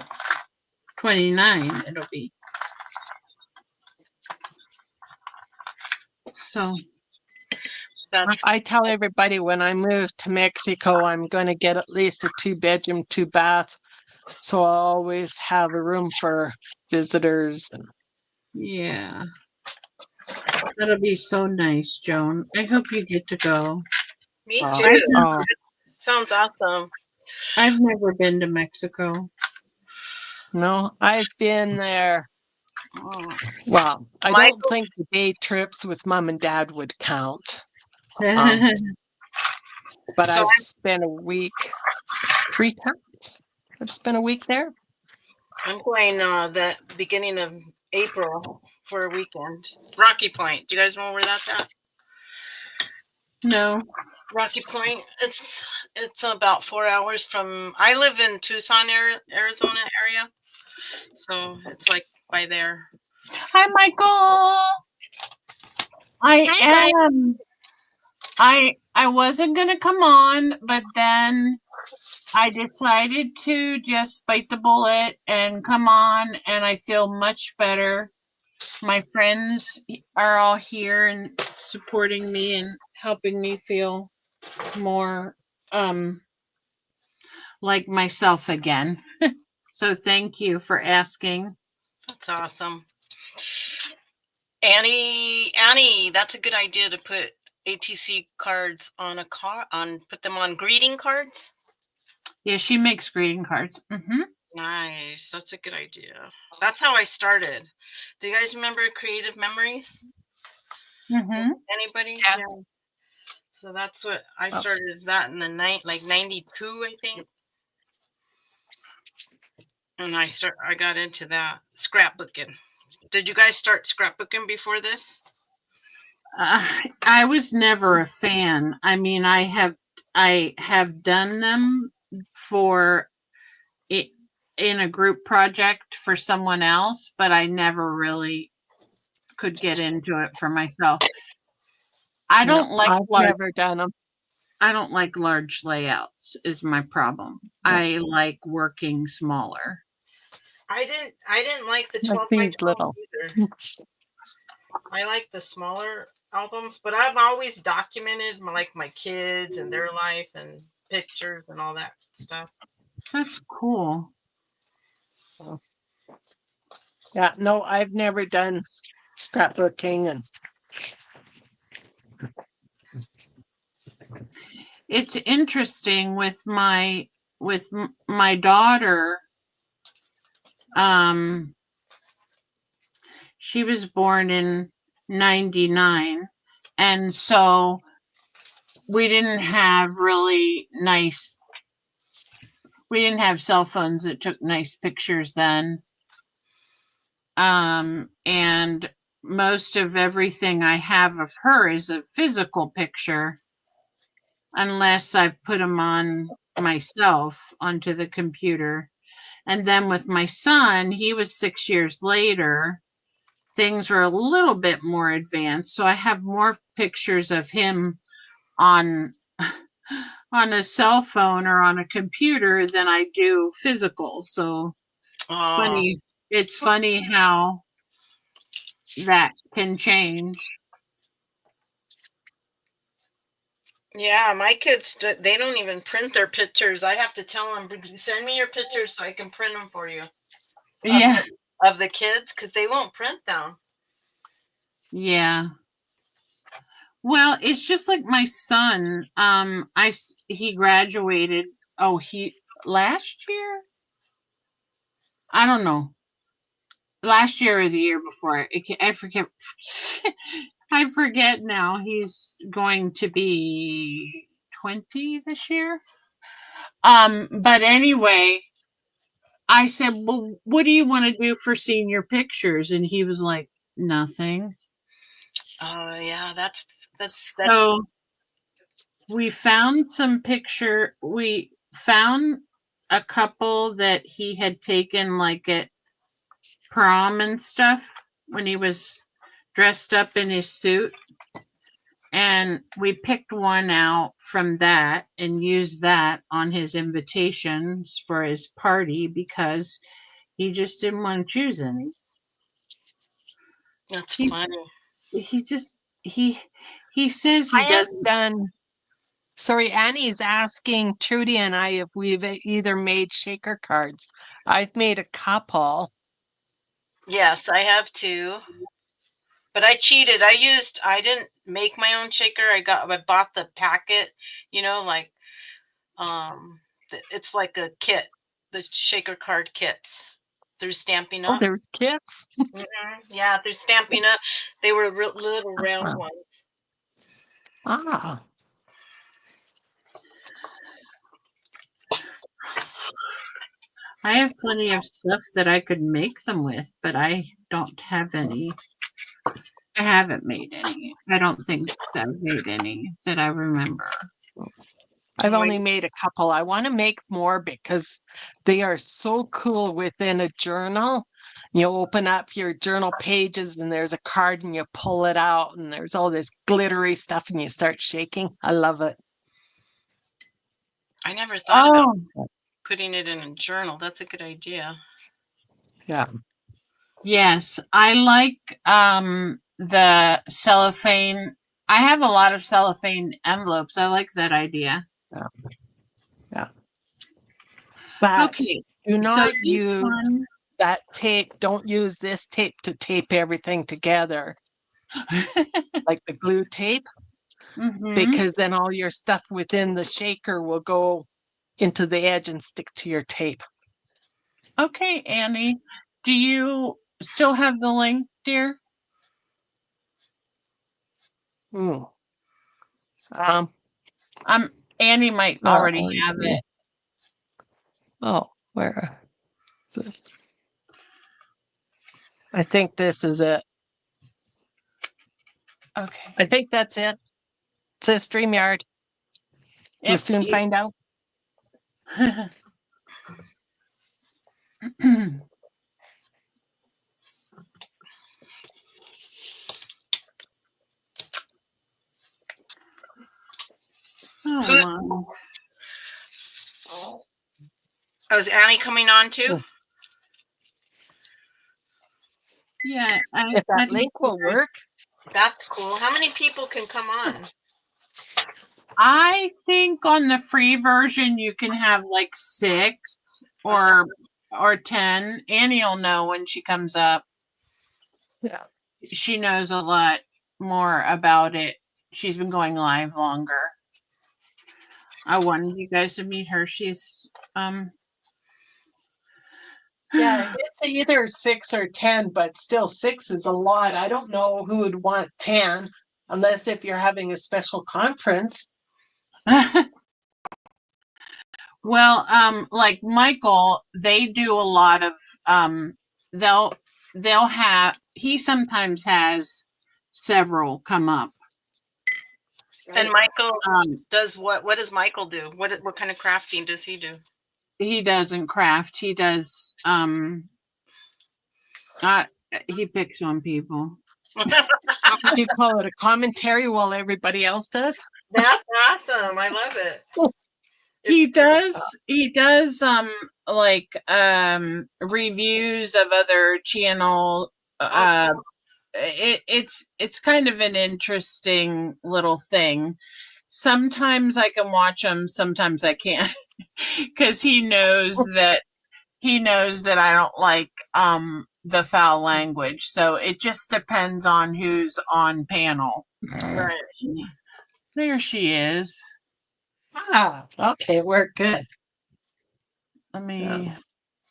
29 it'll be. So I tell everybody when I move to Mexico, I'm going to get at least a 2-bedroom, 2-bath. So I'll always have a room for visitors. And yeah, that'll be so nice, Joan. I hope you get to go. Me too. Oh. Sounds awesome. I've never been to Mexico. No, I've been there. Oh. Well, I don't Michael's- think the day trips with mom and dad would count. But So I've spent a week 3 times. I've spent a week there. I'm going the beginning of April for a weekend. Rocky Point. Do you guys know where that's at? No. Rocky Point. It's about 4 hours from. I live in Tucson, Arizona area, so it's like by there. Hi, Michael. I wasn't gonna come on, but then I decided to just bite the bullet and come on, and I feel much better. My friends are all here and supporting me, and helping me feel more like myself again. So thank you for asking. That's awesome. Annie, that's a good idea to put ATC cards on a car, put them on greeting cards. Yeah, she makes greeting cards. Nice. That's a good idea. That's how I started. Do you guys remember Creative Memories? Anybody? Yeah. Yeah. So that's what I Oh. started that in the like 92, I think. And I got into that scrapbooking. Did you guys start scrapbooking before this? I was never a fan. I mean, I have done them for it in a group project for someone else, but I never really could get into it for myself. I don't like I've never done them. I don't like large layouts is my problem. I like working smaller. I didn't like the 12 Like by these 12 little. either. I like the smaller albums, but I've always documented my kids and their life and pictures and all that stuff. That's cool. Yeah, no, I've never done scrapbooking, and It's interesting with my daughter. She was born in 99, and so we didn't have cell phones that took nice pictures then. And most of everything I have of her is a physical picture, unless I've put them on myself onto the computer. And then with my son, he was 6 years later. Things were a little bit more advanced, so I have more pictures of him on a cell phone or on a computer than I do physical. So it's funny how that can change. Yeah, my kids, they don't even print their pictures. I have to tell them, send me your pictures so I can print them for you. Yeah. Of the kids, because they won't print them. Yeah. Well, it's just like my son. He graduated. Last year? I don't know. Last year or the year before. I forget. I forget now. He's going to be 20 this year. But anyway, I said, well, what do you want to do for senior pictures? And he was like, nothing. Oh, yeah, that's so we found we found a couple that he had taken like at prom and stuff when he was dressed up in his suit. And we picked one out from that and used that on his invitations for his party because he just didn't want to choose any. That's funny. He says he doesn't. Sorry, Annie's asking Trudy and I if we've either made shaker cards. I've made a couple. Yes, I have too. But I cheated. I didn't make my own shaker. I bought the packet, it's like a kit, the shaker card kits through Stampin' Up. Oh, there's kits? Yeah, through Stampin' Up. They were little round ones. Ah. I have plenty of stuff that I could make them with, but I don't have any. I haven't made any. I don't think I've made any that I remember. I've only made a couple. I want to make more because they are so cool within a journal. You open up your journal pages and there's a card and you pull it out and there's all this glittery stuff and you start shaking. I love it. I never thought about putting it in a journal. That's a good idea. Yeah. Yes, I like the cellophane I have a lot of cellophane envelopes. I like that idea. But Okay. do So not this use one. that tape. Don't use this tape to tape everything together, like the glue tape, Mhm. because then all your stuff within the shaker will go into the edge and stick to your tape. Okay, Annie. Do you still have the link, dear? Mm. Annie might already let's have see. it. Oh, where is it? I think this is it. Okay. I think that's it. It says StreamYard. We'll Yep, soon find out. Oh, wow. Oh, is Annie coming on too? Yeah, If that link will work. That's cool. How many people can come on? I think on the free version you can have like 6 or 10. Annie will know when she comes up. Yeah. She knows a lot more about it. She's been going live longer. I wanted you guys to meet her. She's Yeah, it's either 6 or 10, but still 6 is a lot. I don't know who would want 10 unless if you're having a special conference. well, like Michael, they do a lot of they'll have he sometimes has several come up. And Michael Um does what? What does Michael do? What kind of crafting does he do? he doesn't craft. He does he picks on people. Would you call it a commentary while everybody else does? That's awesome. I love it. He does like reviews of other channel it's kind of an interesting little thing. Sometimes I can watch him, sometimes I can't, because he knows that I don't like the foul language. So it just depends on who's on panel. Right. There she is. Ah, okay, we're good. Let me.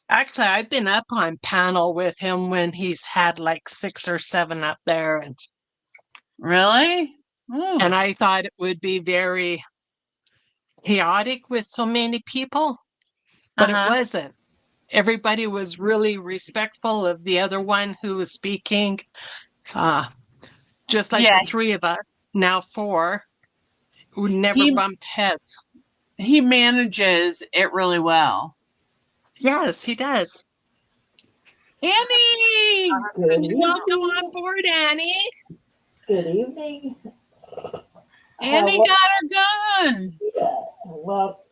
Actually, I've been up on panel with him when he's had like 6 or 7 up there, and Really? Ooh. and I thought it would be very chaotic with so many people, but it wasn't. Everybody was really respectful of the other one who was speaking. Just like the 3 of us, now 4, who never bumped heads. He manages it really well. Yes, he does. Annie! Welcome on board, Annie. Good evening. Annie got her gun. Yeah, well,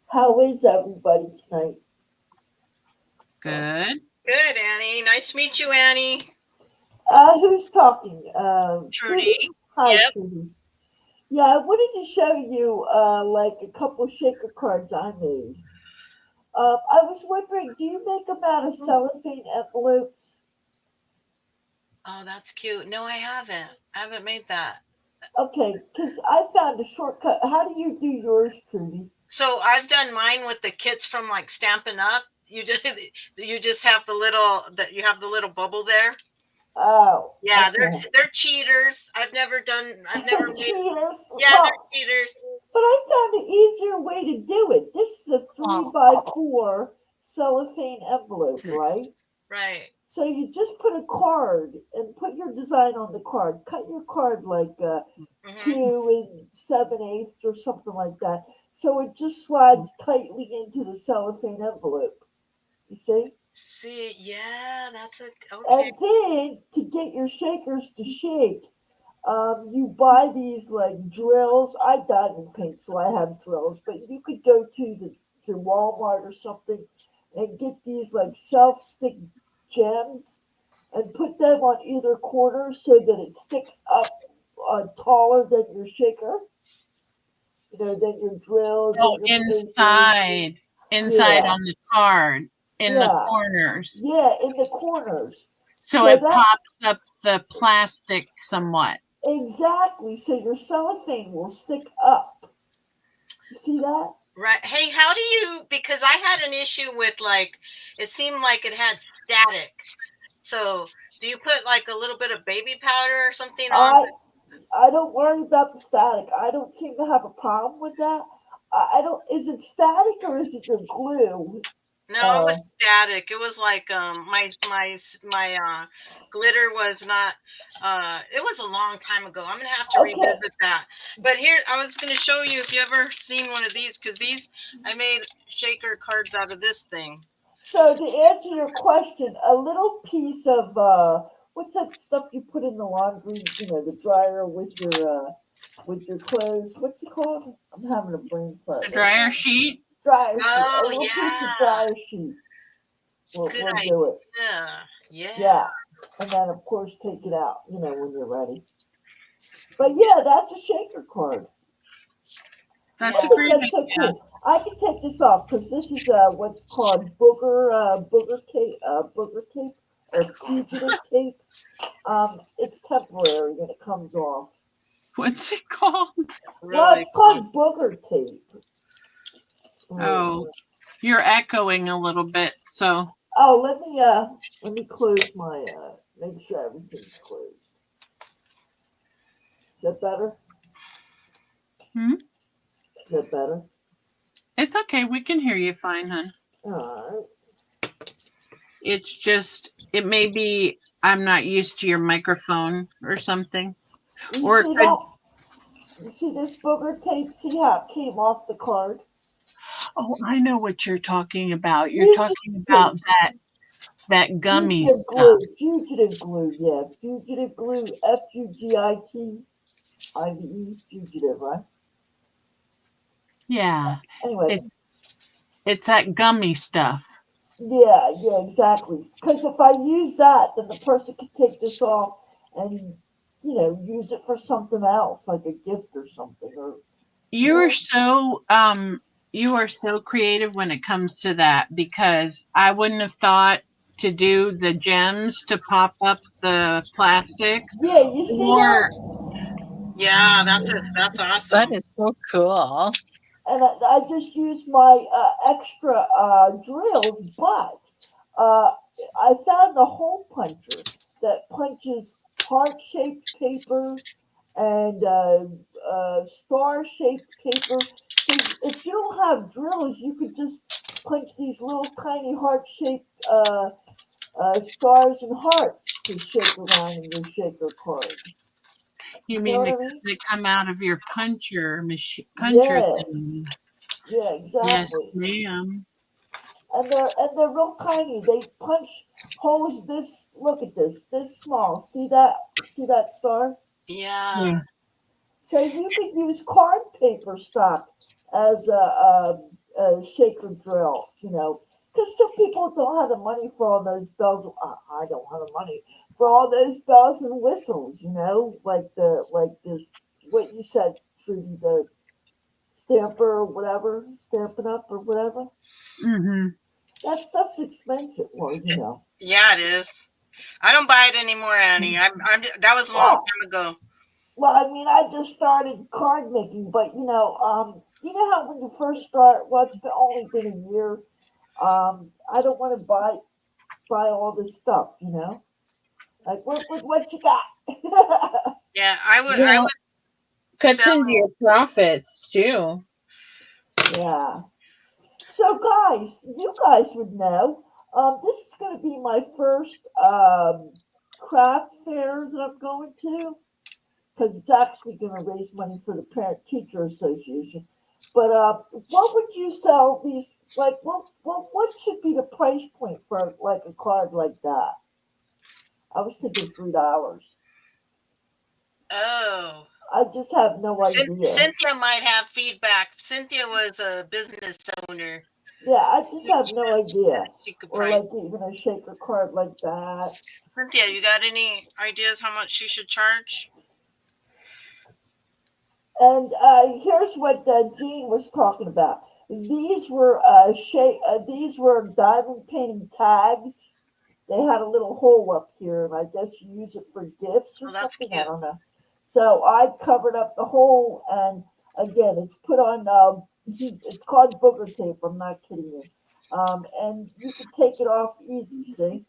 how is everybody tonight? Good. Good, Annie. Nice to meet you, Annie. Who's talking? Trudy. Hi, Yep. Trudy. Yeah, I wanted to show you like a couple shaker cards I made. I was wondering, do you make them out of cellophane envelopes? Oh, that's cute. No, I haven't. I haven't made that. Okay, because I found a shortcut. How do you do yours, Trudy? So I've done mine with the kits from like Stampin' Up. You just have the little bubble there. Oh, Yeah, okay. they're cheaters. I've never made. Cheaters. Yeah, Well, they're cheaters. but I found an easier way to do it. This is a 3x4 cellophane envelope, right? Right. So you just put a card and put your design on the card. Cut your card like 2 7/8 or something like that. So it just slides tightly into the cellophane envelope. You see? See, yeah, that's okay. And then to get your shakers to shake, you buy these like drills. I diamond paint, so I have drills. But you could go to Walmart or something and get these like self-stick gems and put them on either corner so that it sticks up taller than your shaker. Than your drills. Oh, Than your pincers. inside Yeah. on the card, in the Yeah. corners. Yeah, in the corners. So So it that pops up the plastic somewhat. exactly. So your cellophane will stick up. You see that? Right. Hey, how do you, because I had an issue with like, it seemed like it had static. So do you put like a little bit of baby powder or something on? I don't worry about the static. I don't seem to have a problem with that. I don't. Is it static or is it your glue? No, it was static. It was like my glitter was not it was a long time ago. I'm gonna have to Okay. revisit that. But here I was gonna show you if you ever seen one of these, because these I made shaker cards out of this thing. So to answer your question, a little piece of what's that stuff you put in the laundry? The dryer with your clothes. What's it called? I'm having a brain fart. The dryer sheet. Dryer sheet. A Oh little piece of yeah. dryer sheet. We'll Good do it. idea. Yeah. Yeah. And then of course take it out, when you're ready. But yeah, that's a shaker card. That's I a think great that's so idea. cool. I can take this off because this is what's called booger tape or fugitive tape. It's temporary and it comes off. What's it called? Well, Really it's called booger tape. Oh, you're echoing a little bit. So Oh, let me close my make sure everything's closed. Is that better? Hmm? Is that better? it's okay. We can hear you fine, hon. All It's just, it may be I'm not used to your microphone or something. right. You Or it see could, that? You see this booger tape? See how it came off the card? oh, I know what you're talking about. You're Fugitive talking about that gummy Fugitive stuff. glue, fugitive glue, yeah, fugitive glue, FUGITIVE, fugitive, right? Yeah. Anyway, It's that gummy stuff. yeah, exactly. Because if I use that, then the person could take this off and use it for something else, like a gift or something, or You are so creative when it comes to that, because I wouldn't have thought to do the gems to pop up the plastic, yeah, you see or that? Yeah, that's awesome. That is so cool. And I just use my extra drills, but I found a hole puncher that punches heart-shaped paper and star-shaped paper. So if you don't have drills, you could just punch these little tiny heart-shaped stars and hearts to shake around in your shaker card. you You know mean what I mean? they come out of your puncher Yes. thing? Yeah, Yes, exactly. ma'am. And they're real tiny. They punch holes this. Look at this small. See that? See that star? Yeah. Yeah. So you could use card paper stock as a shaker drill. Because some people don't have the money for all those bells. I don't have the money for all those bells and whistles. Like this. What you said, Trudy, the stamper or whatever, Stampin' Up or whatever. Mm-hmm. That stuff's expensive. Well. Yeah, it is. I don't buy it anymore, Annie. That was a long Well, time ago. I mean, I just started card making, but you know how when you first start, well, it's only been a year. I don't want to buy all this stuff. Like what you got? Yeah, I Yeah, would cuts sell. into your profits too. Yeah. So, guys, you guys would know. This is going to be my first craft fair that I'm going to, because it's actually going to raise money for the Parent Teacher Association. But what would you sell these? Like, what should be the price point for like a card like that? I was thinking $3. Oh. I just have no idea. Cynthia might have feedback. Cynthia was a business owner. Yeah, I just have no idea. She could Or price. like even a shaker card like that. Cynthia, you got any ideas how much she should charge? And here's what Jean was talking about. These were these were diamond painting tags. They had a little hole up here, and I guess you use it for gifts or Oh, that's something. I cute. don't know. So I covered up the hole, and again, it's put on. It's called booger tape. I'm not kidding you. And you can take it off easy, see,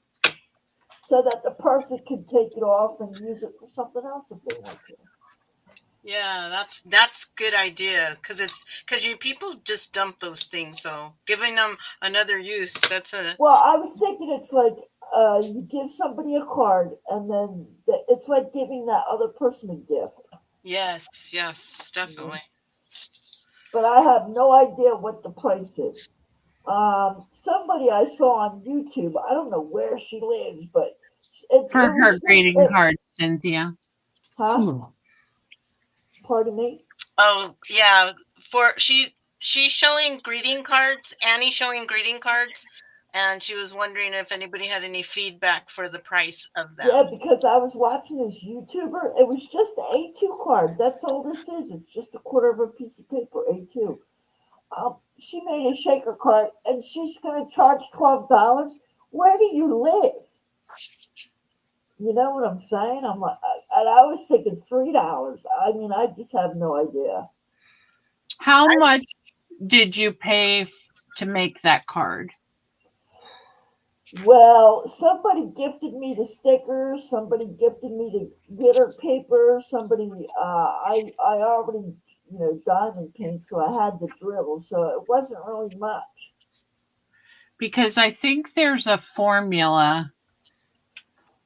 so that the person can take it off and use it for something else if they want to. Yeah, that's good idea because you people just dump those things. So giving them another use, that's a Well, I was thinking it's like you give somebody a card, and then it's like giving that other person a gift. yes, yes, Mhm. definitely. But I have no idea what the price is. Somebody I saw on YouTube, I don't know where she lives, but For it her was just greeting card, Cynthia. huh? Hmm. Pardon me. Oh yeah, for she's showing greeting cards. Annie's showing greeting cards, and she was wondering if anybody had any feedback for the price of Yeah, them. because I was watching this YouTuber. It was just an A2 card. That's all this is. It's just a quarter of a piece of paper, A2. She made a shaker card, and she's going to charge $12. Where do you live? You know what I'm saying? I'm like, and I was thinking $3. I mean, I just have no idea. How much did you pay to make that card? Well, somebody gifted me the stickers. Somebody gifted me the glitter paper. Somebody, I already, diamond paint, so I had the drill, so it wasn't really much. Because I think there's a formula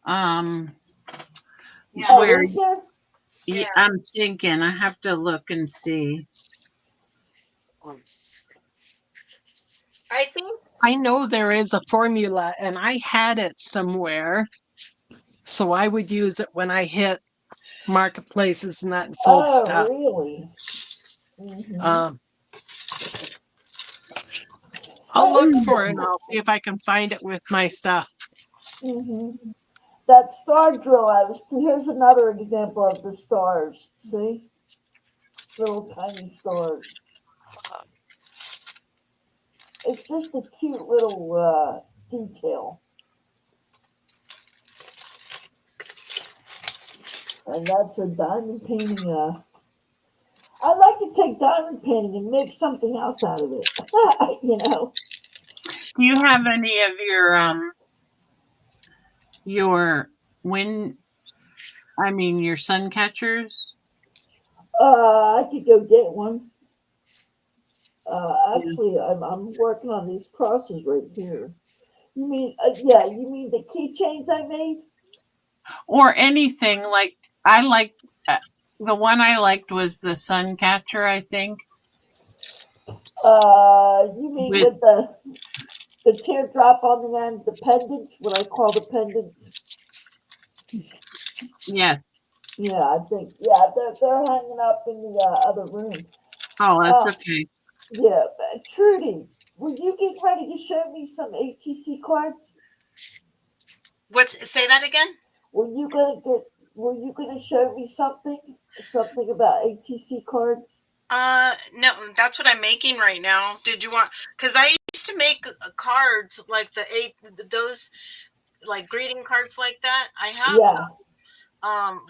um Yeah, Oh, where is there? yeah. I'm thinking I have to look and see. I think I know there is a formula and I had it somewhere. So I would use it when I hit marketplaces and that and sold Oh, stuff. really? Mm-hmm. Um, I'll That look is for it and I'll see if I can find it with my stuff. mm-hmm. That star drill. Here's another example of the stars. See, little tiny stars. It's just a cute little detail, and that's a diamond painting. I like to take diamond painting and make something else out of it. you know. Do you have any of your wind your sun catchers? I could go get one. Yeah. Actually, I'm working on these crosses right here. You mean, yeah, you mean the keychains I made? Or anything like I like the one I liked was the sun catcher, I think, You mean with with the teardrop on the end, the pendants, what I call the pendants? yes. Yeah, I think, yeah, they're hanging up in the other room. Oh, that's Uh, okay. yeah, but Trudy, were you getting ready to show me some ATC cards? say that again. Were you gonna show me something about ATC cards? No, that's what I'm making right now. Did you want? Because I used to make cards like those like greeting cards like that. I have Yeah.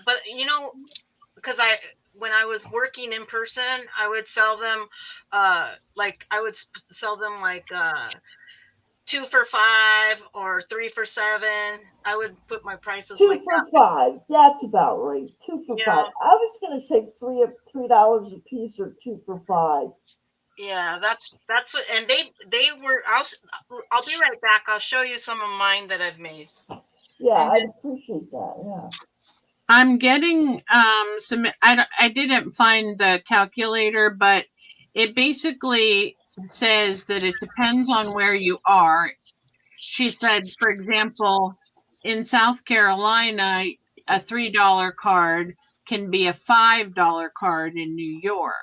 but because when I was working in person, I would sell them, like I would sell them like 2 for $5 or 3 for $7. I would put my prices Two like for that. five. That's about right. 2 for $5. Yeah, I was gonna say $3 a piece or 2 for $5. yeah, that's what, and they were. I'll be right back. I'll show you some of mine that I've made. Yeah, And I'd appreciate that. Yeah. I'm getting some I didn't find the calculator, but it basically says that it depends on where you are. She said, for example, in South Carolina, a $3 card can be a $5 card in New York.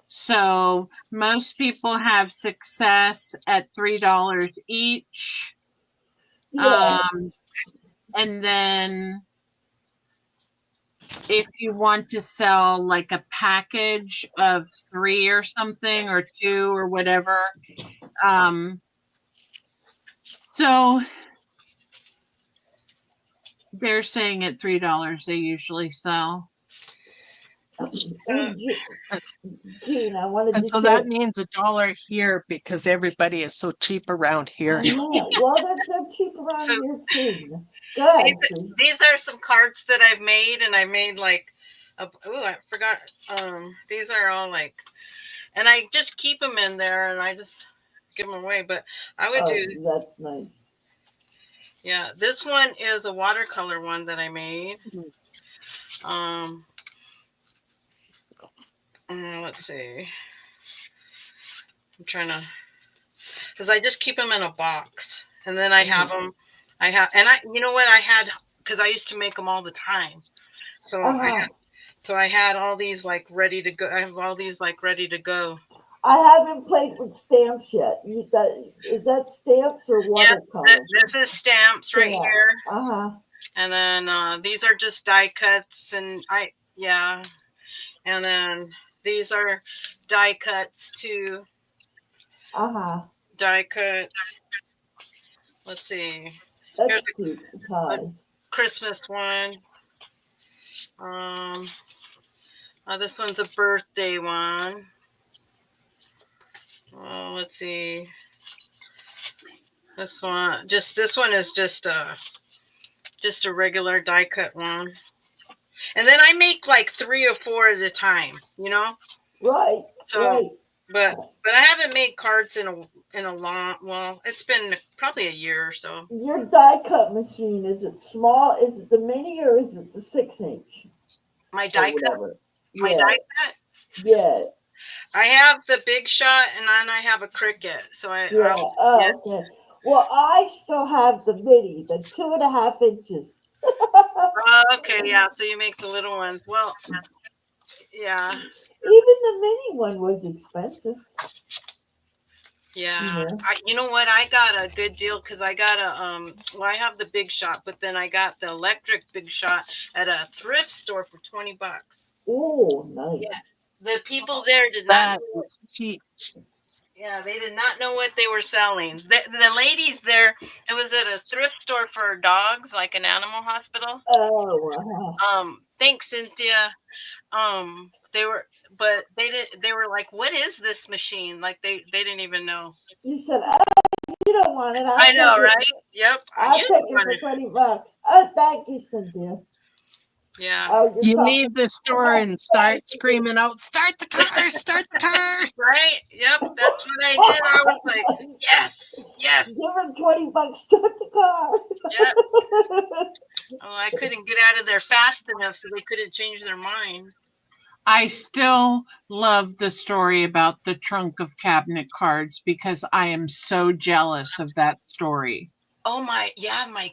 So most people have success at $3 each. Yeah. Um, and then if you want to sell like a package of 3 or something, or 2 or whatever. So they're saying at $3 they usually sell. And Gene, I wanted And to so say, that means $1 here because everybody is so cheap around here. yeah, well, they're cheap around So- here too. Go ahead, Gene. These are some cards that I've made, and I made like, I forgot. These are all like, and I just keep them in there, and I just give them away. But I would Oh, do, that's nice. yeah. This one is a watercolor one that I made. Let's see. I'm trying to, because I just keep them in a box, and then I have them. You know what I had, because I used to make them all the time. So I had all these like ready to go. I have all these like ready to go. I haven't played with stamps yet. Is that stamps or watercolor? This is stamps right here, and then these are just die cuts, and and then these are die cuts too. Die cuts. Let's see. That's cute. Ties. Christmas one. This one's a birthday one. Let's see. This one is just a regular die cut one. And then I make like 3 or 4 at a time, you know? Right. So, right. But I haven't made cards in a long. Well, it's been probably a year or so. Your die cut machine, is it small? Is it the mini or is it the 6-inch? My die cut. My die cut. Yeah. I have the Big Shot, and then I have a Cricut. So okay. Well, I still have the mini, the 2.5 inches. Okay, yeah. So you make the little ones. Well, yeah. Even the mini one was expensive. Yeah. You know what? I got a good deal because I got I have the Big Shot, but then I got the electric Big Shot at a thrift store for $20. Oh, nice. Yeah. The people there did not. That cheap. Yeah, they did not know what they were selling. The ladies there, it was at a thrift store for dogs, like an animal hospital. Oh, wow. Thanks, Cynthia. They were like, what is this machine? Like they didn't even know. You said, you don't want it. I know, right? Yep. I'll take it for $20. Oh, thank you, Cynthia. Yeah. Oh, you leave the store and start screaming out, start the car, start the car. Right? Yep. That's what I did. I was like, yes. Give them $20, start the car. Yep. Oh, I couldn't get out of there fast enough so they couldn't change their mind. I still love the story about the trunk of cabinet cards because I am so jealous of that story. Oh my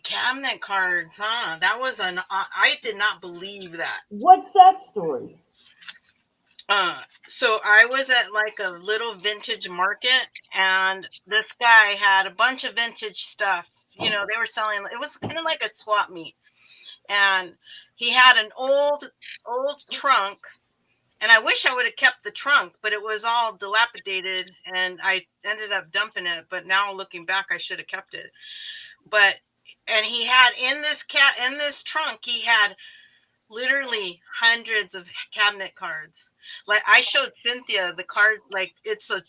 cabinet cards, huh? That was I did not believe that. What's that story? So I was at like a little vintage market, and this guy had a bunch of vintage stuff. You know, they were selling, it was kind of like a swap meet. And he had an old trunk, and I wish I would have kept the trunk, but it was all dilapidated, and I ended up dumping it. But now looking back, I should have kept it. And he had in this trunk, he had literally hundreds of cabinet cards. Like I showed Cynthia the card, like it's a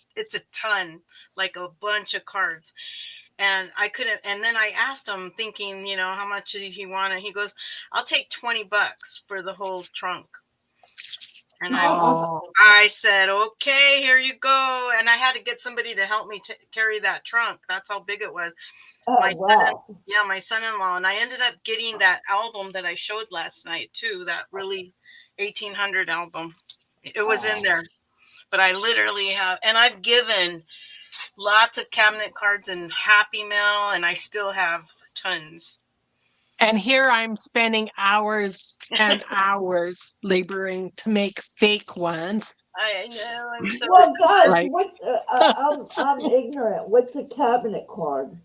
ton, like a bunch of cards. And I couldn't, and then I asked him thinking, you know, how much did he want? And he goes, I'll take $20 for the whole trunk. And I said, okay, here you go. And I had to get somebody to help me carry that trunk. That's how big it was. My son-in-law. And I ended up getting that album that I showed last night too, that really 1800 album. It was in there. But I literally have, and I've given lots of cabinet cards and Happy Mail, and I still have tons. And here I'm spending hours and hours laboring to make fake ones. I know. I'm so well, guys, I'm ignorant. What's a cabinet card?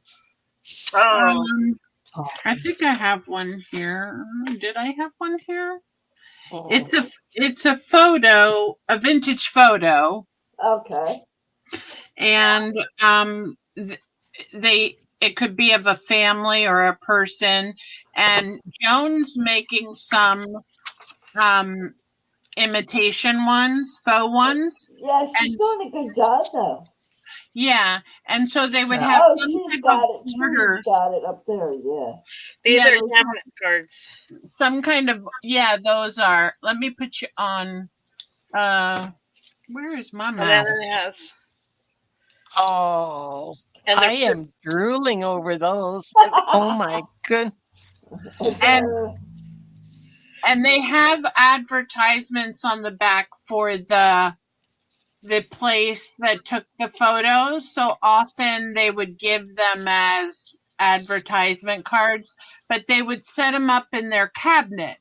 I think I have one here. Did I have one here? Oh, It's a photo, a vintage photo, Okay. and they it could be of a family or a person, and Joan's making some um imitation ones, faux ones, Yeah, she's and doing a good job though. yeah, and so they would Yeah. have Oh, some she's type of got it. border. Trudy's got it up there. Yeah. These Yeah, are they have cabinet cards. some kind of, yeah, those are. Let me put you on. Where is my And then mouse? it has, Oh, and I they're am drooling over those. Oh my good. And they have advertisements on the back for the place that took the photos. So often they would give them as advertisement cards, but they would set them up in their cabinet.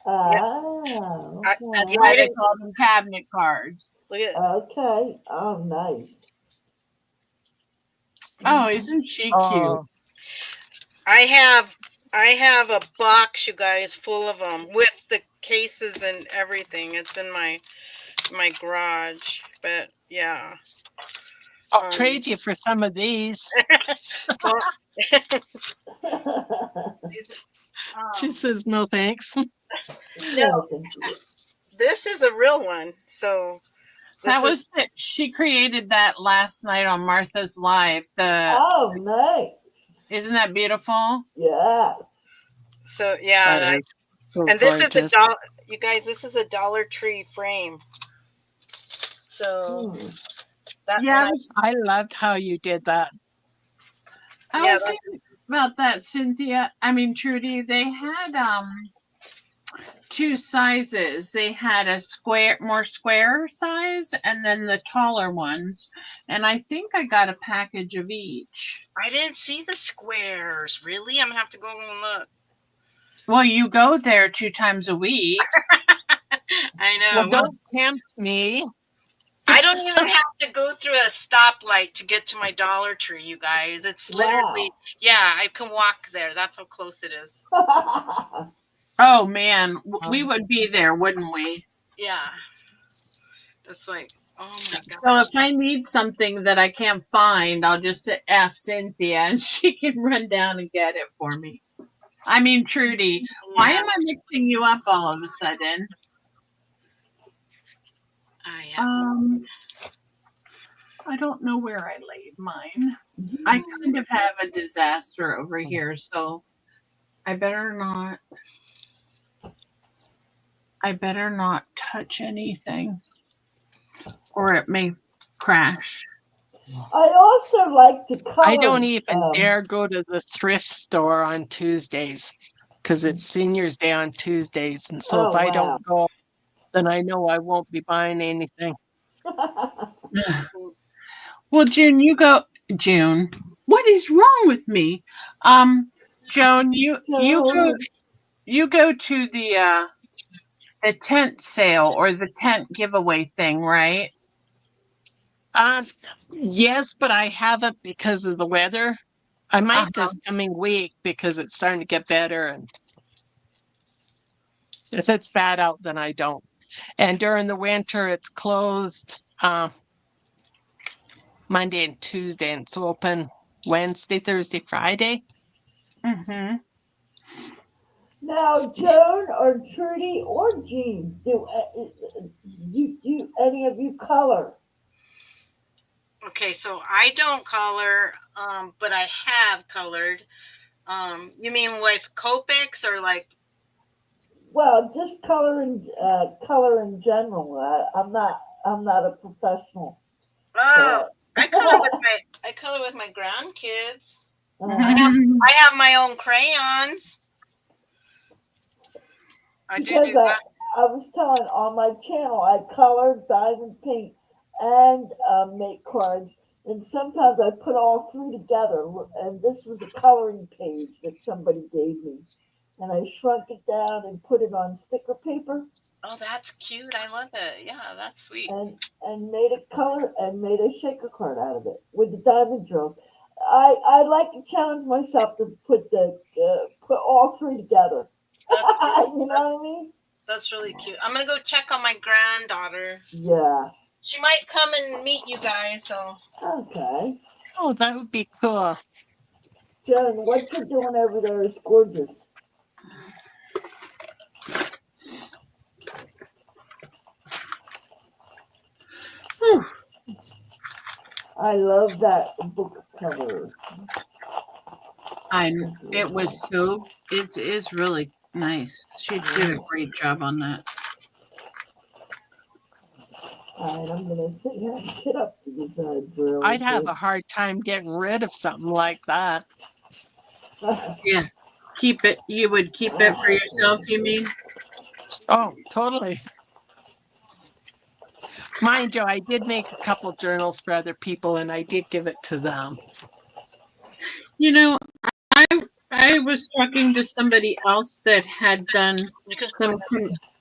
Oh, I, okay. you Why they didn't call them cabinet cards. look at. Okay. Oh, nice. Oh, isn't she cute? Oh, I have a box, you guys, full of them with the cases and everything. It's in my garage, but yeah. I'll trade you for some of these. Well, She says no thanks. No, thank you. this is a real one. So That this was she created that last night on Martha's Live. Oh, nice. Isn't that beautiful? Yes. so yeah, That is so and this gorgeous. is a dollar. You guys, this is a Dollar Tree frame. So Hmm. that Yeah, and I loved how you did that. I Yeah, was thinking about that, Cynthia. I mean, Trudy. They had two sizes. They had a more square size, and then the taller ones. And I think I got a package of each. I didn't see the squares. Really, I'm gonna have to go and look. Well, you go there 2 times a week. I Well, know. Well, don't tempt me. I don't even have to go through a stoplight to get to my Dollar Tree, you guys. It's literally, yeah, I can walk there. That's how close it is. Oh man, we would be there, wouldn't we? Yeah. It's like, oh my So god. if I need something that I can't find, I'll just ask Cynthia, and she can run down and get it for me. I mean, Trudy, why am I mixing you up all of a sudden? I don't know where I laid mine. I kind of have a disaster over here, so I better not touch anything, or it may crash. I also like to color. I don't even dare go to the thrift store on Tuesdays because it's Senior's Day on Tuesdays. And so if I don't go, then I know I won't be buying anything. Well, June, you go. June, what is wrong with me? Joan, you go to the tent sale or the tent giveaway thing, right? Yes, but I haven't because of the weather. I might this coming week because it's starting to get better. And if it's bad out, then I don't. And during the winter, it's closed Monday and Tuesday, and it's open Wednesday, Thursday, Friday. Mm-hmm. Now, Joan or Trudy or Jean, do any of you color? Okay, so I don't color, but I have colored. You mean with Copics or like? Well, just color in general. I'm not a professional. Oh, I color with my grandkids. Mm-hmm. I have my own crayons. I do that. I was telling on my channel, I color, diamond paint, and make cards. And sometimes I put all 3 together. And this was a coloring page that somebody gave me. And I shrunk it down and put it on sticker paper. Oh, that's cute. I love it. Yeah, that's sweet. And made a color and made a shaker card out of it with the diamond drills. I like to challenge myself to put all 3 together. You know what I mean? That's really cute. I'm gonna go check on my granddaughter. Yeah. She might come and meet you guys. So Okay. Oh, that would be cool. Joan, what you're doing over there is gorgeous. Whew. I love that book cover. It was so, it is really nice. She did a great job on that. All right, I'm gonna sit here and get up these drills. I'd have a hard time getting rid of something like that. Yeah. Keep it, you would keep it for yourself, you mean? Oh, totally. Mind you, I did make a couple journals for other people and I did give it to them. You know, I was talking to somebody else that had done you can some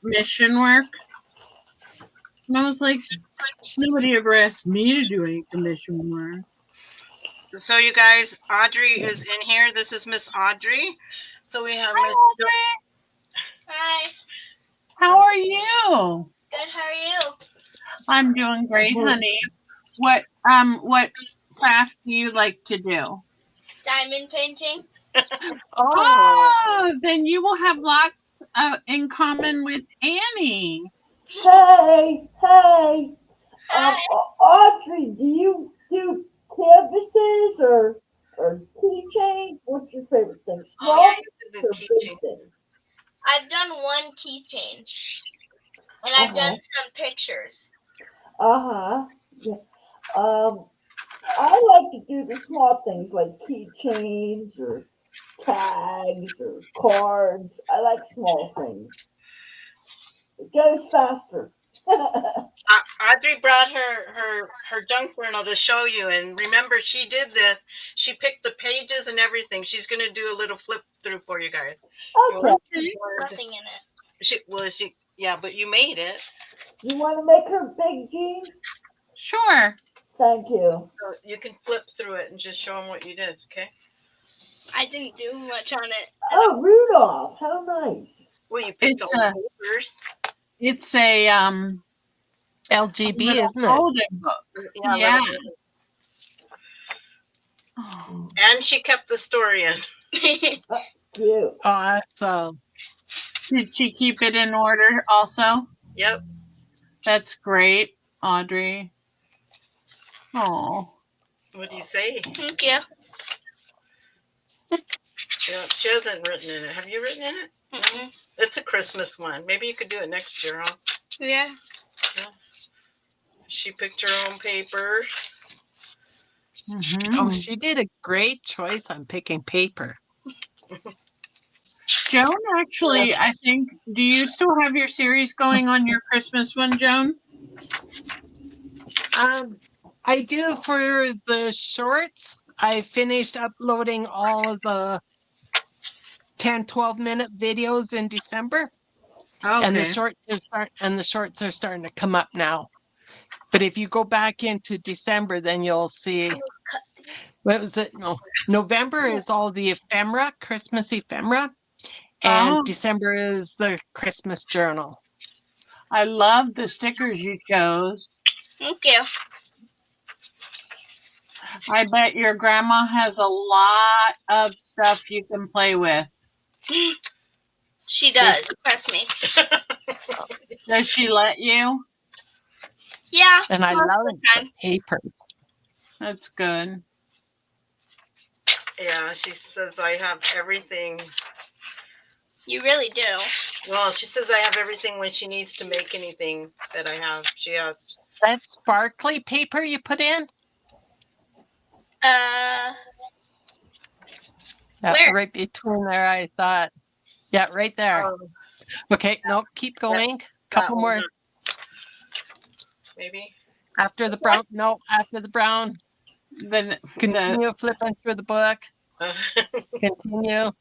commission work. And I was like, nobody ever asked me to do any commission work. So you guys, Audrey is in here. This is Miss Audrey. So we have Miss Hi, How are you? good. How are you? I'm doing great, honey. What craft do you like to do? Diamond painting. Oh, then you will have lots in common with Annie. Hey, hey. Hi. Audrey, do you do canvases or keychains? What's your favorite thing? Oh, Small yeah, you did or the big teaching. things? I've done one keychain, and I've done some pictures. Uh-huh. Yeah. I like to do the small things like keychains or tags or cards. I like small things. It goes faster. Audrey brought her junk journal to show you, and remember, she did this. She picked the pages and everything. She's gonna do a little flip through for you guys. Okay. Nothing in it. Yeah, but you made it. You want to make her big, Jean? Sure. Thank you. So you can flip through it and just show them what you did. Okay. I didn't do much on it. Oh, Rudolph. How nice. Well, you picked It's all a- the papers. It's a LGB, little isn't it? golden book. Yeah. little- And she kept the story in. Cute. Awesome. Did she keep it in order also? Yep. That's great, Audrey. Oh. What do you say? Thank you. Yeah, she hasn't written in it. Have you written in it? Mhm. It's a Christmas one. Maybe you could do it next year, huh? Yeah. She picked her own paper. Mhm. Oh, she did a great choice on picking paper. Joan, actually, I think, do you still have your series going on your Christmas one, Joan? I do for the shorts. I finished uploading all of the 10, 12-minute videos in December. Okay. And the shorts are starting to come up now. But if you go back into December, then you'll see what was it? No, November is all the ephemera, Christmas ephemera, and Oh. December is the Christmas journal. I love the stickers you chose. Thank you. I bet your grandma has a lot of stuff you can play with. She does. Trust me. Does she let you? Yeah. And I most love of the time. papers. That's good. Yeah, she says I have everything. You really do. Well, she says I have everything when she needs to make anything that I have. She has. That sparkly paper you put in? Uh, Yeah, Where? right between there, I thought. Yeah, right there. um, Okay, no, keep going. that Couple one, more. Maybe. After the brown. No, after the brown. Then Continue flipping through the book. Continue.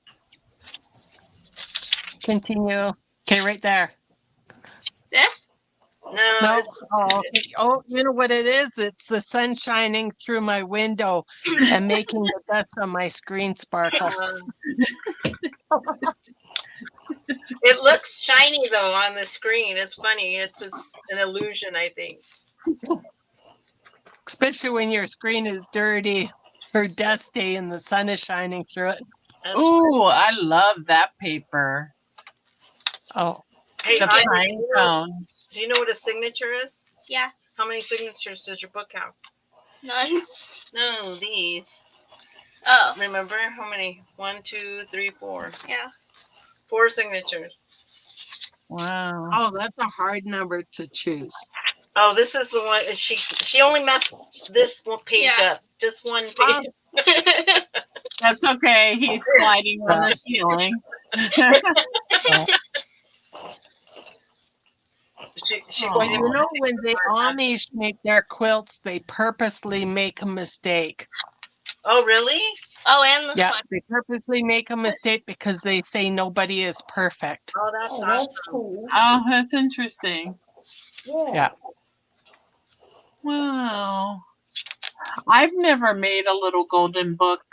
Continue. Okay, right there. this? No. No. Oh, okay. Oh, you know what it is? It's the sun shining through my window and making the dust on my screen sparkle. It looks shiny though on the screen. It's funny. It's just an illusion, I think. Especially when your screen is dirty or dusty and the sun is shining through it. That's Ooh, I love that paper. Oh, Hey, The Audrey, pine cones. do you know what a signature is? Yeah, How many signatures does your book have? none. No, these. Oh, Remember how many? 1, 2, 3, 4. yeah. 4 signatures. Wow. oh, that's a hard number to choose. Oh, this is the one. She only messed this one page Yeah. up. Just one Oh. page. That's okay. He's sliding on the ceiling. She Aw. Well, you know, when the Amish make their quilts, they purposely make a mistake. Oh, really? Oh, and this Yeah, one. they purposely make a mistake because they say nobody is perfect. Oh, that's Oh, awesome. that's cool. Oh, that's interesting. Yeah. Yeah. Wow. I've never made a little golden book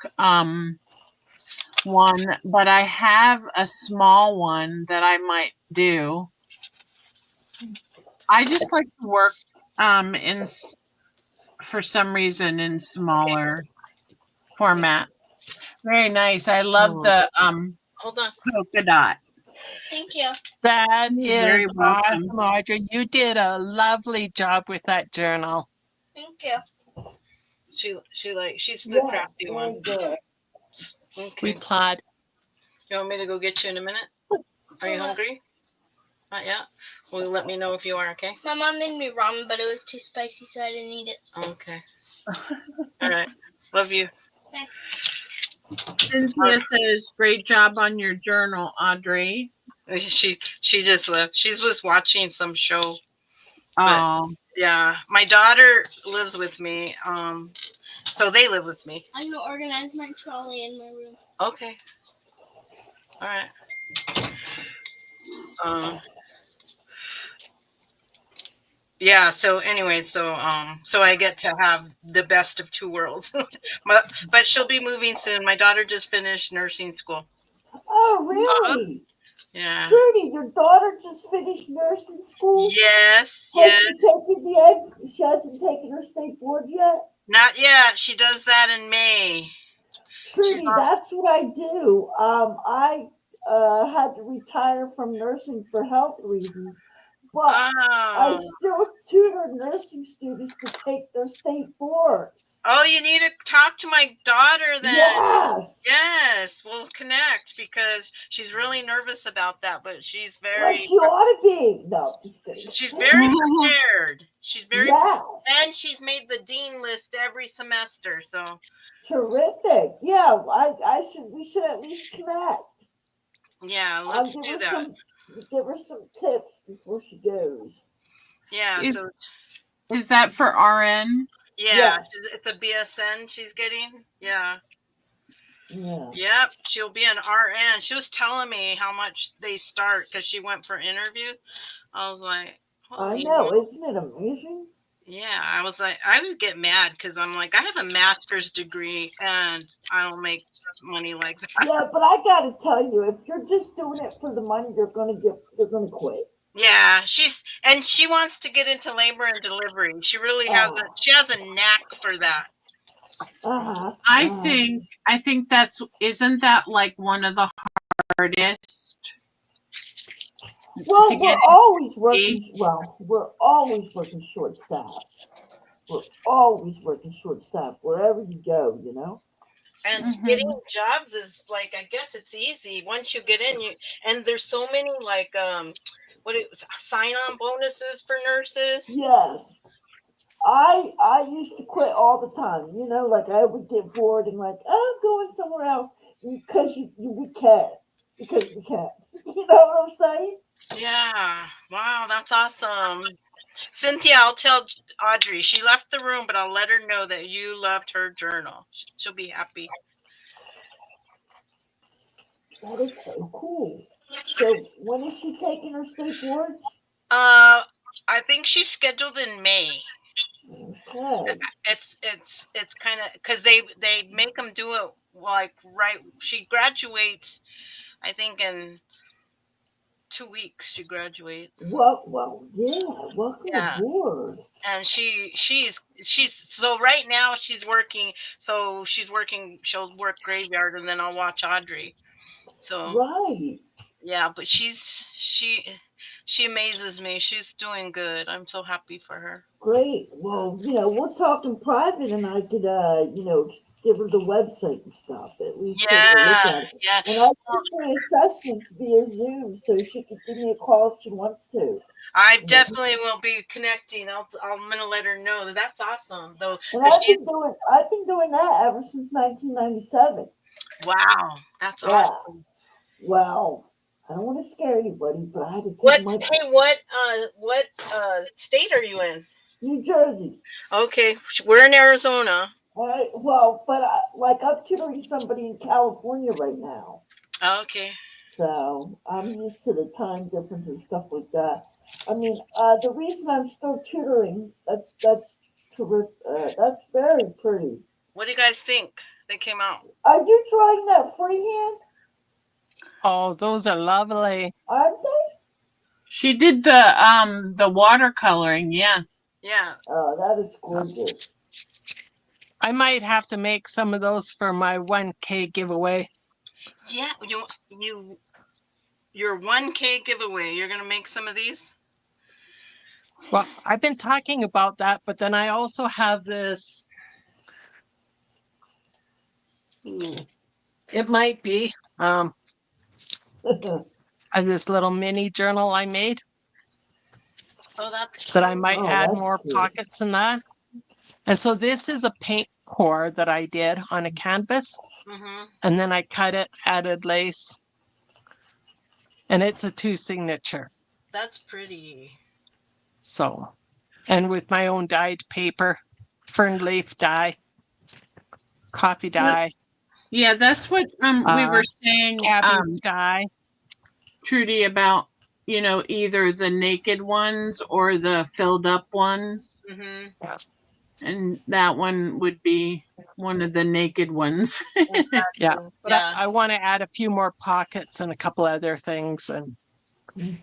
one, but I have a small one that I might do. I just like to work for some reason in smaller format. Very nice. I love the Hold on. polka dot. Thank you. That You're very is welcome. awesome, Audrey. You did a lovely job with that journal. Thank you. She's the Yes, crafty very one. good. We Okay. plod. You want me to go get you in a minute? Are you hungry? Not yet. Will you let me know if you are, okay? My mom made me ramen, but it was too spicy, so I didn't eat it. Okay. All right. Love you. Cynthia says, "Great job on your journal, Audrey." She just left. She was watching some show. Oh, Yeah, my daughter lives with me. So they live with me. I'm gonna organize my trolley in my room. Okay. All right. Yeah, so anyway, so I get to have the best of two worlds. but she'll be moving soon. My daughter just finished nursing school. Oh, really? Yeah. Trudy, your daughter just finished nursing school? Yes, Has yes. she taken the egg? She hasn't taken her state board yet? Not yet. She does that in May. Trudy, not- that's what I do. I had to retire from nursing for health reasons, but I Oh. still tutor nursing students to take their state boards. Oh, you need to talk to my daughter then. Yes. Yes, we'll connect because she's really nervous about that, but she's Well, very she ought to be. No, just kidding. she's very prepared. She's very Yes. and she's made the dean list every semester. So Terrific. Yeah, we should at least connect. yeah, let's give do her that. give her some tips before she goes. Yeah, Is- so is that for RN? yeah, Yes. it's a BSN she's getting. Yeah. Yeah. Yep, she'll be an RN. She was telling me how much they start because she went for interviews. I was like, I holy know, moly. isn't it amazing? Yeah, I was like, I would get mad because I'm like, I have a master's degree and I don't make money like that. Yeah, but I gotta tell you, if you're just doing it for the money, you're gonna quit. Yeah, she wants to get into labor and delivery. She really has a knack for that. I think isn't that like one of the hardest? Well, to we're get always working. Well, we're always working short staff. We're always working short staff wherever you go. You know. And Mhm. getting jobs is like, I guess it's easy once you get in. And there's so many like sign-on bonuses for nurses. Yes. I used to quit all the time. You know, like I would get bored and like, oh, I'm going somewhere else because we can. Because we can. You know what I'm saying? Yeah. Wow, that's awesome. Cynthia, I'll tell Audrey. She left the room, but I'll let her know that you loved her journal. She'll be happy. That is so cool. So when is she taking her state boards? I think she's scheduled in May. Okay. It's kind of because they make them do it like right. She graduates, I think, in 2 weeks she graduates. Well, yeah. Welcome Yeah. aboard. And she's so right now she's working. So she's working. She'll work graveyard, and then I'll watch Audrey. So Right. yeah, but she amazes me. She's doing good. I'm so happy for her. Great. Well, we'll talk in private, and I could, give her the website and stuff. At least take a look Yeah, at it. yeah. And I do my assessments via Zoom, so she could give me a call if she wants to. I definitely will be connecting. I'm gonna let her know that that's awesome though. And 'Cause I've been doing that ever since 1997. wow, that's Yeah. awesome. Well, I don't want to scare anybody, but I had to take What? my Hey, what state are you in? New Jersey. Okay, we're in Arizona. All right. Well, but I'm tutoring somebody in California right now, Okay. so I'm used to the time difference and stuff like that. I mean, the reason I'm still tutoring, that's terrific. That's very pretty. What do you guys think? They came out. Are you trying that freehand? Oh, those are lovely. Aren't they? She did the watercoloring, yeah. Yeah. Oh, that is gorgeous. I might have to make some of those for my 1K giveaway. Yeah. Your 1K giveaway. You're gonna make some of these. Well, I've been talking about that, but then I also have this. It might be this little mini journal I made Oh, that's that I cute. might Oh, add that's more cute. pockets in that. And so this is a paint pour that I did on a canvas, Mhm. and then I cut it, added lace, and it's a 2 signature. That's pretty. So, and with my own dyed paper, fern leaf dye, coffee dye, Yeah, that's what we were saying, cabbage dye. Trudy, about, either the naked ones or the filled up ones. Mhm. And that one would be one of the naked ones. Yeah, but Yeah. I want to add a few more pockets and a couple other things, and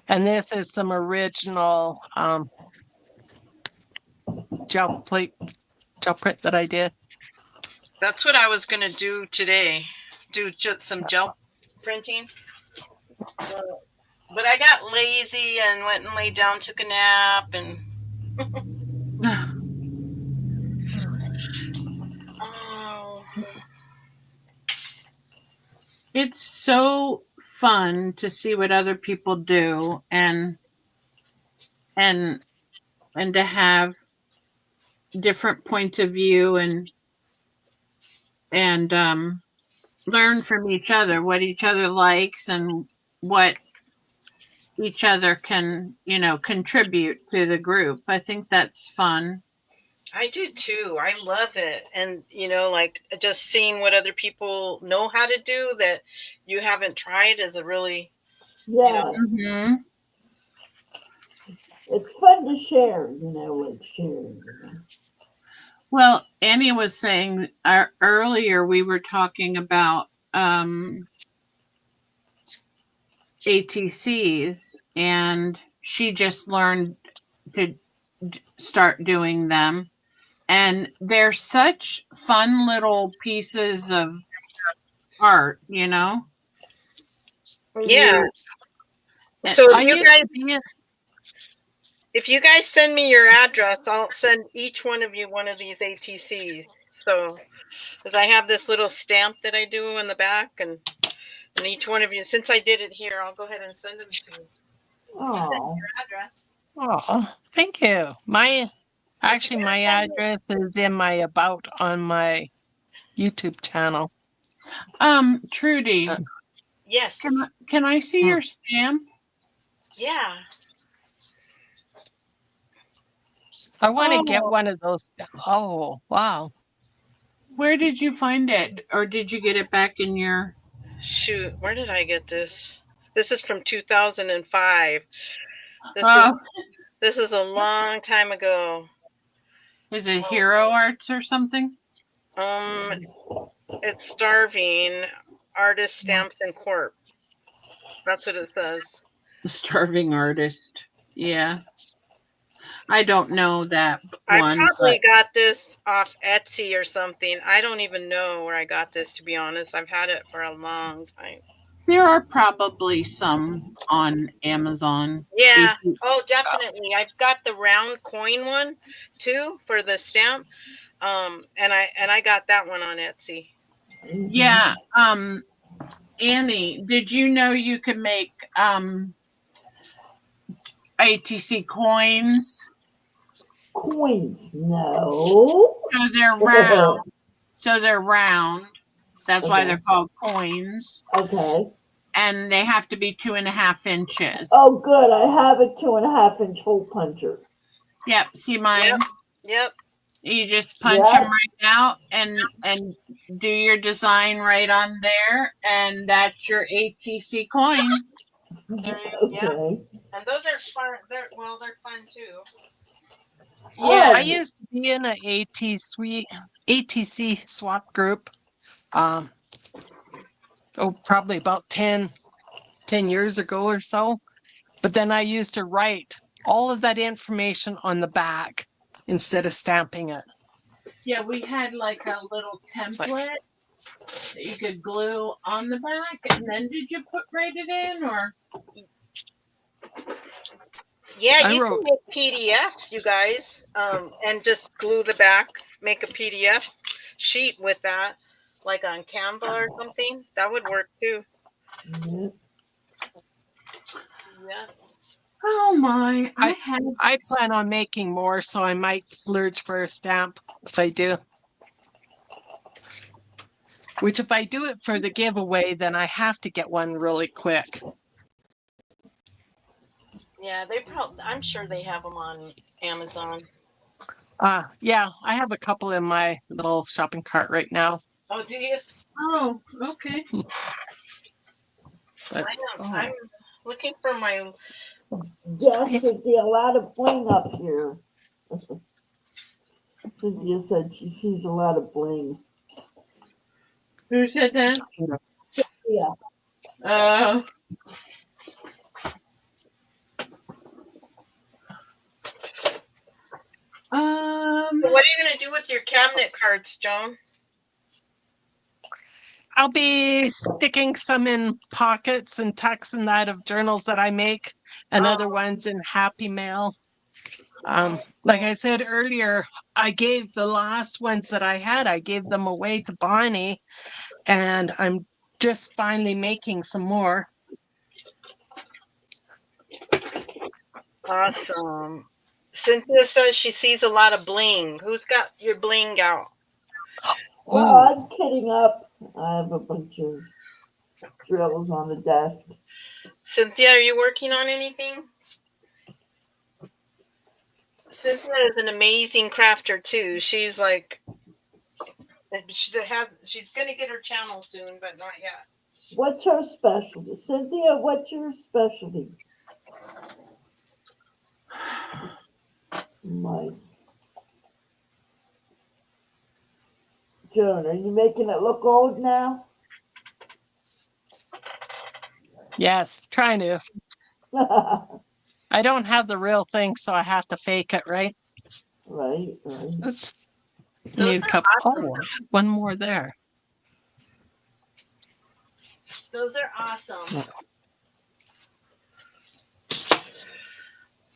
this is some original gel print that I did. That's what I was gonna do today. Do just some gel printing. But I got lazy and went and laid down, took a nap, and oh, It's so fun to see what other people do and to have different points of view and learn from each other what each other likes and what each other can, contribute to the group. I think that's fun. I do too. I love it. And like just seeing what other people know how to do that you haven't tried is a really Yes. Mm-hmm. It's fun to share, like sharing. Well, Annie was saying earlier we were talking about ATCs, and she just learned to start doing them. And they're such fun little pieces of art, yeah. And So I used to be if you guys send me your address, I'll send each one of you one of these ATCs. So, because I have this little stamp that I do in the back, and each one of you, since I did it here, I'll go ahead and send them to you. Oh, Your address. Oh, thank you. My address is in my about on my YouTube channel. Trudy, Yes. can I see your stamp? Yeah. I want to get Oh. one of those. Oh, wow. Where did you find it, or did you get it back in your? Shoot, where did I get this? This is from 2005. This is a long time ago. Is it Hero Arts or something? It's Starving Artist Stamps and Corp. That's what it says. The Starving Artist. Yeah. I don't know that I one. probably but- got this off Etsy or something. I don't even know where I got this, to be honest. I've had it for a long time. There are probably some on Amazon. Yeah. If you- Oh, definitely. I've got the round coin one too for the stamp. And I got that one on Etsy. Yeah. Annie, did you know you could make ATC coins? Coins, no. So they're round. That's why Okay. they're called coins. Okay. And they have to be 2.5 inches. Oh, good. I have a 2.5-inch hole puncher. Yep. See mine? Yep. You just punch Yeah. them right out and do your design right on there, and that's your ATC coin. Yeah. Okay. And those are fun. They're fun too. Yeah, I Oh. used to be in a ATC swap group. Probably about 10 years ago or so. But then I used to write all of that information on the back instead of stamping it. Yeah, we had like a little template that you could glue on the back, and then did you write it in, or? Yeah, I you can wrote- make PDFs, you guys, and just glue the back, make a PDF sheet with that, like on Canva or something. That would work too. Yep. Yes. Oh my! I plan on making more, so I might splurge for a stamp if I do. Which, if I do it for the giveaway, then I have to get one really quick. Yeah, I'm sure they have them on Amazon. Yeah, I have a couple in my little shopping cart right now. Oh, do you? Oh, okay. But, I'm looking for my. Yes, Cynthia, a lot of bling up here. Cynthia said she sees a lot of bling. Who said that? Yeah. What are you gonna do with your cabinet cards, Joan? I'll be sticking some in pockets and tucks and that of journals that I make, and other ones in Happy Mail. Like I said earlier, I gave the last ones that I gave them away to Bonnie, and I'm just finally making some more. Awesome. Cynthia says she sees a lot of bling. Who's got your bling out? Well, I'm kidding up. I have a bunch of drills on the desk. Cynthia, are you working on anything? Cynthia is an amazing crafter too. She's like, she's gonna get her channel soon, but not yet. What's her specialty? Cynthia, what's your specialty? My Joan, are you making it look old now? Yes, trying to. I don't have the real thing, so I have to fake it, right? Right. Let's need a couple. Oh, one more there. Those are awesome.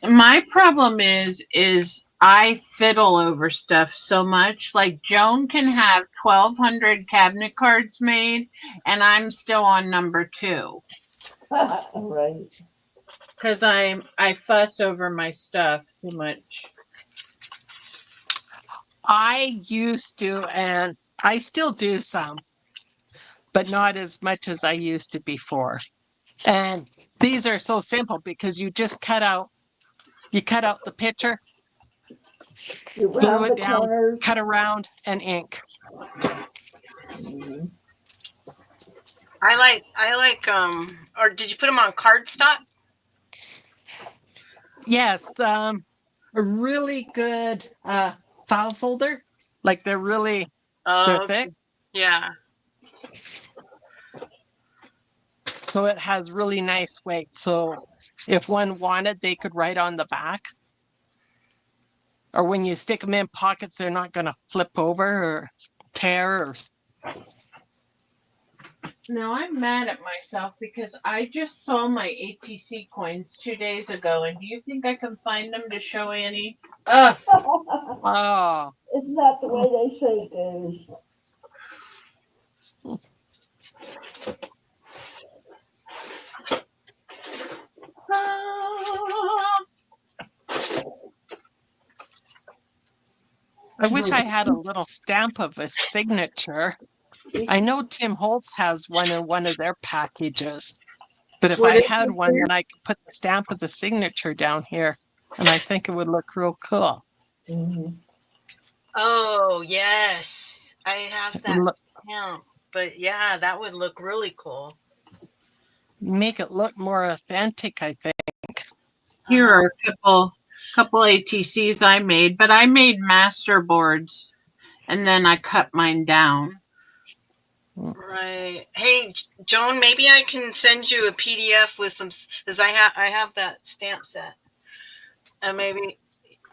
My problem is I fiddle over stuff so much. Like Joan can have 1,200 cabinet cards made, and I'm still on number 2 Right. because I fuss over my stuff too much. I used to, and I still do some, but not as much as I used to before. And these are so simple because you just cut out the picture, You glue round it the down, corners. cut around, and ink. Mhm. I like or did you put them on cardstock? Yes, a really good file folder. Like they're really they're thick, Yeah. so it has really nice weight. So if one wanted, they could write on the back. Or when you stick them in pockets, they're not going to flip over or tear. Or... Now I'm mad at myself because I just saw my ATC coins 2 days ago, and do you think I can find them to show Annie? Ugh. Oh, Isn't that the way they say it goes? I wish I had a little stamp of a signature. I know Tim Holtz has one in one of their packages, but if What I is had it one, there? then I could put the stamp of the signature down here, and I think it would look real cool. Mhm. Oh yes, I have that Look- stamp. But yeah, that would look really cool. Make it look more authentic, I think. Here Uh-huh. are a couple ATCs I made, but I made master boards and then I cut mine down. Right. Hey, Joan, maybe I can send you a PDF with some, because I have that stamp set, and maybe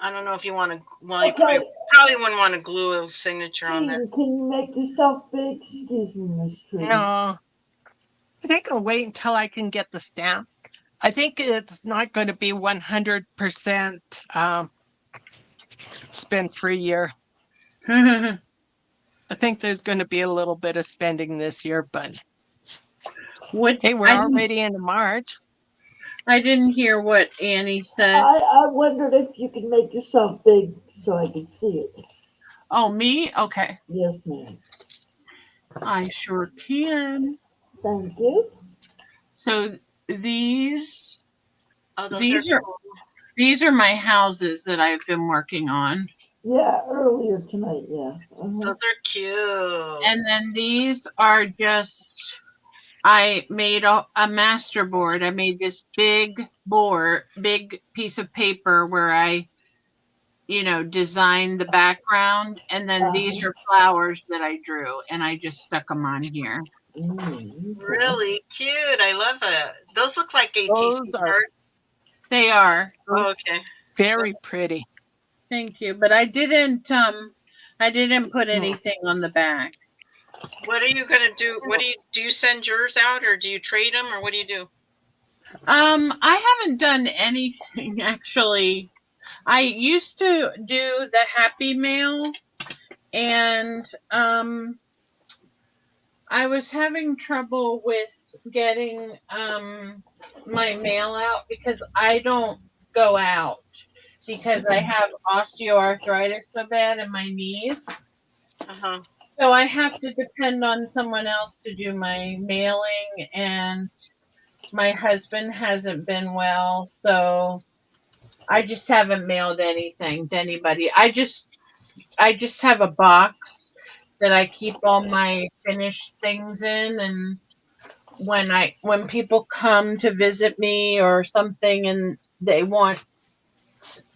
I don't know if you want to. Well, you Okay, probably wouldn't want to glue a signature on there. Jean, can you make yourself big? Excuse me, Miss Tree. No, I think I'll wait until I can get the stamp. I think it's not going to be 100% spend free year. I think there's going to be a little bit of spending this year, but What? hey, we're already into March. I didn't hear what Annie said. I wondered if you could make yourself big so I could see it. Oh, me? Okay. Yes, ma'am. I sure can. Thank you. So these Oh, These are- cool. these are my houses that I've been working on. Yeah, earlier tonight, yeah. Uh-huh. Those are cute. And then these are just, I made a master board. I made this big piece of paper where I, designed the background. And then these are flowers that I drew and I just stuck them on here. Mm, okay. Really cute. I love it. Those look like ATC Those are- cards. They are. Oh, okay. Very pretty. Thank you. But I didn't put anything on the back. What are you gonna do? What do you send yours out, or do you trade them, or what do you do? I haven't done anything actually. I used to do the Happy Mail, and I was having trouble with getting my mail out because I don't go out because I have osteoarthritis so bad in my knees. Uh-huh. So I have to depend on someone else to do my mailing, and my husband hasn't been well, so I just haven't mailed anything to anybody. I just have a box that I keep all my finished things in, and when people come to visit me or something and they want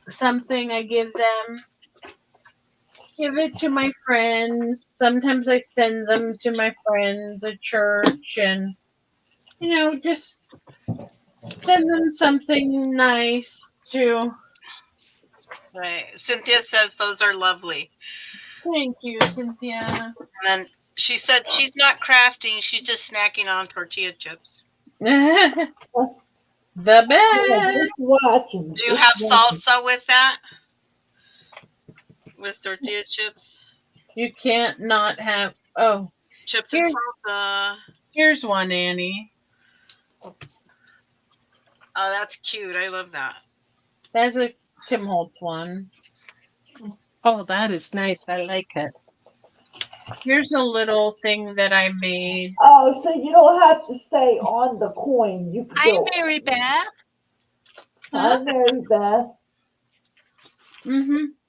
something, I give it to my friends. Sometimes I send them to my friends at church, and just send them something nice to. Right. Cynthia says those are lovely. Thank you, Cynthia. And then she said she's not crafting, she's just snacking on tortilla chips. The Yeah, best. just watching. Do you just have watching. salsa with that? With tortilla chips? You can't not have. Oh, Chips and Here. salsa. here's one, Annie. Oh, that's cute. I love that. That's a Tim Holtz one. Oh, that is nice. I like it. Here's a little thing that I made. Oh, so you don't have to stay on the coin. You can go. Mary Beth. Hi, Mary Beth.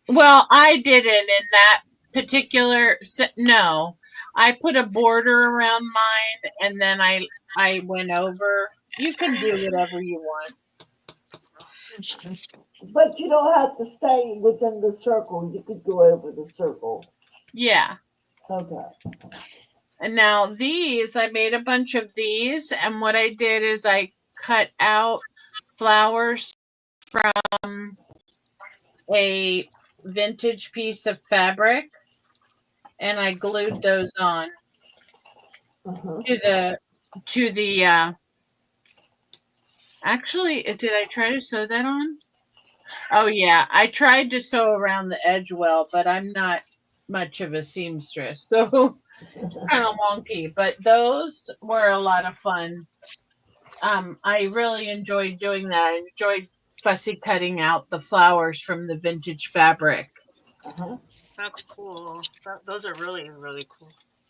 Well, I didn't in that particular. No, I put a border around mine, and then I went over. You can do whatever you want. But you don't have to stay within the circle. You could go over the circle. Yeah. Okay. And now these, I made a bunch of these, and what I did is I cut out flowers from a vintage piece of fabric, and I glued those on Uh-huh. to the actually, did I try to sew that on? Oh yeah, I tried to sew around the edge well, but I'm not much of a seamstress, so kind of wonky. But those were a lot of fun. I really enjoyed doing that. I enjoyed fussy cutting out the flowers from the vintage fabric. Uh-huh. That's cool. Those are really, really cool.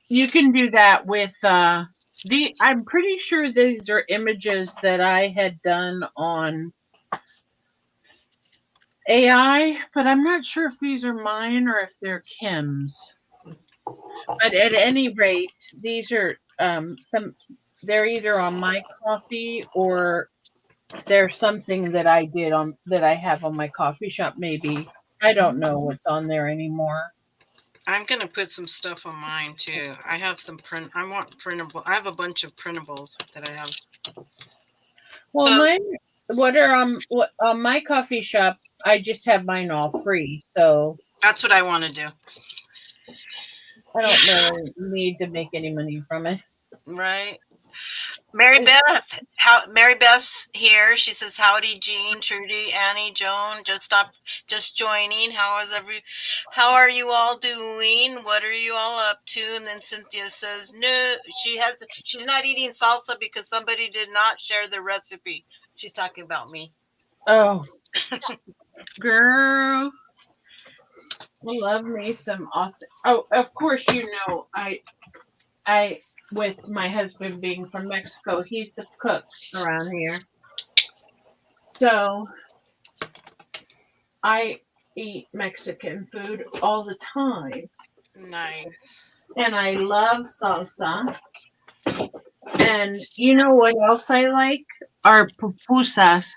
You can do that with I'm pretty sure these are images that I had done on AI, but I'm not sure if these are mine or if they're Kim's. But at any rate, these are they're either on my coffee or they're something that I did on that I have on my coffee shop maybe. I don't know what's on there anymore. I'm gonna put some stuff on mine too. I have some print. I want printable. I have a bunch of printables that I have. Well, So- mine what are what on my coffee shop, I just have mine all free, so That's what I want to do. I don't really need to make any money from it. Right. Mary Beth's here. She says, "Howdy, Jean, Trudy, Annie, Joan. Just joining. How are you all doing? What are you all up to?" And then Cynthia says, "No, she's not eating salsa because somebody did not share the recipe." She's talking about me. Oh, girl, I love me some authentic. Oh, of course, I, with my husband being from Mexico, he's the cook around here. So I eat Mexican food all the time. Nice. And I love salsa. And you know what else I like? Are pupusas,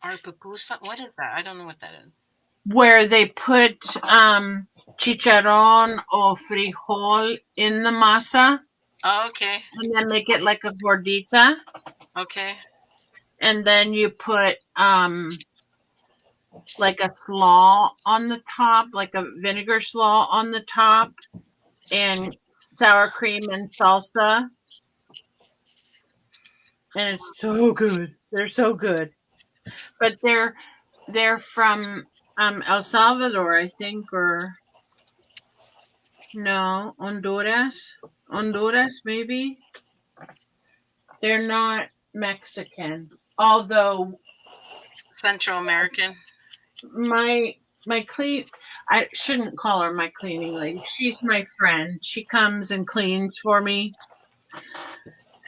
Our pupusa. What is that? I don't know what that is. where they put chicharron or frijol in the masa Oh, okay. and then make it like a gordita. Okay. And then you put like a slaw on the top, like a vinegar slaw on the top, and sour cream and salsa. And it's so good. They're so good. But they're from El Salvador, I think, or no, Honduras. Honduras, maybe. They're not Mexican. Although Central American. my I shouldn't call her my cleaning lady. She's my friend. She comes and cleans for me.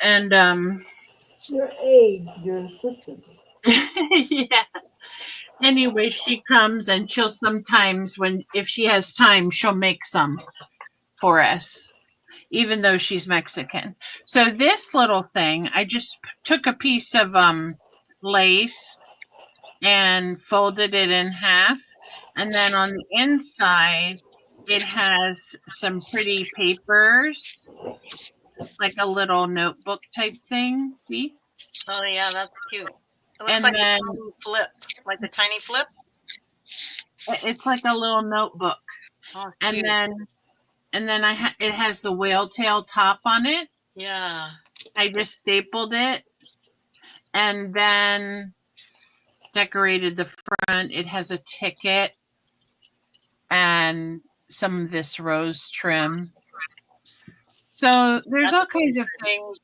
And Your aide, your assistant. yeah. Anyway, she comes and she'll sometimes if she has time, she'll make some for us, even though she's Mexican. So this little thing, I just took a piece of lace and folded it in half. And then on the inside, it has some pretty papers, like a little notebook type thing. See? Oh yeah, that's cute. It looks And like then- a tiny flip, like a tiny flip. It's like a little notebook. Oh, And cute. then it has the whale tail top on it. Yeah. I just stapled it and then decorated the front. It has a ticket and some of this rose trim. So there's all kinds of things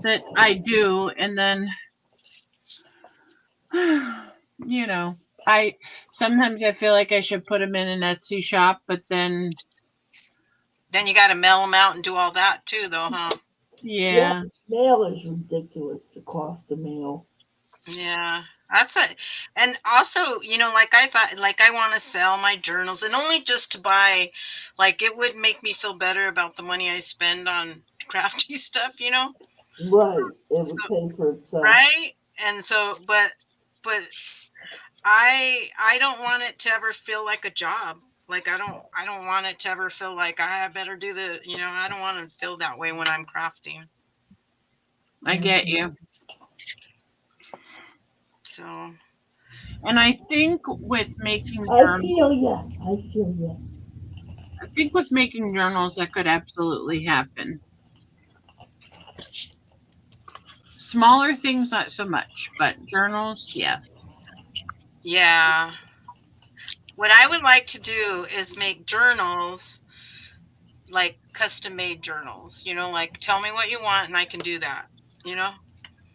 that I do, and then you know, sometimes I feel like I should put them in an Etsy shop, but then Then you got to mail them out and do all that too, though, huh? yeah. Mail is ridiculous, the cost of mail. Yeah. That's it. And also, like I thought, like I want to sell my journals, and only just to buy, like it would make me feel better about the money I spend on crafty stuff, Right. It would pay for itself. right? And so, but I don't want it to ever feel like a job. Like I don't want it to ever feel like I better do I don't want to feel that way when I'm crafting. I get you. So And I think with making I journals, feel ya. I feel ya. I think with making journals, that could absolutely happen. Smaller things, not so much, but journals, yeah. yeah. What I would like to do is make journals, like custom made journals, like tell me what you want and I can do that, you know?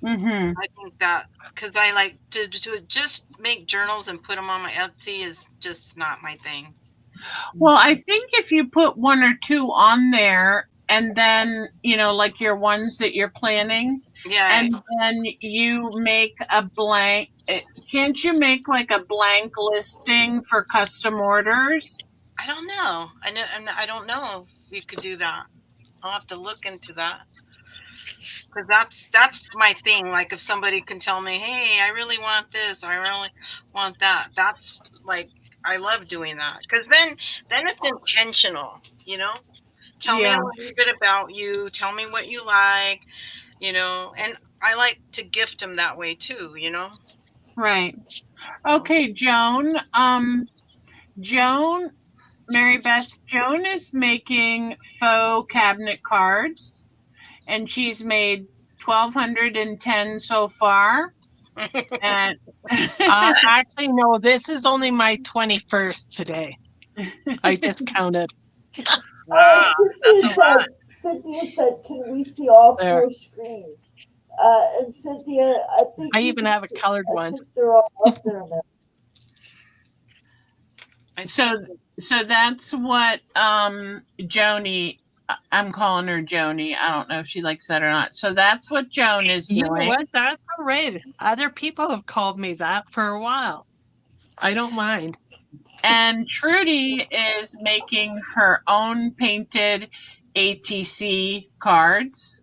Mm-hmm. I think that because I like to just make journals and put them on my Etsy is just not my thing. Well, I think if you put one or two on there, and then, like your ones that you're planning, Yeah, and then you make a blank, can't you make like a blank listing for custom orders? I don't know. I don't know if you could do that. I'll have to look into that. Because that's my thing. Like if somebody can tell me, hey, I really want this, I really want that. That's like I love doing that. Because then it's intentional, Tell me a Yeah, little bit about you, tell me what you like, and I like to gift them that way too, right. So Okay, Joan, Mary Beth, Joan is making faux cabinet cards, and she's made 1,210 so far. And Actually, no, this is only my 21st today. I just counted. wow, that's a lot. Cynthia said, can we see all There. 4 screens? And Cynthia, I think I you even can have a see- colored I one. think they're all up there now. I so think- so that's what Joni, I'm calling her Joni. I don't know if she likes that or not. So that's what Joan is You know doing. what? That's all right. Other people have called me that for a while. I don't mind. And Trudy is making her own painted ATC cards.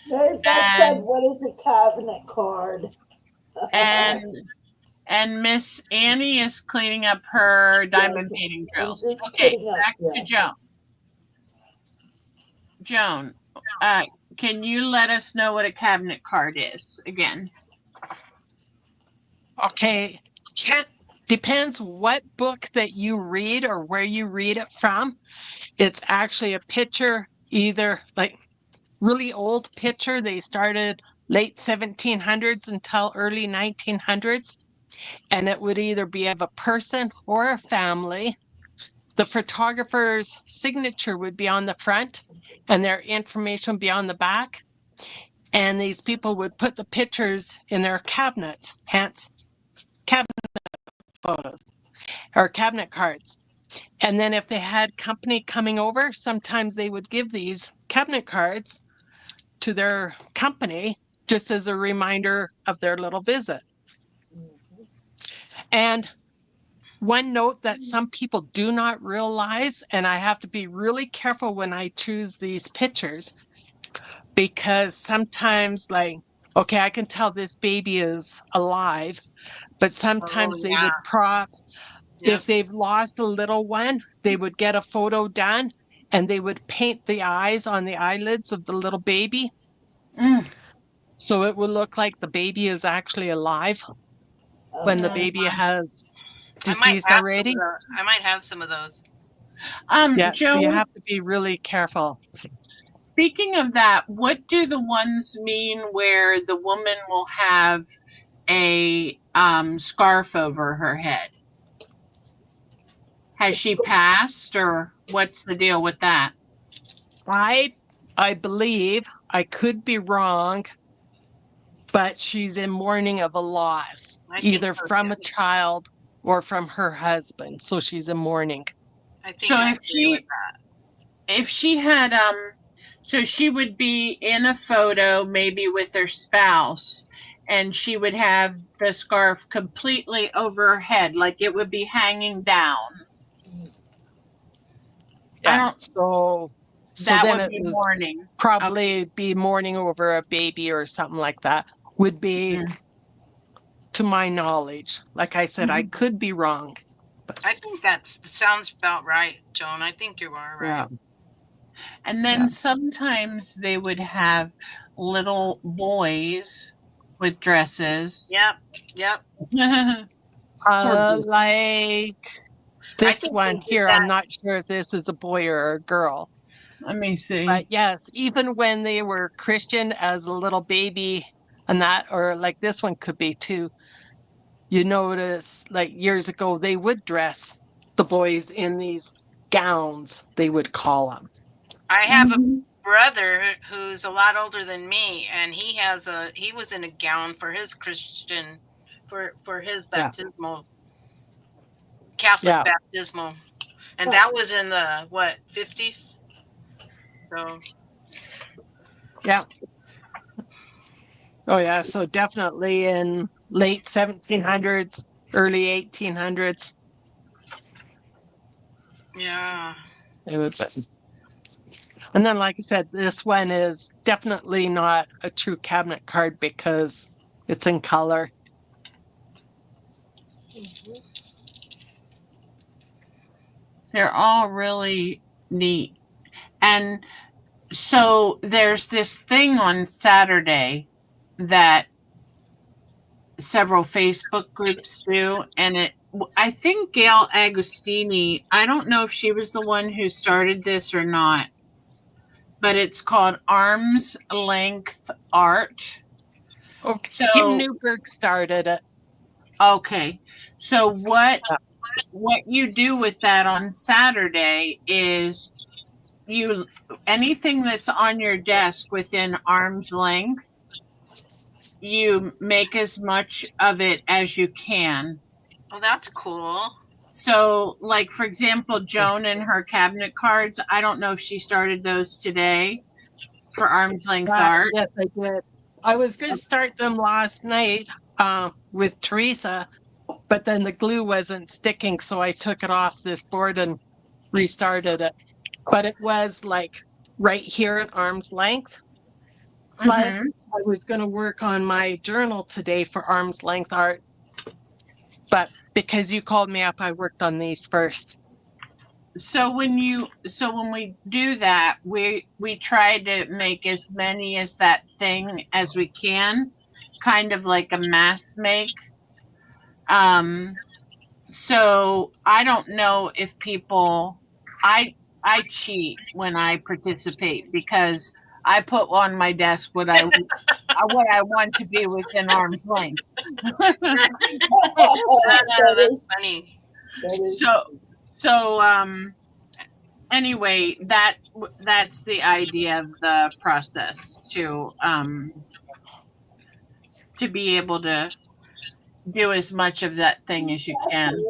Mary Beth said, what is a cabinet card? And Miss Annie is cleaning up her diamond Yes, painting I'm drills. just Okay, putting up, back to yeah. Joan. Joan, can you let us know what a cabinet card is again? Okay. Depends what book that you read or where you read it from. It's actually a picture, either like really old picture. They started late 1700s until early 1900s. And it would either be of a person or a family. The photographer's signature would be on the front and their information would be on the back. And these people would put the pictures in their cabinets, hence cabinet photos or cabinet cards. And then if they had company coming over, sometimes they would give these cabinet cards to their company just as a reminder of their little visit. Mhm. And one note that some people do not realize, and I have to be really careful when I choose these pictures, because sometimes, like, okay, I can tell this baby is alive, but sometimes they would prop, Yep. if they've lost a little one, they would get a photo done and they would paint the eyes on the eyelids of the little baby. Mm. So it would look like the baby is actually alive when the Okay. baby has I might deceased have already. I might have some of those. Yeah, so you Joan, have to be really careful. speaking of that, what do the ones mean where the woman will have a scarf over her head? Has she passed, or what's the deal with that? I believe, I could be wrong, but she's in mourning of a loss, I think either so, from too. a child or from her husband. So she's in mourning. I think So I if agree with that. if she had so she would be in a photo maybe with her spouse, and she would have the scarf completely over her head, like it would be hanging down. I don't So that then would it be was mourning. probably be mourning over a baby or something like that, would be, Mhm. to my knowledge. Like I said, I could be wrong. I think that sounds about right, Joan. I think you are right. Yeah. And then Yeah. sometimes they would have little boys with dresses. Yep. Like this think one we did here, that. I'm not sure if this is a boy or a girl. Let me see. But yes, even when they were Christian as a little baby and that, or like this one could be too, you notice like years ago, they would dress the boys in these gowns, they would call them. I have a Mhm. brother who's a lot older than me, and he was in a gown for his Christian, for his Yeah. baptismal, Catholic Yeah. baptismal, and that was in the 50s. So Yeah. Oh yeah, so definitely in late 1700s, early 1800s. yeah, It would be. And then, like I said, this one is definitely not a true cabinet card because it's in color. They're all really neat. And so there's this thing on Saturday that several Facebook groups do, and I think Gail Agostini, I don't know if she was the one who started this or not, but it's called Arm's Length Art. Okay. So Kim Newberg started it. okay. So what you do with that on Saturday is anything that's on your desk within arm's length, you make as much of it as you can. well, that's cool. So, like, for example, Joan and her cabinet cards, I don't know if she started those today for arm's length art. Yes, I did. I was going to start them last night with Teresa, but then the glue wasn't sticking, so I took it off this board and restarted it. But it was like right here at arm's length. Plus, I was going to work on my journal today for arm's length art. But because you called me up, I worked on these first. So when we do that, we try to make as many as that thing as we can, kind of like a mass make. So I don't know if people, I cheat when I participate because I put on my desk what I want to be within arm's length. That's funny. So anyway, that's the idea of the process to be able to do as much of that thing as you can.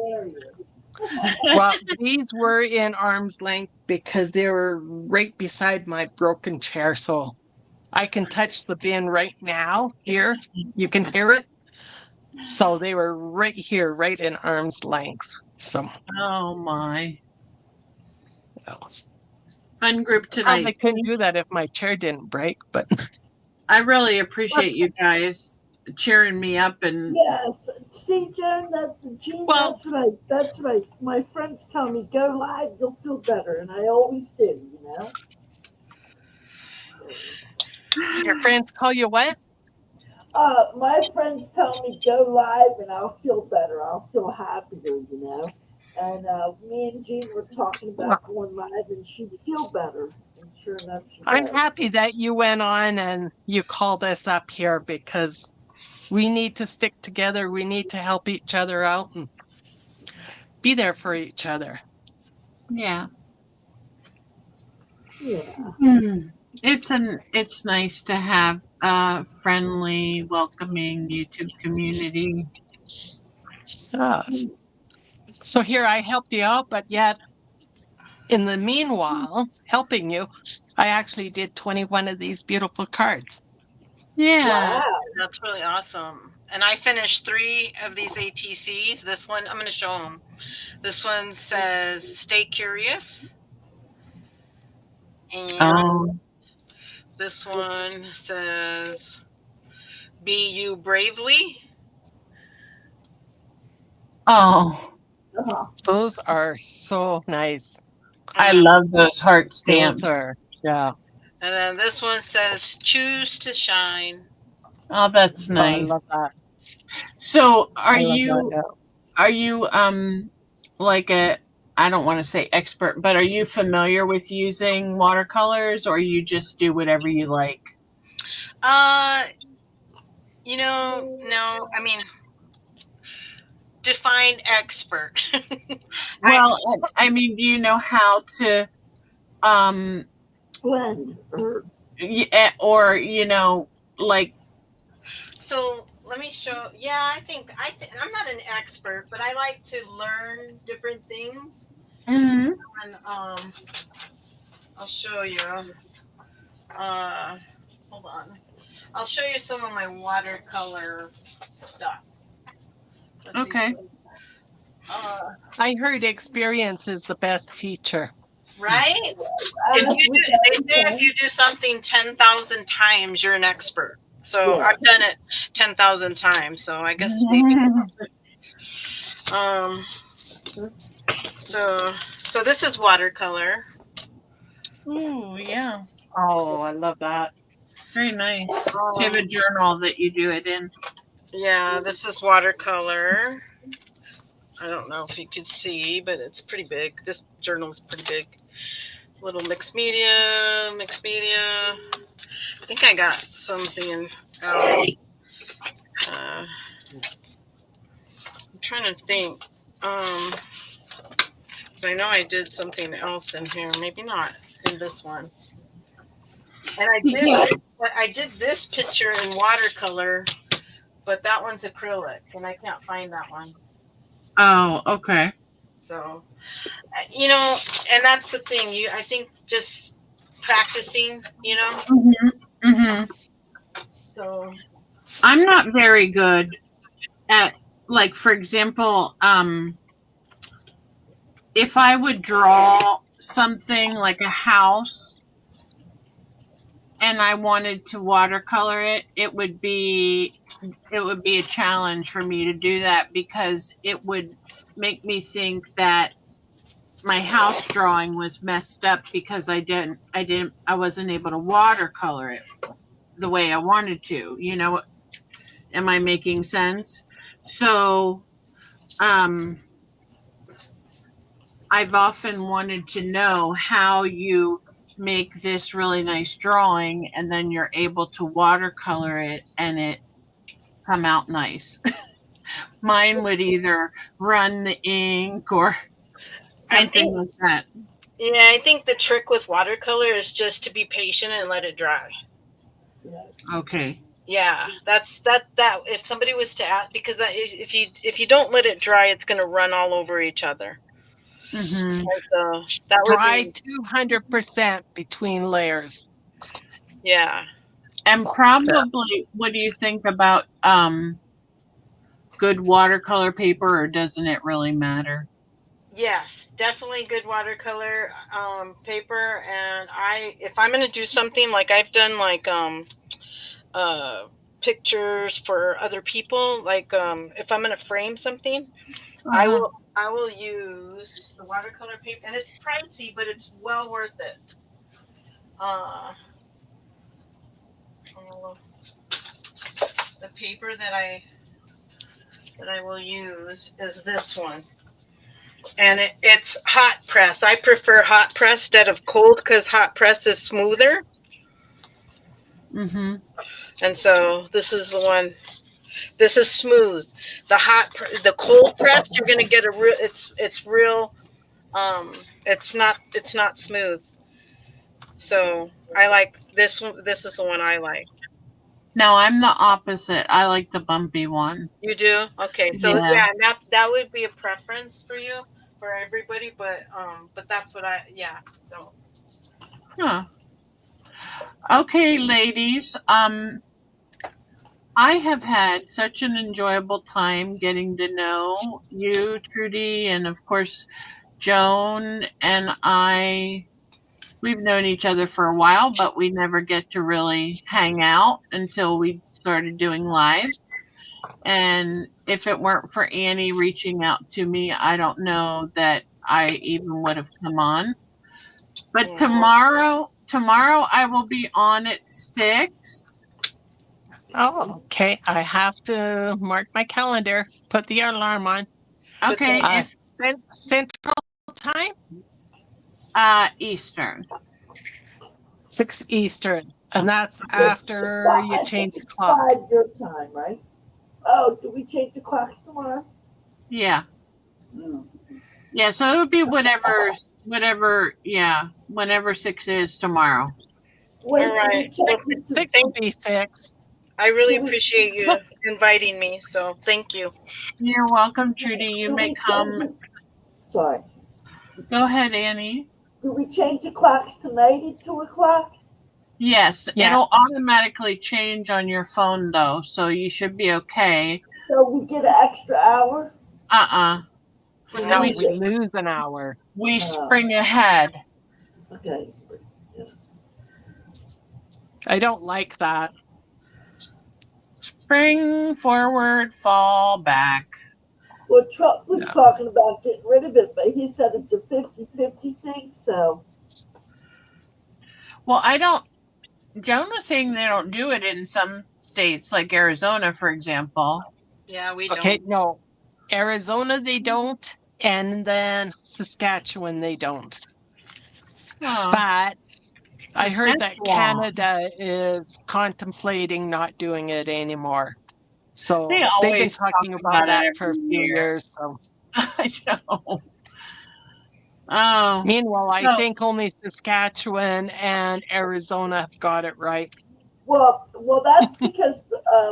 Well, these were in arm's length because they were right beside my broken chair, so I can touch the bin right now. Here, you can hear it. So they were right here, right in arm's length. So, Oh my. Fun group I tonight. couldn't do that if my chair didn't break, but I really appreciate you guys cheering me up and Yes, see, Jen, Well- that's right. My friends tell me, go live, you'll feel better, and I always do, you know? your friends call you what? My friends tell me, go live, and I'll feel better. I'll feel happier, you know? And me and Jean were talking about going live, and she'd feel better. And sure enough, she I'm does. happy that you went on and you called us up here because we need to stick together. We need to help each other out and be there for each other. yeah. Yeah. It's nice to have a friendly, welcoming YouTube community. Yes. So here I helped you out, but yet in the meanwhile, helping you, I actually did 21 of these beautiful cards. Yeah. Wow. That's really awesome. And I finished 3 of these ATCs. This one, I'm going to show them. This one says, stay curious. And this one says, be you bravely. Oh, Uh-huh. Those are so nice. I love those heart stamps. Those are, yeah. And then this one says, choose to shine. Oh, that's Oh, I nice. love that. So I love that, yeah. are you like a, I don't want to say expert, but are you familiar with using watercolors, or you just do whatever you like? Uh, no. I mean, define expert. Well, I mean, do you know how to um Blend or or like So let me show. Yeah, I'm not an expert, but I like to learn different things. mhm. And I'll show you. Uh, hold on. I'll show you some of my watercolor stuff. Let's see. Okay. I heard experience is the best teacher. Right? They say if you do something 10,000 times, you're an expert. So Yeah. I've done it 10,000 times. So I guess maybe. Oops. So this is watercolor. Ooh, yeah. Oh, I love that. Very nice. So you have a journal that you do it in. Yeah, this is watercolor. I don't know if you can see, but it's pretty big. This journal's pretty big. Little mixed media. I think I got something out. I'm trying to think. I know I did something else in here. Maybe not in this one. And I did this picture in watercolor, but that one's acrylic, and I can't find that one. Oh, okay. So, and that's the thing. I think just practicing, Mm-hmm. So I'm not very good at, like, for example, if I would draw something like a house and I wanted to watercolor it, it would be a challenge for me to do that, because it would make me think that my house drawing was messed up because I wasn't able to watercolor it the way I wanted to. Am I making sense? So, I've often wanted to know how you make this really nice drawing and then you're able to watercolor it and it come out nice. Mine would either run the ink or something like that. Yeah, I think the trick with watercolor is just to be patient and let it dry. Okay. Yeah, that's that. If somebody was to ask, because if you don't let it dry, it's going to run all over each other. Mm-hmm. So that would Dry 200% between layers. Yeah. And probably, what do you think about good watercolor paper, or doesn't it really matter? Yes, definitely good watercolor paper. And if I'm going to do something like I've done, like pictures for other people, like if I'm going to frame something, I will use the watercolor paper, and it's pricey, but it's well worth it. The paper that I will use is this one. And it's hot press. I prefer hot press instead of cold, because hot press is smoother. Mm-hmm. And so this is the one. This is smooth. The cold press, you're gonna get a real. It's real. It's not smooth. So I like this one. This is the one I like. No, I'm the opposite. I like the bumpy one. You do? Okay. So yeah, that would be a preference for you, for everybody. But that's what so. Huh. Okay, ladies. I have had such an enjoyable time getting to know you, Trudy, and of course, Joan and I. We've known each other for a while, but we never get to really hang out until we started doing lives. And if it weren't for Annie reaching out to me, I don't know that I even would have come on. But tomorrow I will be on at 6. Oh, okay. I have to mark my calendar, put the alarm on. Okay, thank it's Central time, Eastern. 6 Eastern. And that's It's after you I change think the it's clock. 5 your time, right? Oh, do we change the clocks tomorrow? Yeah. No. Yeah, so it'll be whatever, yeah, whenever 6 is tomorrow. Wait, All do we right. Well, change it to 6 will be 6. I really do we, appreciate you inviting me. So thank you. You're welcome, Trudy. You do may we come. change it? Sorry. Go ahead, Annie. Do we change the clocks tonight at 2 o'clock? Yes, Yeah. it'll automatically change on your phone though, so you should be okay. So we get an extra hour? Uh-uh. No, We we lose an hour. we spring ahead. Okay. I don't like that. Spring forward, fall back. Well, Trump was No. talking about getting rid of it, but he said it's a 50-50 thing, so. Well, Joan was saying they don't do it in some states, like Arizona, for example. Yeah, we Okay, don't. no. Arizona, they don't. And then Saskatchewan, they don't. Oh, But I heard that Saskatchewan. Canada is contemplating not doing it anymore. So They they've been always talking talk about about that it for a every few year. years. So I know. Oh, meanwhile, I so- think only Saskatchewan and Arizona have got it right. Well, that's because,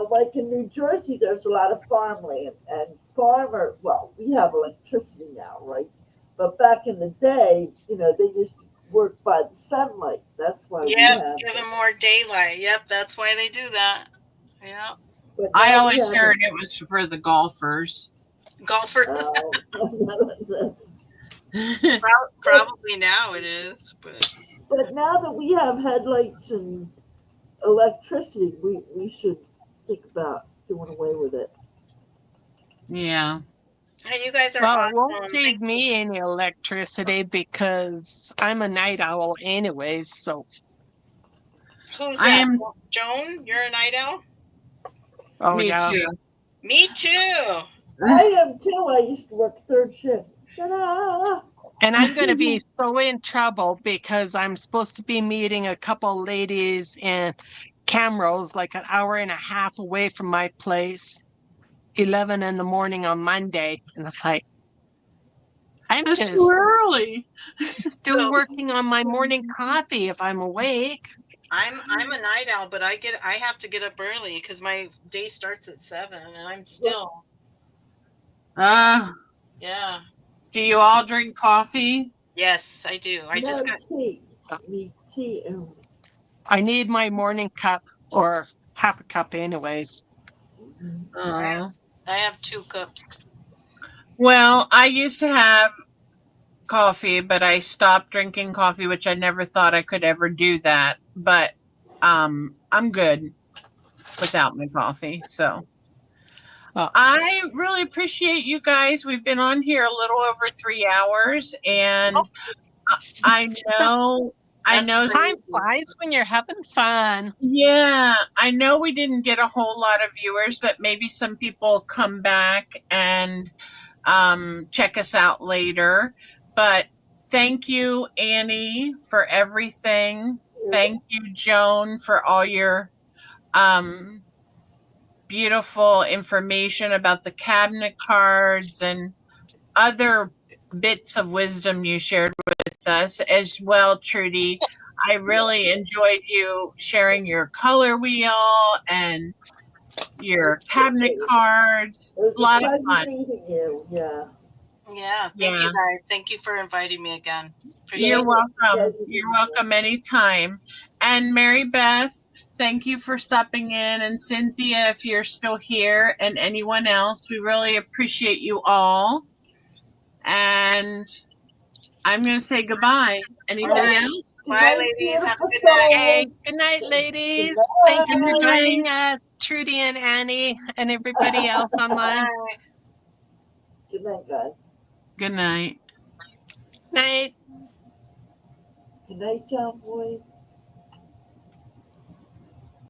like in New Jersey, there's a lot of farmland and well, we have electricity now, right? But back in the day, they used to work by the sunlight. That's why we Yep, have. give them more daylight. Yep, that's why they do that. Yep. But I now we always have heard it was for the golfers. Golfer. that's- Probably now it is, but but now that we have headlights and electricity, we should think about doing away with it. Yeah. hey, you guys are Well, it awesome. won't save me any electricity because I'm a night owl anyways. So, Who's I that? am- Joan? You're a night owl? oh Me yeah. too. Me too. I am too. I used to work third shift. Ta-da! And I'm going to be so in trouble because I'm supposed to be meeting a couple ladies in Camrose, like an hour and a half away from my place, 11 in the morning on Monday. And it's like, I'm It's just too early. still So- working on my morning coffee if I'm awake. I'm a night owl, but I have to get up early because my day starts at 7, and I'm still yeah. Do you all drink coffee? Yes, I do. I just got tea. Me tea and I need my morning cup or half a cup anyways. Oh. I have 2 cups. Well, I used to have coffee, but I stopped drinking coffee, which I never thought I could ever do that. But I'm good without my coffee. So I really appreciate you guys. We've been on here a little over 3 hours, and I know Time flies when you're having fun. Yeah, I know we didn't get a whole lot of viewers, but maybe some people come back and check us out later. But thank you, Annie, for everything. Thank you, Joan, for all your beautiful information about the cabinet cards and other bits of wisdom you shared with us as well, Trudy. I really enjoyed you sharing your color wheel and your cabinet cards. it was A lot of pleasure fun. meeting you. Yeah. Yeah, thank you Yeah. guys. Thank you for inviting me again. Appreciate You're it. welcome. You're welcome anytime. And Mary Beth, thank you for stopping in. And Cynthia, if you're still here, and anyone else, we really appreciate you all. And I'm going to say goodbye. Anybody else? Bye, Good night, ladies. Have a beautiful good night. Hey, souls. good night, ladies. Good Thank you for night. joining us, Trudy and Annie, and everybody else online. Bye. Good night, guys. Good night. Night. Good night, John Boy.